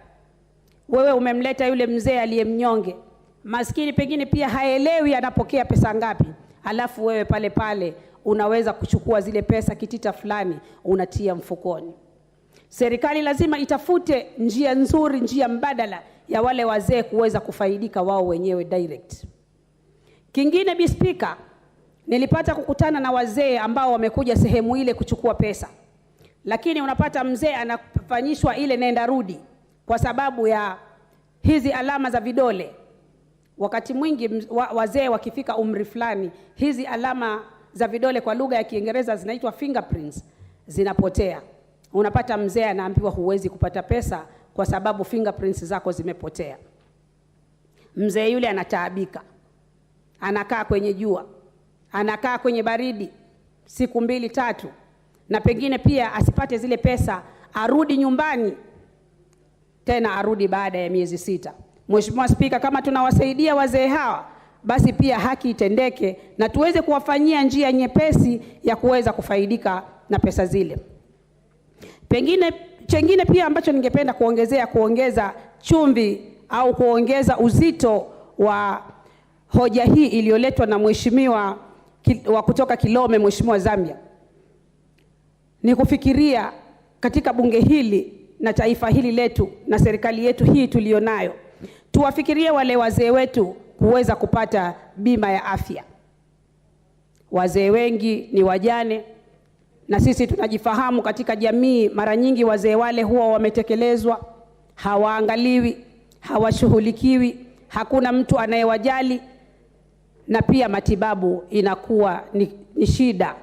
Wewe umemleta yule mzee aliyemnyonge, maskini pengine pia haelewi anapokea pesa ngapi, alafu wewe pale pale unaweza kuchukua zile pesa kitita fulani unatia mfukoni. Serikali lazima itafute njia nzuri, njia mbadala ya wale wazee kuweza kufaidika wao wenyewe direct. Kingine, Speaker, nilipata kukutana na wazee ambao wamekuja sehemu ile kuchukua pesa. Lakini unapata mzee anafanyishwa ile nenda rudi kwa sababu ya hizi alama za vidole. Wakati mwingi wazee wakifika umri fulani, hizi alama za vidole kwa lugha ya Kiingereza zinaitwa fingerprints, zinapotea. Unapata mzee anaambiwa huwezi kupata pesa kwa sababu fingerprints zako zimepotea. Mzee yule anataabika. Anakaa kwenye jua, anakaa kwenye baridi siku 2-3, na pengine pia asipate zile pesa, arudi nyumbani tena arudi baada ya miezi 6. Mheshimiwa Spika, kama tunawasaidia wazee hawa, basi pia haki itendeke na tuweze kuwafanyia njia nyepesi ya kuweza kufaidika na pesa zile. Chengine pia ambacho ningependa kuongeza chumvi au kuongeza uzito wa hoja hii iliyoletwa na mheshimiwa wa kutoka Kilome, Mheshimiwa Zambia, ni kufikiria katika bunge hili na taifa hili letu na serikali yetu hii tulionayo, tuwafikirie wale wazee wetu kuweza kupata bima ya afya. Wazee wengi ni wajane, na sisi tunajifahamu katika jamii, mara nyingi wazee wale huwa wametekelezwa, hawaangaliwi, hawashughulikiwi, hakuna mtu anayewajali, na pia matibabu inakuwa ni shida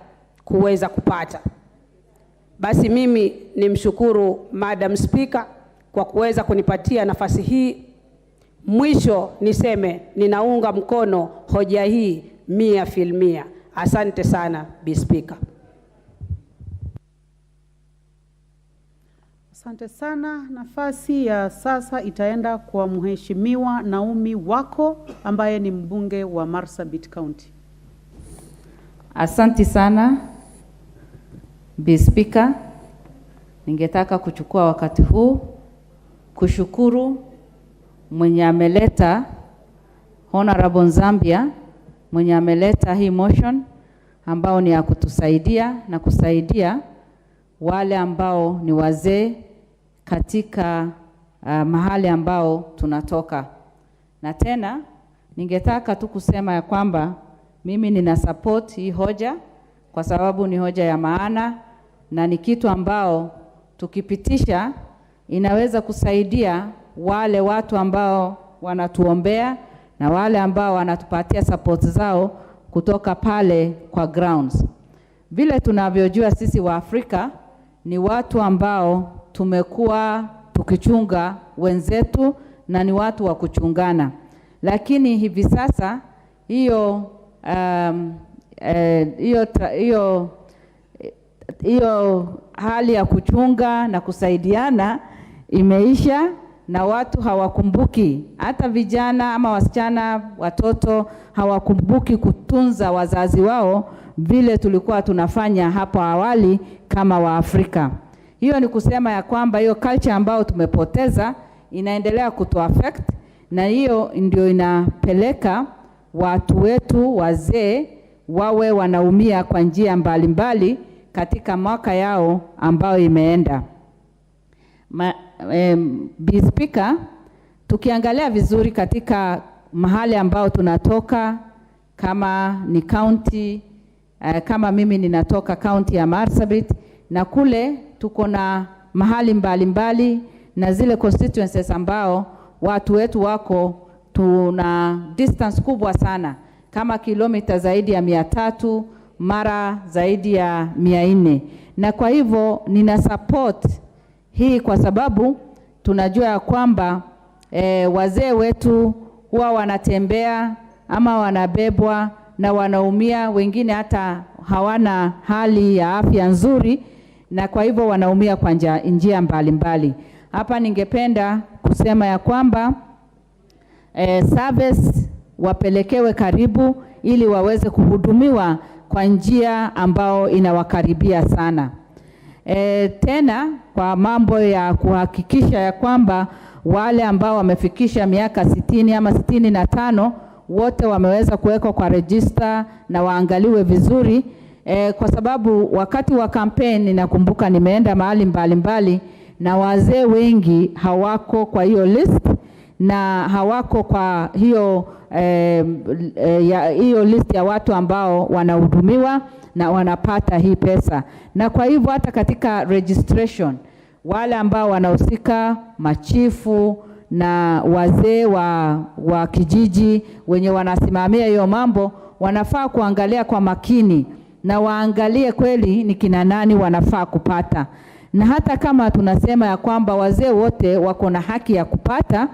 kuweza kupata. Basi mimi nimshukuru Madam Speaker kwa kuweza kunipatia nafasi hii. Mwisho niseme ninaunga mkono hoja hii 100%. Asante sana, Bi Speaker. Asante sana. Nafasi ya sasa itaenda kwa Mheshimiwa Naomi Wako ambaye ni mbunge wa Marsabit County. Asante sana, Bi Speaker. Ningetaka kuchukua wakati huu kushukuru mwenye ameleta Honorable Zambia, mwenye ameleta hii motion ambao ni ya kutusaidia na kusaidia wale ambao ni wazee katika mahali ambao tunatoka. Na tena ningetaka tu kusema ya kwamba mimi nina support hii hoja kwa sababu ni hoja ya maana na ni kitu ambao tukipitisha inaweza kusaidia wale watu ambao wanatuombea na wale ambao wanatupatia support zao kutoka pale kwa grounds. Vile tunavyojua sisi wa Afrika ni watu ambao tumekuwa tukichunga wenzetu na ni watu wa kuchungana. Lakini hivi sasa hiyo hali ya kuchunga na kusaidiana imeisha na watu hawakumbuki, hata vijana ama wasichana, watoto hawakumbuki kutunza wazazi wao vile tulikuwa tunafanya hapo awali kama Waafrika. Hiyo ni kusema ya kwamba hiyo culture ambao tumepoteza inaendelea kutuaffect, na hiyo ndio inapeleka watu wetu wazee wawe wanaumia kwa njia mbalimbali katika mwaka yao ambao imeenda. Bi Speaker, tukiangalia vizuri katika mahali ambao tunatoka, kama ni county, kama mimi ninatoka county ya Marsabit, na kule tuko na mahali mbalimbali na zile constituencies ambao watu wetu wako, tuna distance kubwa sana, kama kilomita zaidi ya 300, mara zaidi ya 400. Na kwa hivyo nina support hii kwa sababu tunajua ya kwamba wazee wetu huwa wanatembea ama wanabebwa na wanaumia, wengine hata hawana hali ya afya nzuri, na kwa hivyo wanaumia kwa njia mbalimbali. Hapa ningependa kusema ya kwamba service wapelekewe karibu ili waweze kuhudumiwa kwa njia ambao inawakaribia sana. Tena kwa mambo ya kuhakikisha ya kwamba wale ambao wamefikisha miaka 60 ama 65 wote wameweza kuwekwa kwa register na waangaliwe vizuri, kwa sababu wakati wa campaign nakumbuka nimeenda mahali mbalimbali na wazee wengi hawako kwa hiyo list na hawako kwa hiyo hiyo list ya watu ambao wanahudumiwa na wanapata hii pesa. Na kwa hivyo hata katika registration wale ambao wanahusika, machifu na wazee wa kijiji wenye wanasimamia hiyo mambo, wanafaa kuangalia kwa makini na waangalie kweli ni kina nani wanafaa kupata. Na hata kama tunasema ya kwamba wazee wote wako na haki ya kupata,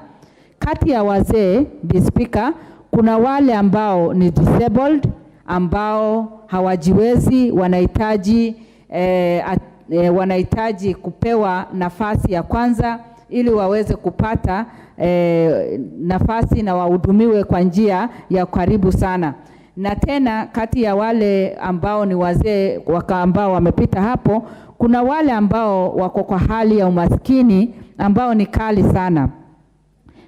kati ya wazee, Bi Speaker, kuna wale ambao ni disabled, ambao hawajiwezi, wanahitaji kupewa nafasi ya kwanza ili waweze kupata nafasi na wahudumiwe kwa njia ya karibu sana. Na tena kati ya wale ambao ni wazee ambao wamepita hapo, kuna wale ambao wako kwa hali ya umaskini ambao ni kali sana.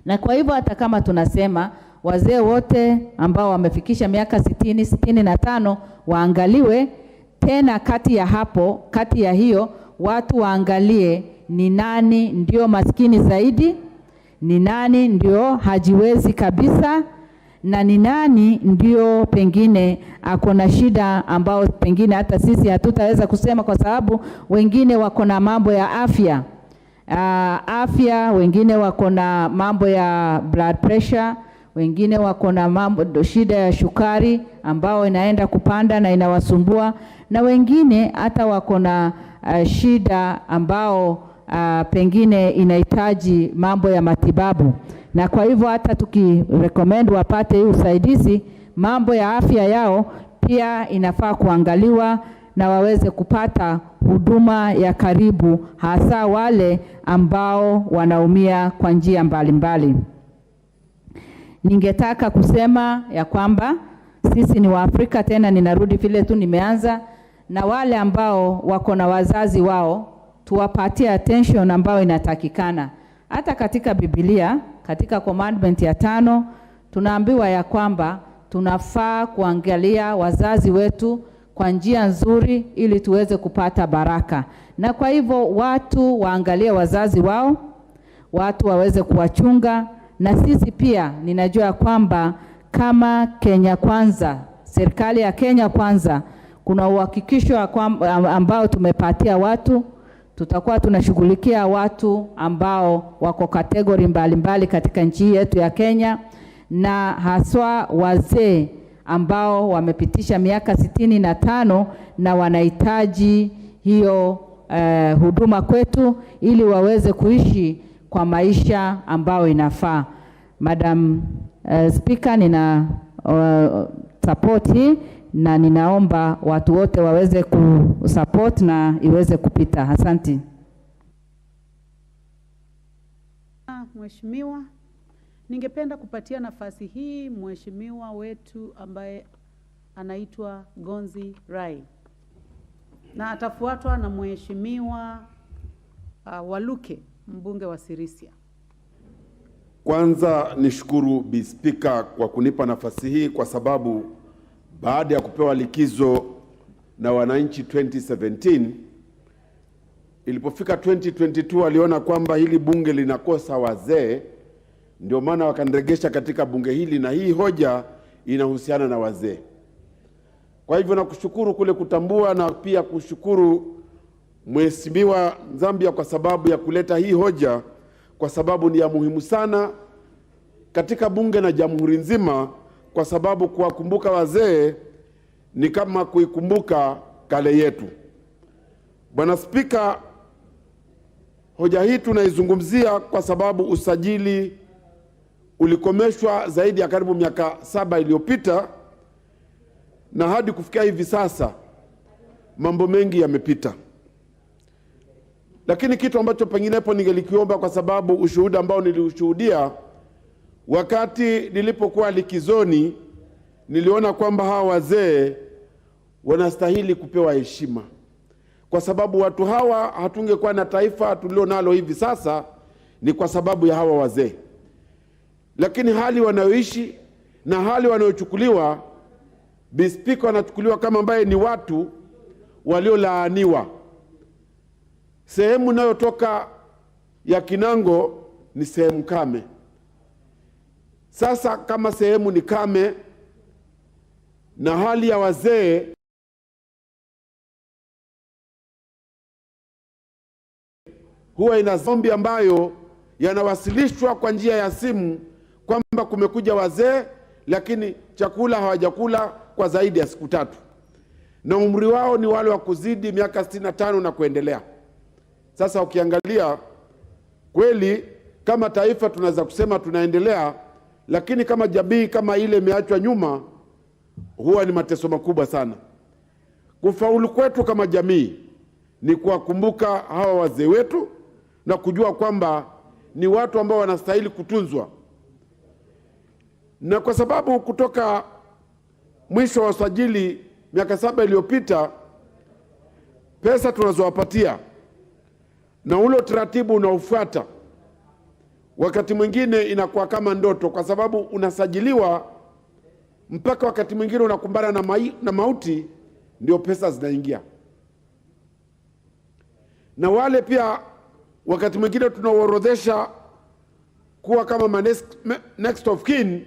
Na kwa hivyo hata kama tunasema wazee wote ambao wamefikisha miaka 60, 65 waangaliwe, tena kati ya hiyo watu waangalie ni nani ndio maskini zaidi, ni nani ndio hajiwezi kabisa, na ni nani ndio pengine ako na shida ambao pengine hata sisi hatutaweza kusema, kwa sababu wengine wako na mambo ya afya, wengine wako na mambo ya blood pressure, wengine wako na shida ya shukari ambao inaenda kupanda na inawasumbua, na wengine hata wako na shida ambao pengine inahitaji mambo ya matibabu. Na kwa hivyo hata tukirecommend wapate hii usaidizi, mambo ya afya yao pia inafaa kuangaliwa na waweze kupata huduma ya karibu, hasa wale ambao wanaumia kwa njia mbalimbali. Ningetaka kusema ya kwamba sisi ni Waafrika, tena ninarudi vile tu nimeanza, na wale ambao wako na wazazi wao tuwapatie attention ambao inatakikana. Hata katika Biblia, katika commandment ya 5, tunaambiwa ya kwamba tunafaa kuangalia wazazi wetu kwa njia nzuri ili tuweze kupata baraka. Na kwa hivyo watu waangalie wazazi wao, watu waweze kuwachunga, na sisi pia ninajua kwamba kama Kenya Kwanza, serikali ya Kenya Kwanza, kuna uhakikisho ambao tumepatia watu. Tutakuwa tunashughulikia watu ambao wako kategori mbalimbali katika nchi yetu ya Kenya, na haswa wazee ambao wamepitisha miaka 65 na wanahitaji hiyo huduma kwetu ili waweze kuishi kwa maisha ambao inafaa. Madam Speaker, nina support hii na ninaomba watu wote waweze kusupport na iweze kupita. Asante. Mheshimiwa, ningependa kupatia nafasi hii mheshimiwa wetu ambaye anaitwa Gonzi Rai, na atafuatwa na mheshimiwa Waluke, mbunge wa Sirisia. Kwanza nishukuru Bi Speaker kwa kunipa nafasi hii, kwa sababu baada ya kupewa likizo na wananchi 2017, ilipofika 2022 waliona kwamba hili bunge linakosa wazee, ndio maana wakaniregesha katika bunge hili, na hii hoja inahusiana na wazee. Kwa hivyo nakushukuru kule kutambua, na pia kushukuru Mheshimiwa Zambia kwa sababu ya kuleta hii hoja, kwa sababu ni ya muhimu sana katika bunge na jamhuri nzima, kwa sababu kuwakumbuka wazee ni kama kuikumbuka kale yetu. Bwana Spika, hoja hii tunaizungumzia kwa sababu usajili ulikomeshwa zaidi ya karibu miaka 7 iliyopita, na hadi kufikia hivi sasa mambo mengi yamepita. Lakini kitu ambacho penginepo ningelikiomba, kwa sababu ushuhuda ambao niliushuhudia wakati nilipokuwa likizoni, niliona kwamba hawa wazee wanastahili kupewa heshima, kwa sababu watu hawa hatungekuwa na taifa tulio nalo hivi sasa ni kwa sababu ya hawa wazee. Lakini hali wanayoishi na hali wanayochukuliwa, Bi Speaker, wanachukuliwa kama ambaye ni watu waliolaaniwa. Sehemu nayotoka ya Kinango ni sehemu kame. Sasa kama sehemu ni kame na hali ya wazee huwa ina zombi ambayo yanawasilishwa kwa njia ya simu kwamba kumekuja wazee, lakini chakula hawajakula kwa zaidi ya siku 3, na umri wao ni wale wa kuzidi miaka 65 na kuendelea. Sasa ukiangalia kweli kama taifa tunaweza kusema tunaendelea, lakini kama jamii kama ile imeachwa nyuma, huwa ni mateso makubwa sana. Kufaulu kwetu kama jamii ni kuwakumbuka hawa wazee wetu na kujua kwamba ni watu ambao wanastahili kutunzwa. Na kwa sababu kutoka mwisho wa usajili miaka 7 iliyopita, pesa tunazowapatia na ule utaratibu unaofuata wakati mwingine inakuwa kama ndoto, kwa sababu unasajiliwa mpaka wakati mwingine unakumbana na mauti, ndio pesa zinaingia. Na wale pia wakati mwingine tunaorodhesha kuwa kama next of kin,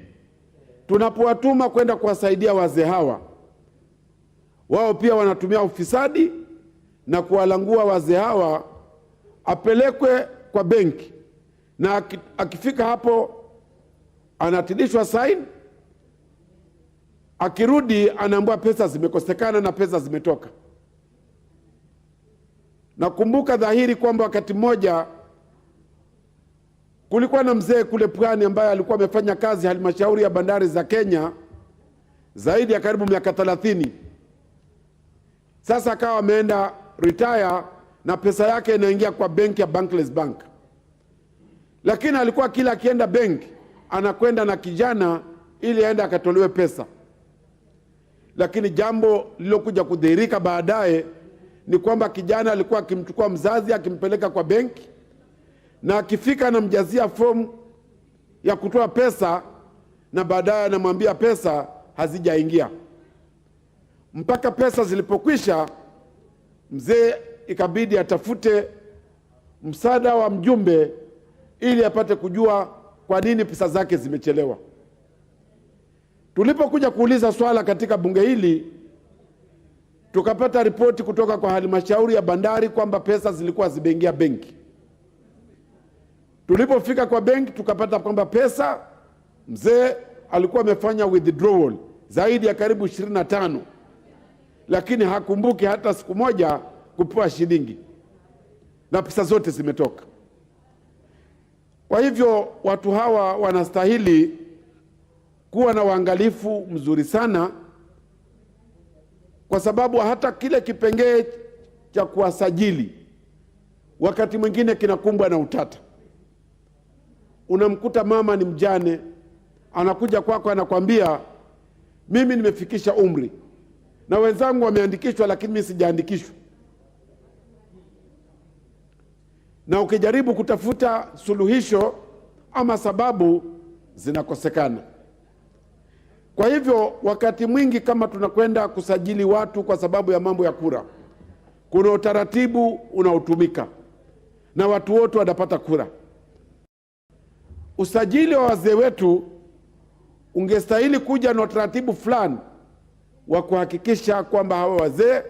tunapowatuma kwenda kuwasaidia wazee hawa, wao pia wanatumia ufisadi na kuwalangua wazee hawa apelekwe kwa benki, na akifika hapo anatidishwa sign, akirudi anaambiwa pesa zimekosekana na pesa zimetoka. Nakumbuka dhahiri kwamba wakati mmoja kulikuwa na mzee kule Pwani ambaye alikuwa amefanya kazi halmashauri ya bandari za Kenya zaidi ya karibu miaka 30. Sasa akawa ameenda retire na pesa yake inaingia kwa benki ya Bankless Bank. Lakini alikuwa kila akienda benki anakwenda na kijana ili aende akatolewe pesa. Lakini jambo lilokuja kudhihirika baadaye ni kwamba kijana alikuwa akimchukua mzazi akimpeleka kwa benki, na akifika anamjazia fomu ya kutoa pesa, na baadaye anamwambia pesa hazijaingia. Mpaka pesa zilipokwisha, mzee ikabidi atafute msaada wa mjumbe ili apate kujua kwa nini pesa zake zimechelewa. Tulipokuja kuuliza swala katika bunge hili, tukapata ripoti kutoka kwa halmashauri ya bandari kwamba pesa zilikuwa zimeingia benki. Tulipofika kwa benki tukapata kwamba pesa, mzee alikuwa amefanya withdrawal zaidi ya karibu 25, lakini hakumbuki hata siku moja kupewa shilingi, na pesa zote zimetoka. Kwa hivyo watu hawa wanastahili kuwa na uangalifu mzuri sana, kwa sababu hata kile kipengee cha kuwasajili wakati mwingine kinakumbwa na utata. Unamkuta mama ni mjane, anakuja kwako anakwambia, mimi nimefikisha umri na wenzangu wameandikishwa, lakini mimi sijaandikishwa. Na ukijaribu kutafuta suluhisho ama sababu, zinakosekana. Kwa hivyo wakati mwingi kama tunakwenda kusajili watu kwa sababu ya mambo ya kura, kuna utaratibu unaotumika na watu wote wanapata kura. Usajili wa wazee wetu ungestahili kuja na utaratibu fulani wa kuhakikisha kwamba hawa wazee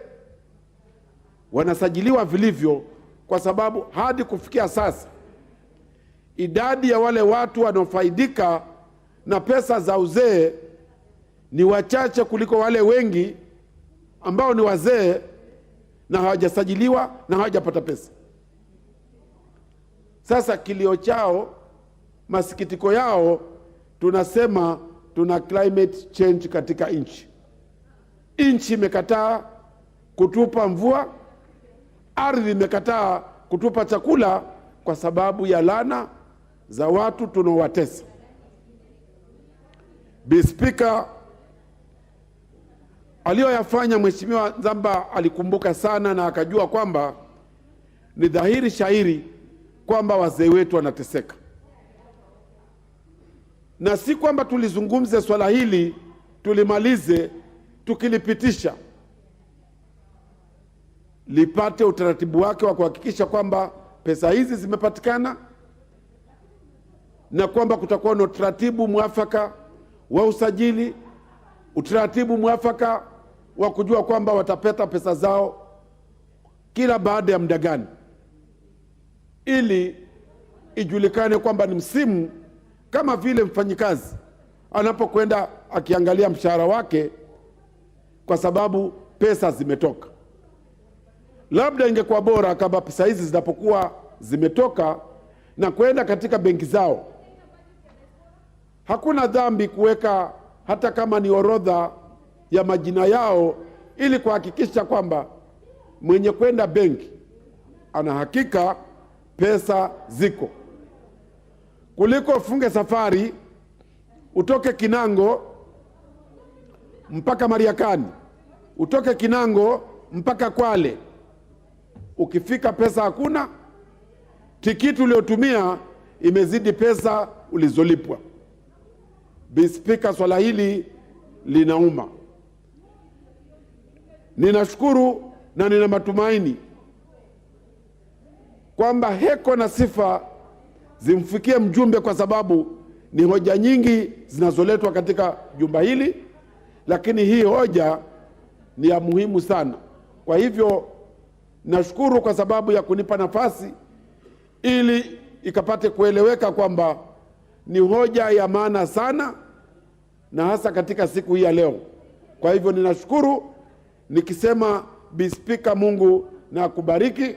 wanasajiliwa vilivyo, kwa sababu hadi kufikia sasa idadi ya wale watu wanaofaidika na pesa za uzee ni wachache kuliko wale wengi ambao ni wazee na hawajasajiliwa na hawajapata pesa. Sasa kilio chao, masikitiko yao, tunasema tuna climate change katika nchi. Nchi imekataa kutupa mvua, ardhi imekataa kutupa chakula kwa sababu ya laana za watu tunaowatesa. Bi Spika, aliyoyafanya Mheshimiwa Zamba alikumbuka sana, na akajua kwamba ni dhahiri shahiri kwamba wazee wetu wanateseka. Na si kwamba tulizungumze swala hili tulimalize, tukilipitisha lipate utaratibu wake wa kuhakikisha kwamba pesa hizi zimepatikana, na kwamba kutakuwa na utaratibu mwafaka wa usajili, utaratibu mwafaka wa kujua kwamba watapata pesa zao kila baada ya muda gani, ili ijulikane kwamba ni msimu, kama vile mfanyikazi anapokwenda akiangalia mshahara wake, kwa sababu pesa zimetoka. Labda ingekuwa bora kama pesa hizi zinapokuwa zimetoka na kwenda katika benki zao. Hakuna dhambi kuweka hata kama ni orodha ya majina yao, ili kuhakikisha kwamba mwenye kwenda benki ana hakika pesa ziko, kuliko ufunge safari utoke Kinango mpaka Mariakani, utoke Kinango mpaka Kwale, ukifika pesa hakuna, tikiti uliotumia imezidi pesa ulizolipwa. Bi Spika, swala hili linauma. Ninashukuru na nina matumaini kwamba heko na sifa zimfikie mjumbe, kwa sababu ni hoja nyingi zinazoletwa katika jumba hili, lakini hii hoja ni ya muhimu sana. Kwa hivyo nashukuru kwa sababu ya kunipa nafasi ili ikapate kueleweka kwamba ni hoja ya maana sana, na hasa katika siku hii ya leo. Kwa hivyo ninashukuru nikisema, Bi Spika, Mungu na akubariki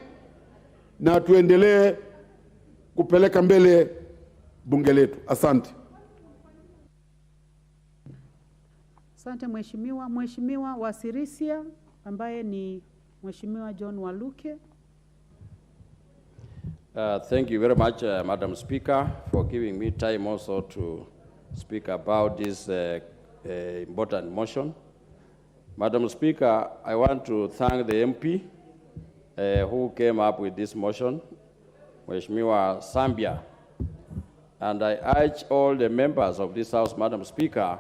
na tuendelee kupeleka mbele bunge letu. Asante. Asante Mheshimiwa. Mheshimiwa wa Sirisia ambaye ni Mheshimiwa John Waluke. Thank you very much, Madam Speaker, for giving me time also to speak about this important motion. Madam Speaker, I want to thank the MP who came up with this motion, Mheshimiwa Zambia, and I urge all the members of this House, Madam Speaker,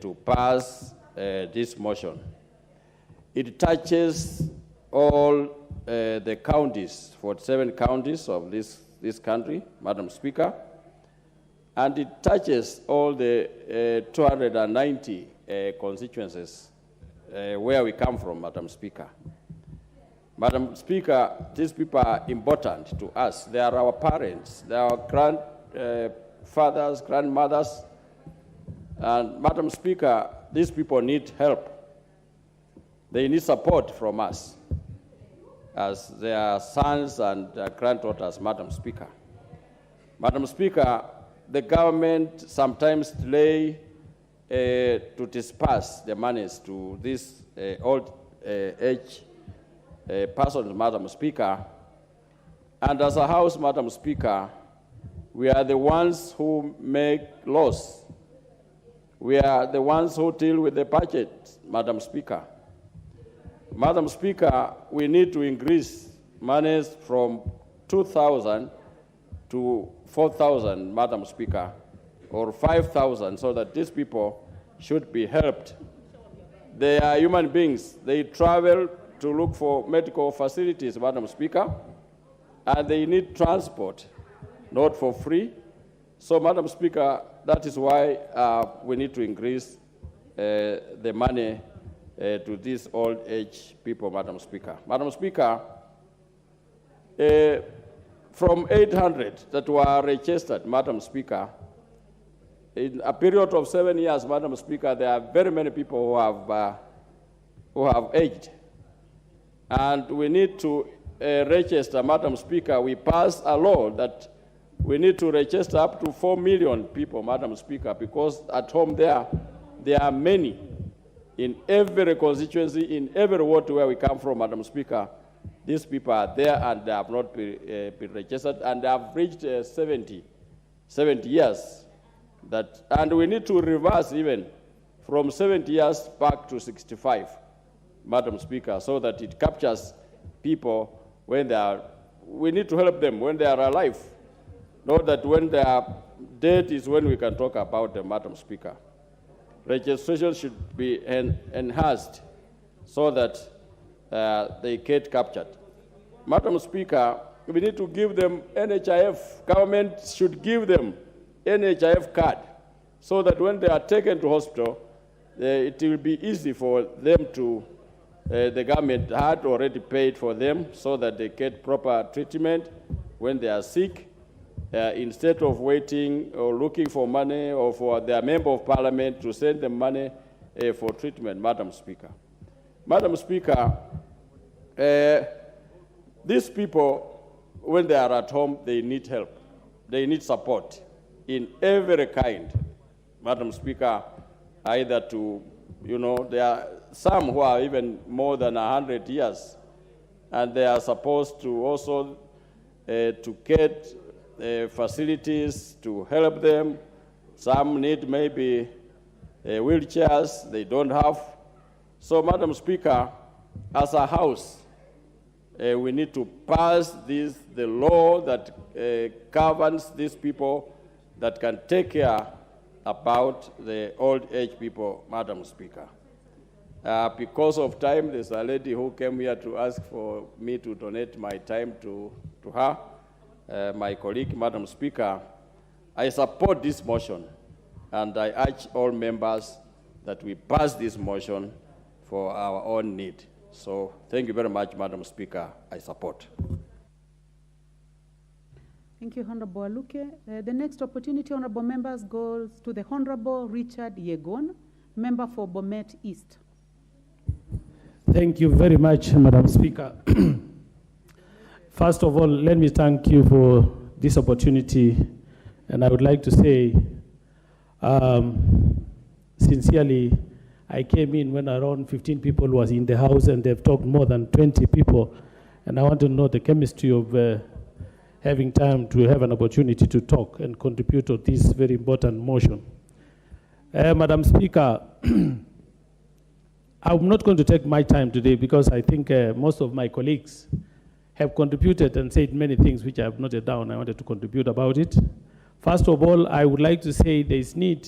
to pass this motion. It touches all the counties, 47 counties of this country, Madam Speaker, and it touches all the 290 constituencies where we come from, Madam Speaker. Madam Speaker, these people are important to us. They are our parents, they are our grandfathers, grandmothers. And Madam Speaker, these people need help. They need support from us as their sons and granddaughters, Madam Speaker. Madam Speaker, the government sometimes delay to disperse the monies to these old age persons, Madam Speaker. And as a House, Madam Speaker, we are the ones who make laws. We are the ones who deal with the budget, Madam Speaker. Madam Speaker, we need to increase monies from 2,000 to 4,000, Madam Speaker, or 5,000, so that these people should be helped. They are human beings. They travel to look for medical facilities, Madam Speaker, and they need transport, not for free. So, Madam Speaker, that is why we need to increase the money to these old age people, Madam Speaker. Madam Speaker, from 800 that were registered, Madam Speaker, in a period of 7 years, Madam Speaker, there are very many people who have aged. And we need to register, Madam Speaker. We passed a law that we need to register up to 4 million people, Madam Speaker, because at home there are many in every constituency, in every ward where we come from, Madam Speaker. These people are there and they have not been registered, and they have reached 70 years. And we need to reverse even from 70 years back to 65, Madam Speaker, so that it captures people when they are, we need to help them when they are alive. Not that when they are dead is when we can talk about them, Madam Speaker. Registration should be enhanced so that they get captured. Madam Speaker, we need to give them NHIF. Government should give them NHIF card so that when they are taken to hospital, it will be easy for them to, the government had already paid for them so that they get proper treatment when they are sick, instead of waiting or looking for money or for their member of parliament to send them money for treatment, Madam Speaker. Madam Speaker, these people, when they are at home, they need help. They need support in every kind, Madam Speaker, either to, there are some who are even more than 100 years, and they are supposed to also to get facilities to help them. Some need maybe wheelchairs they don't have. So, Madam Speaker, as a House, we need to pass the law that governs these people, that can take care about the old age people, Madam Speaker. Because of time, there's a lady who came here to ask for me to donate my time to her. My colleague, Madam Speaker, I support this motion, and I urge all members that we pass this motion for our own need. So thank you very much, Madam Speaker. I support. Thank you, Honorable Aluke. The next opportunity, honorable members, goes to the Honorable Richard Yegon, member for Bomet East. Thank you very much, Madam Speaker. First of all, let me thank you for this opportunity, and I would like to say, sincerely, I came in when around 15 people was in the house, and they've talked more than 20 people, and I want to know the chemistry of having time to have an opportunity to talk and contribute to this very important motion. Madam Speaker, I'm not going to take my time today because I think most of my colleagues have contributed and said many things which I have noted down. I wanted to contribute about it. First of all, I would like to say there is need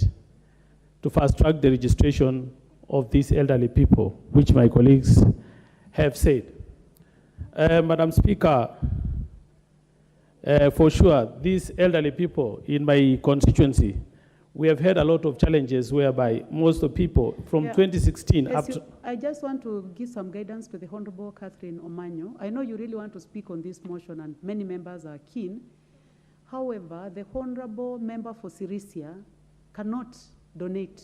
to fast-track the registration of these elderly people, which my colleagues have said. Madam Speaker, for sure, these elderly people in my constituency, we have had a lot of challenges whereby most of people from 2016 up to... I just want to give some guidance to the Honorable Catherine Omanyo. I know you really want to speak on this motion and many members are keen. However, the Honorable Member for Sirisia cannot donate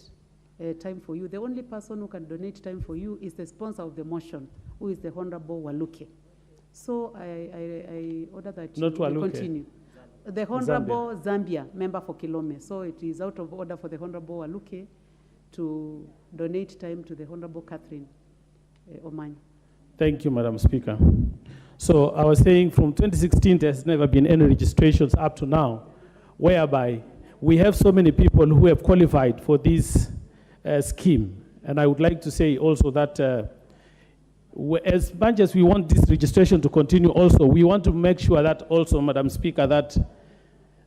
time for you. The only person who can donate time for you is the sponsor of the motion, who is the Honorable Waluke. So I order that you continue. The Honorable Zambia, member for Kilome. So it is out of order for the Honorable Waluke to donate time to the Honorable Catherine Omanyo. Thank you, Madam Speaker. So I was saying from 2016, there's never been any registrations up to now, whereby we have so many people who have qualified for this scheme. And I would like to say also that as much as we want this registration to continue also, we want to make sure that also, Madam Speaker, that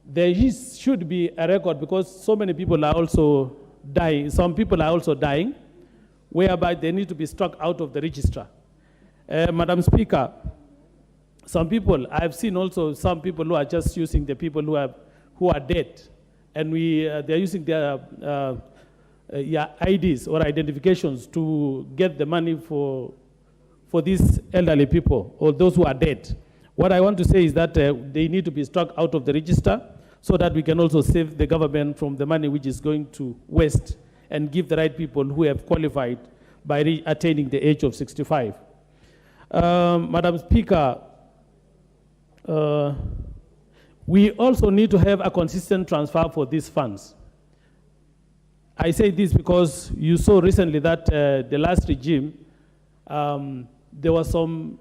there should be a record, because so many people are also dying. Some people are also dying, whereby they need to be struck out of the register. Madam Speaker, some people, I've seen also some people who are just using the people who are dead, and they're using their IDs or identifications to get the money for these elderly people or those who are dead. What I want to say is that they need to be struck out of the register so that we can also save the government from the money which is going to waste, and give the right people who have qualified by attaining the age of 65. Madam Speaker, we also need to have a consistent transfer for these funds. I say this because you saw recently that the last regime, there were some,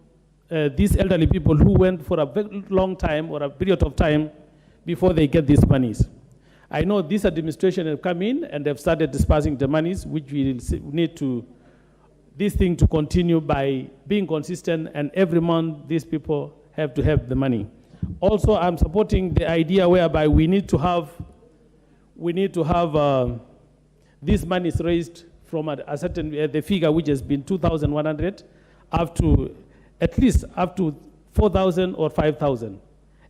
these elderly people who went for a very long time or a period of time before they get these monies. I know this administration have come in and they've started dispersing the monies, which we need to, this thing to continue by being consistent, and every month these people have to have the money. Also, I'm supporting the idea whereby we need to have these monies raised from a certain, the figure which has been 2,100 up to at least up to 4,000 or 5,000.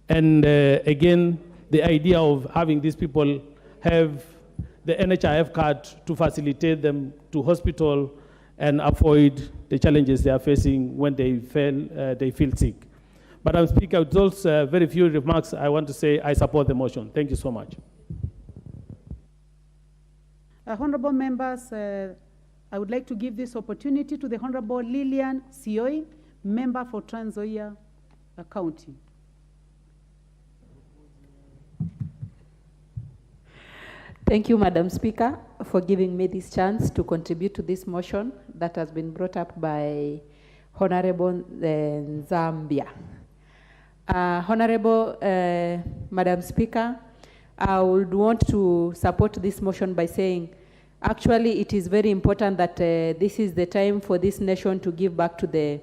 And again, the idea of having these people have the NHIF card to facilitate them to hospital and avoid the challenges they are facing when they feel sick. Madam Speaker, with those very few remarks, I want to say I support the motion. Thank you so much. Honorable members, I would like to give this opportunity to the Honorable Lillian Sioi, member for Trans Nzoia County. Thank you, Madam Speaker, for giving me this chance to contribute to this motion that has been brought up by Honorable Zambia. Honorable Madam Speaker, I would want to support this motion by saying, actually, it is very important that this is the time for this nation to give back to the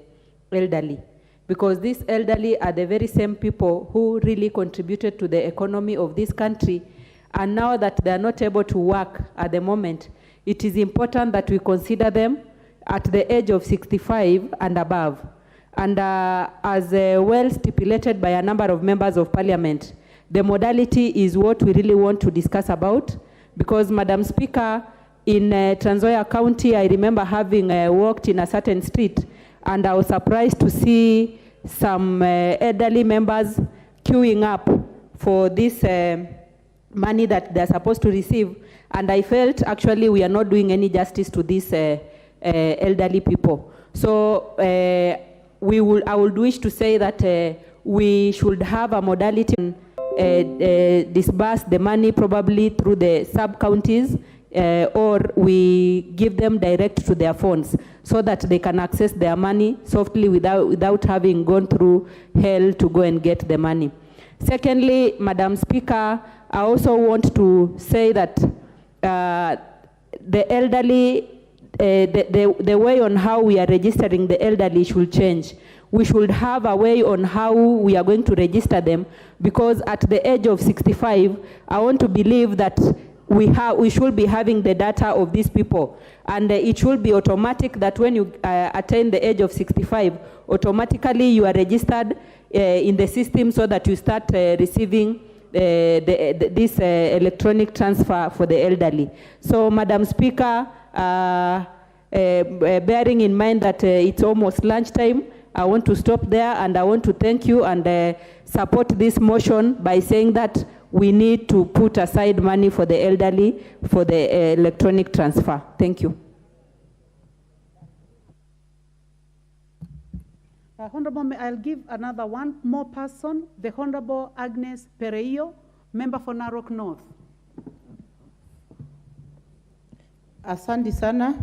elderly, because these elderly are the very same people who really contributed to the economy of this country. And now that they are not able to work at the moment, it is important that we consider them at the age of 65 and above. And as well stipulated by a number of members of parliament, the modality is what we really want to discuss about, because, Madam Speaker, in Trans Nzoia County, I remember having walked in a certain street, and I was surprised to see some elderly members queuing up for this money that they're supposed to receive, and I felt actually we are not doing any justice to these elderly people. So I would wish to say that we should have a modality disburse the money probably through the sub-counties, or we give them direct to their phones so that they can access their money softly without having gone through hell to go and get the money. Secondly, Madam Speaker, I also want to say that the elderly, the way on how we are registering the elderly should change. We should have a way on how we are going to register them, because at the age of 65, I want to believe that we should be having the data of these people, and it should be automatic that when you attain the age of 65, automatically you are registered in the system so that you start receiving this electronic transfer for the elderly. So, Madam Speaker, bearing in mind that it's almost lunchtime, I want to stop there, and I want to thank you and support this motion by saying that we need to put aside money for the elderly for the electronic transfer. Thank you. Honorable, I'll give another one more person, the Honorable Agnes Pereio, member for Narok North. Asante sana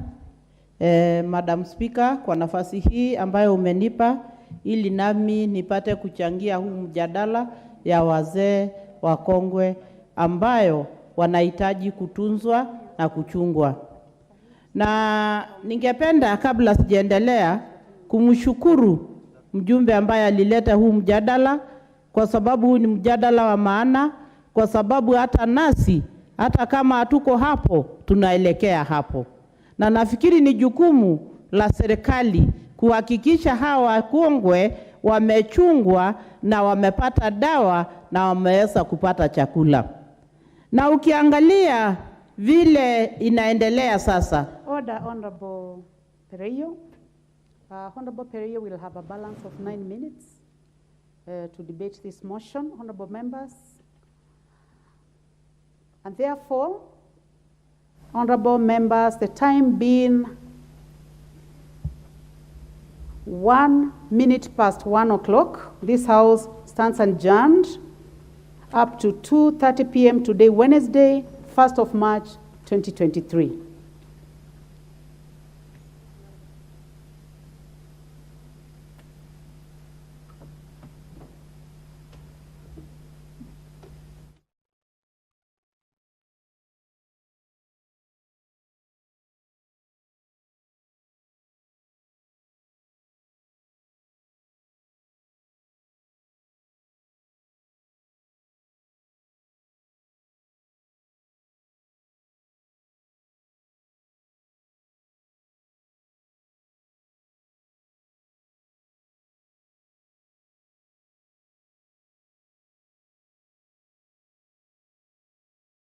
Madam Speaker kwa nafasi hii ambayo umenipa ili nami nipate kuchangia huu mjadala ya wazee wakongwe ambayo wanahitaji kutunzwa na kuchungwa. Na ningependa kabla sijaendelea kumshukuru mjumbe ambaye alileta huu mjadala, kwa sababu huu ni mjadala wa maana, kwa sababu hata nasi hata kama hatuko hapo tunaelekea hapo. Na nafikiri ni jukumu la serikali kuhakikisha hawa wakongwe wamechungwa na wamepata dawa na wameweza kupata chakula. Na ukiangalia vile inaendelea sasa. Order, Honorable Pereio. Honorable Pereio will have a balance of 9 minutes to debate this motion, honorable members. And therefore, honorable members, the time being 1 minute past 1 o'clock, this House stands adjourned up to 2:30 p.m. today, Wednesday, 1st of March, 2023.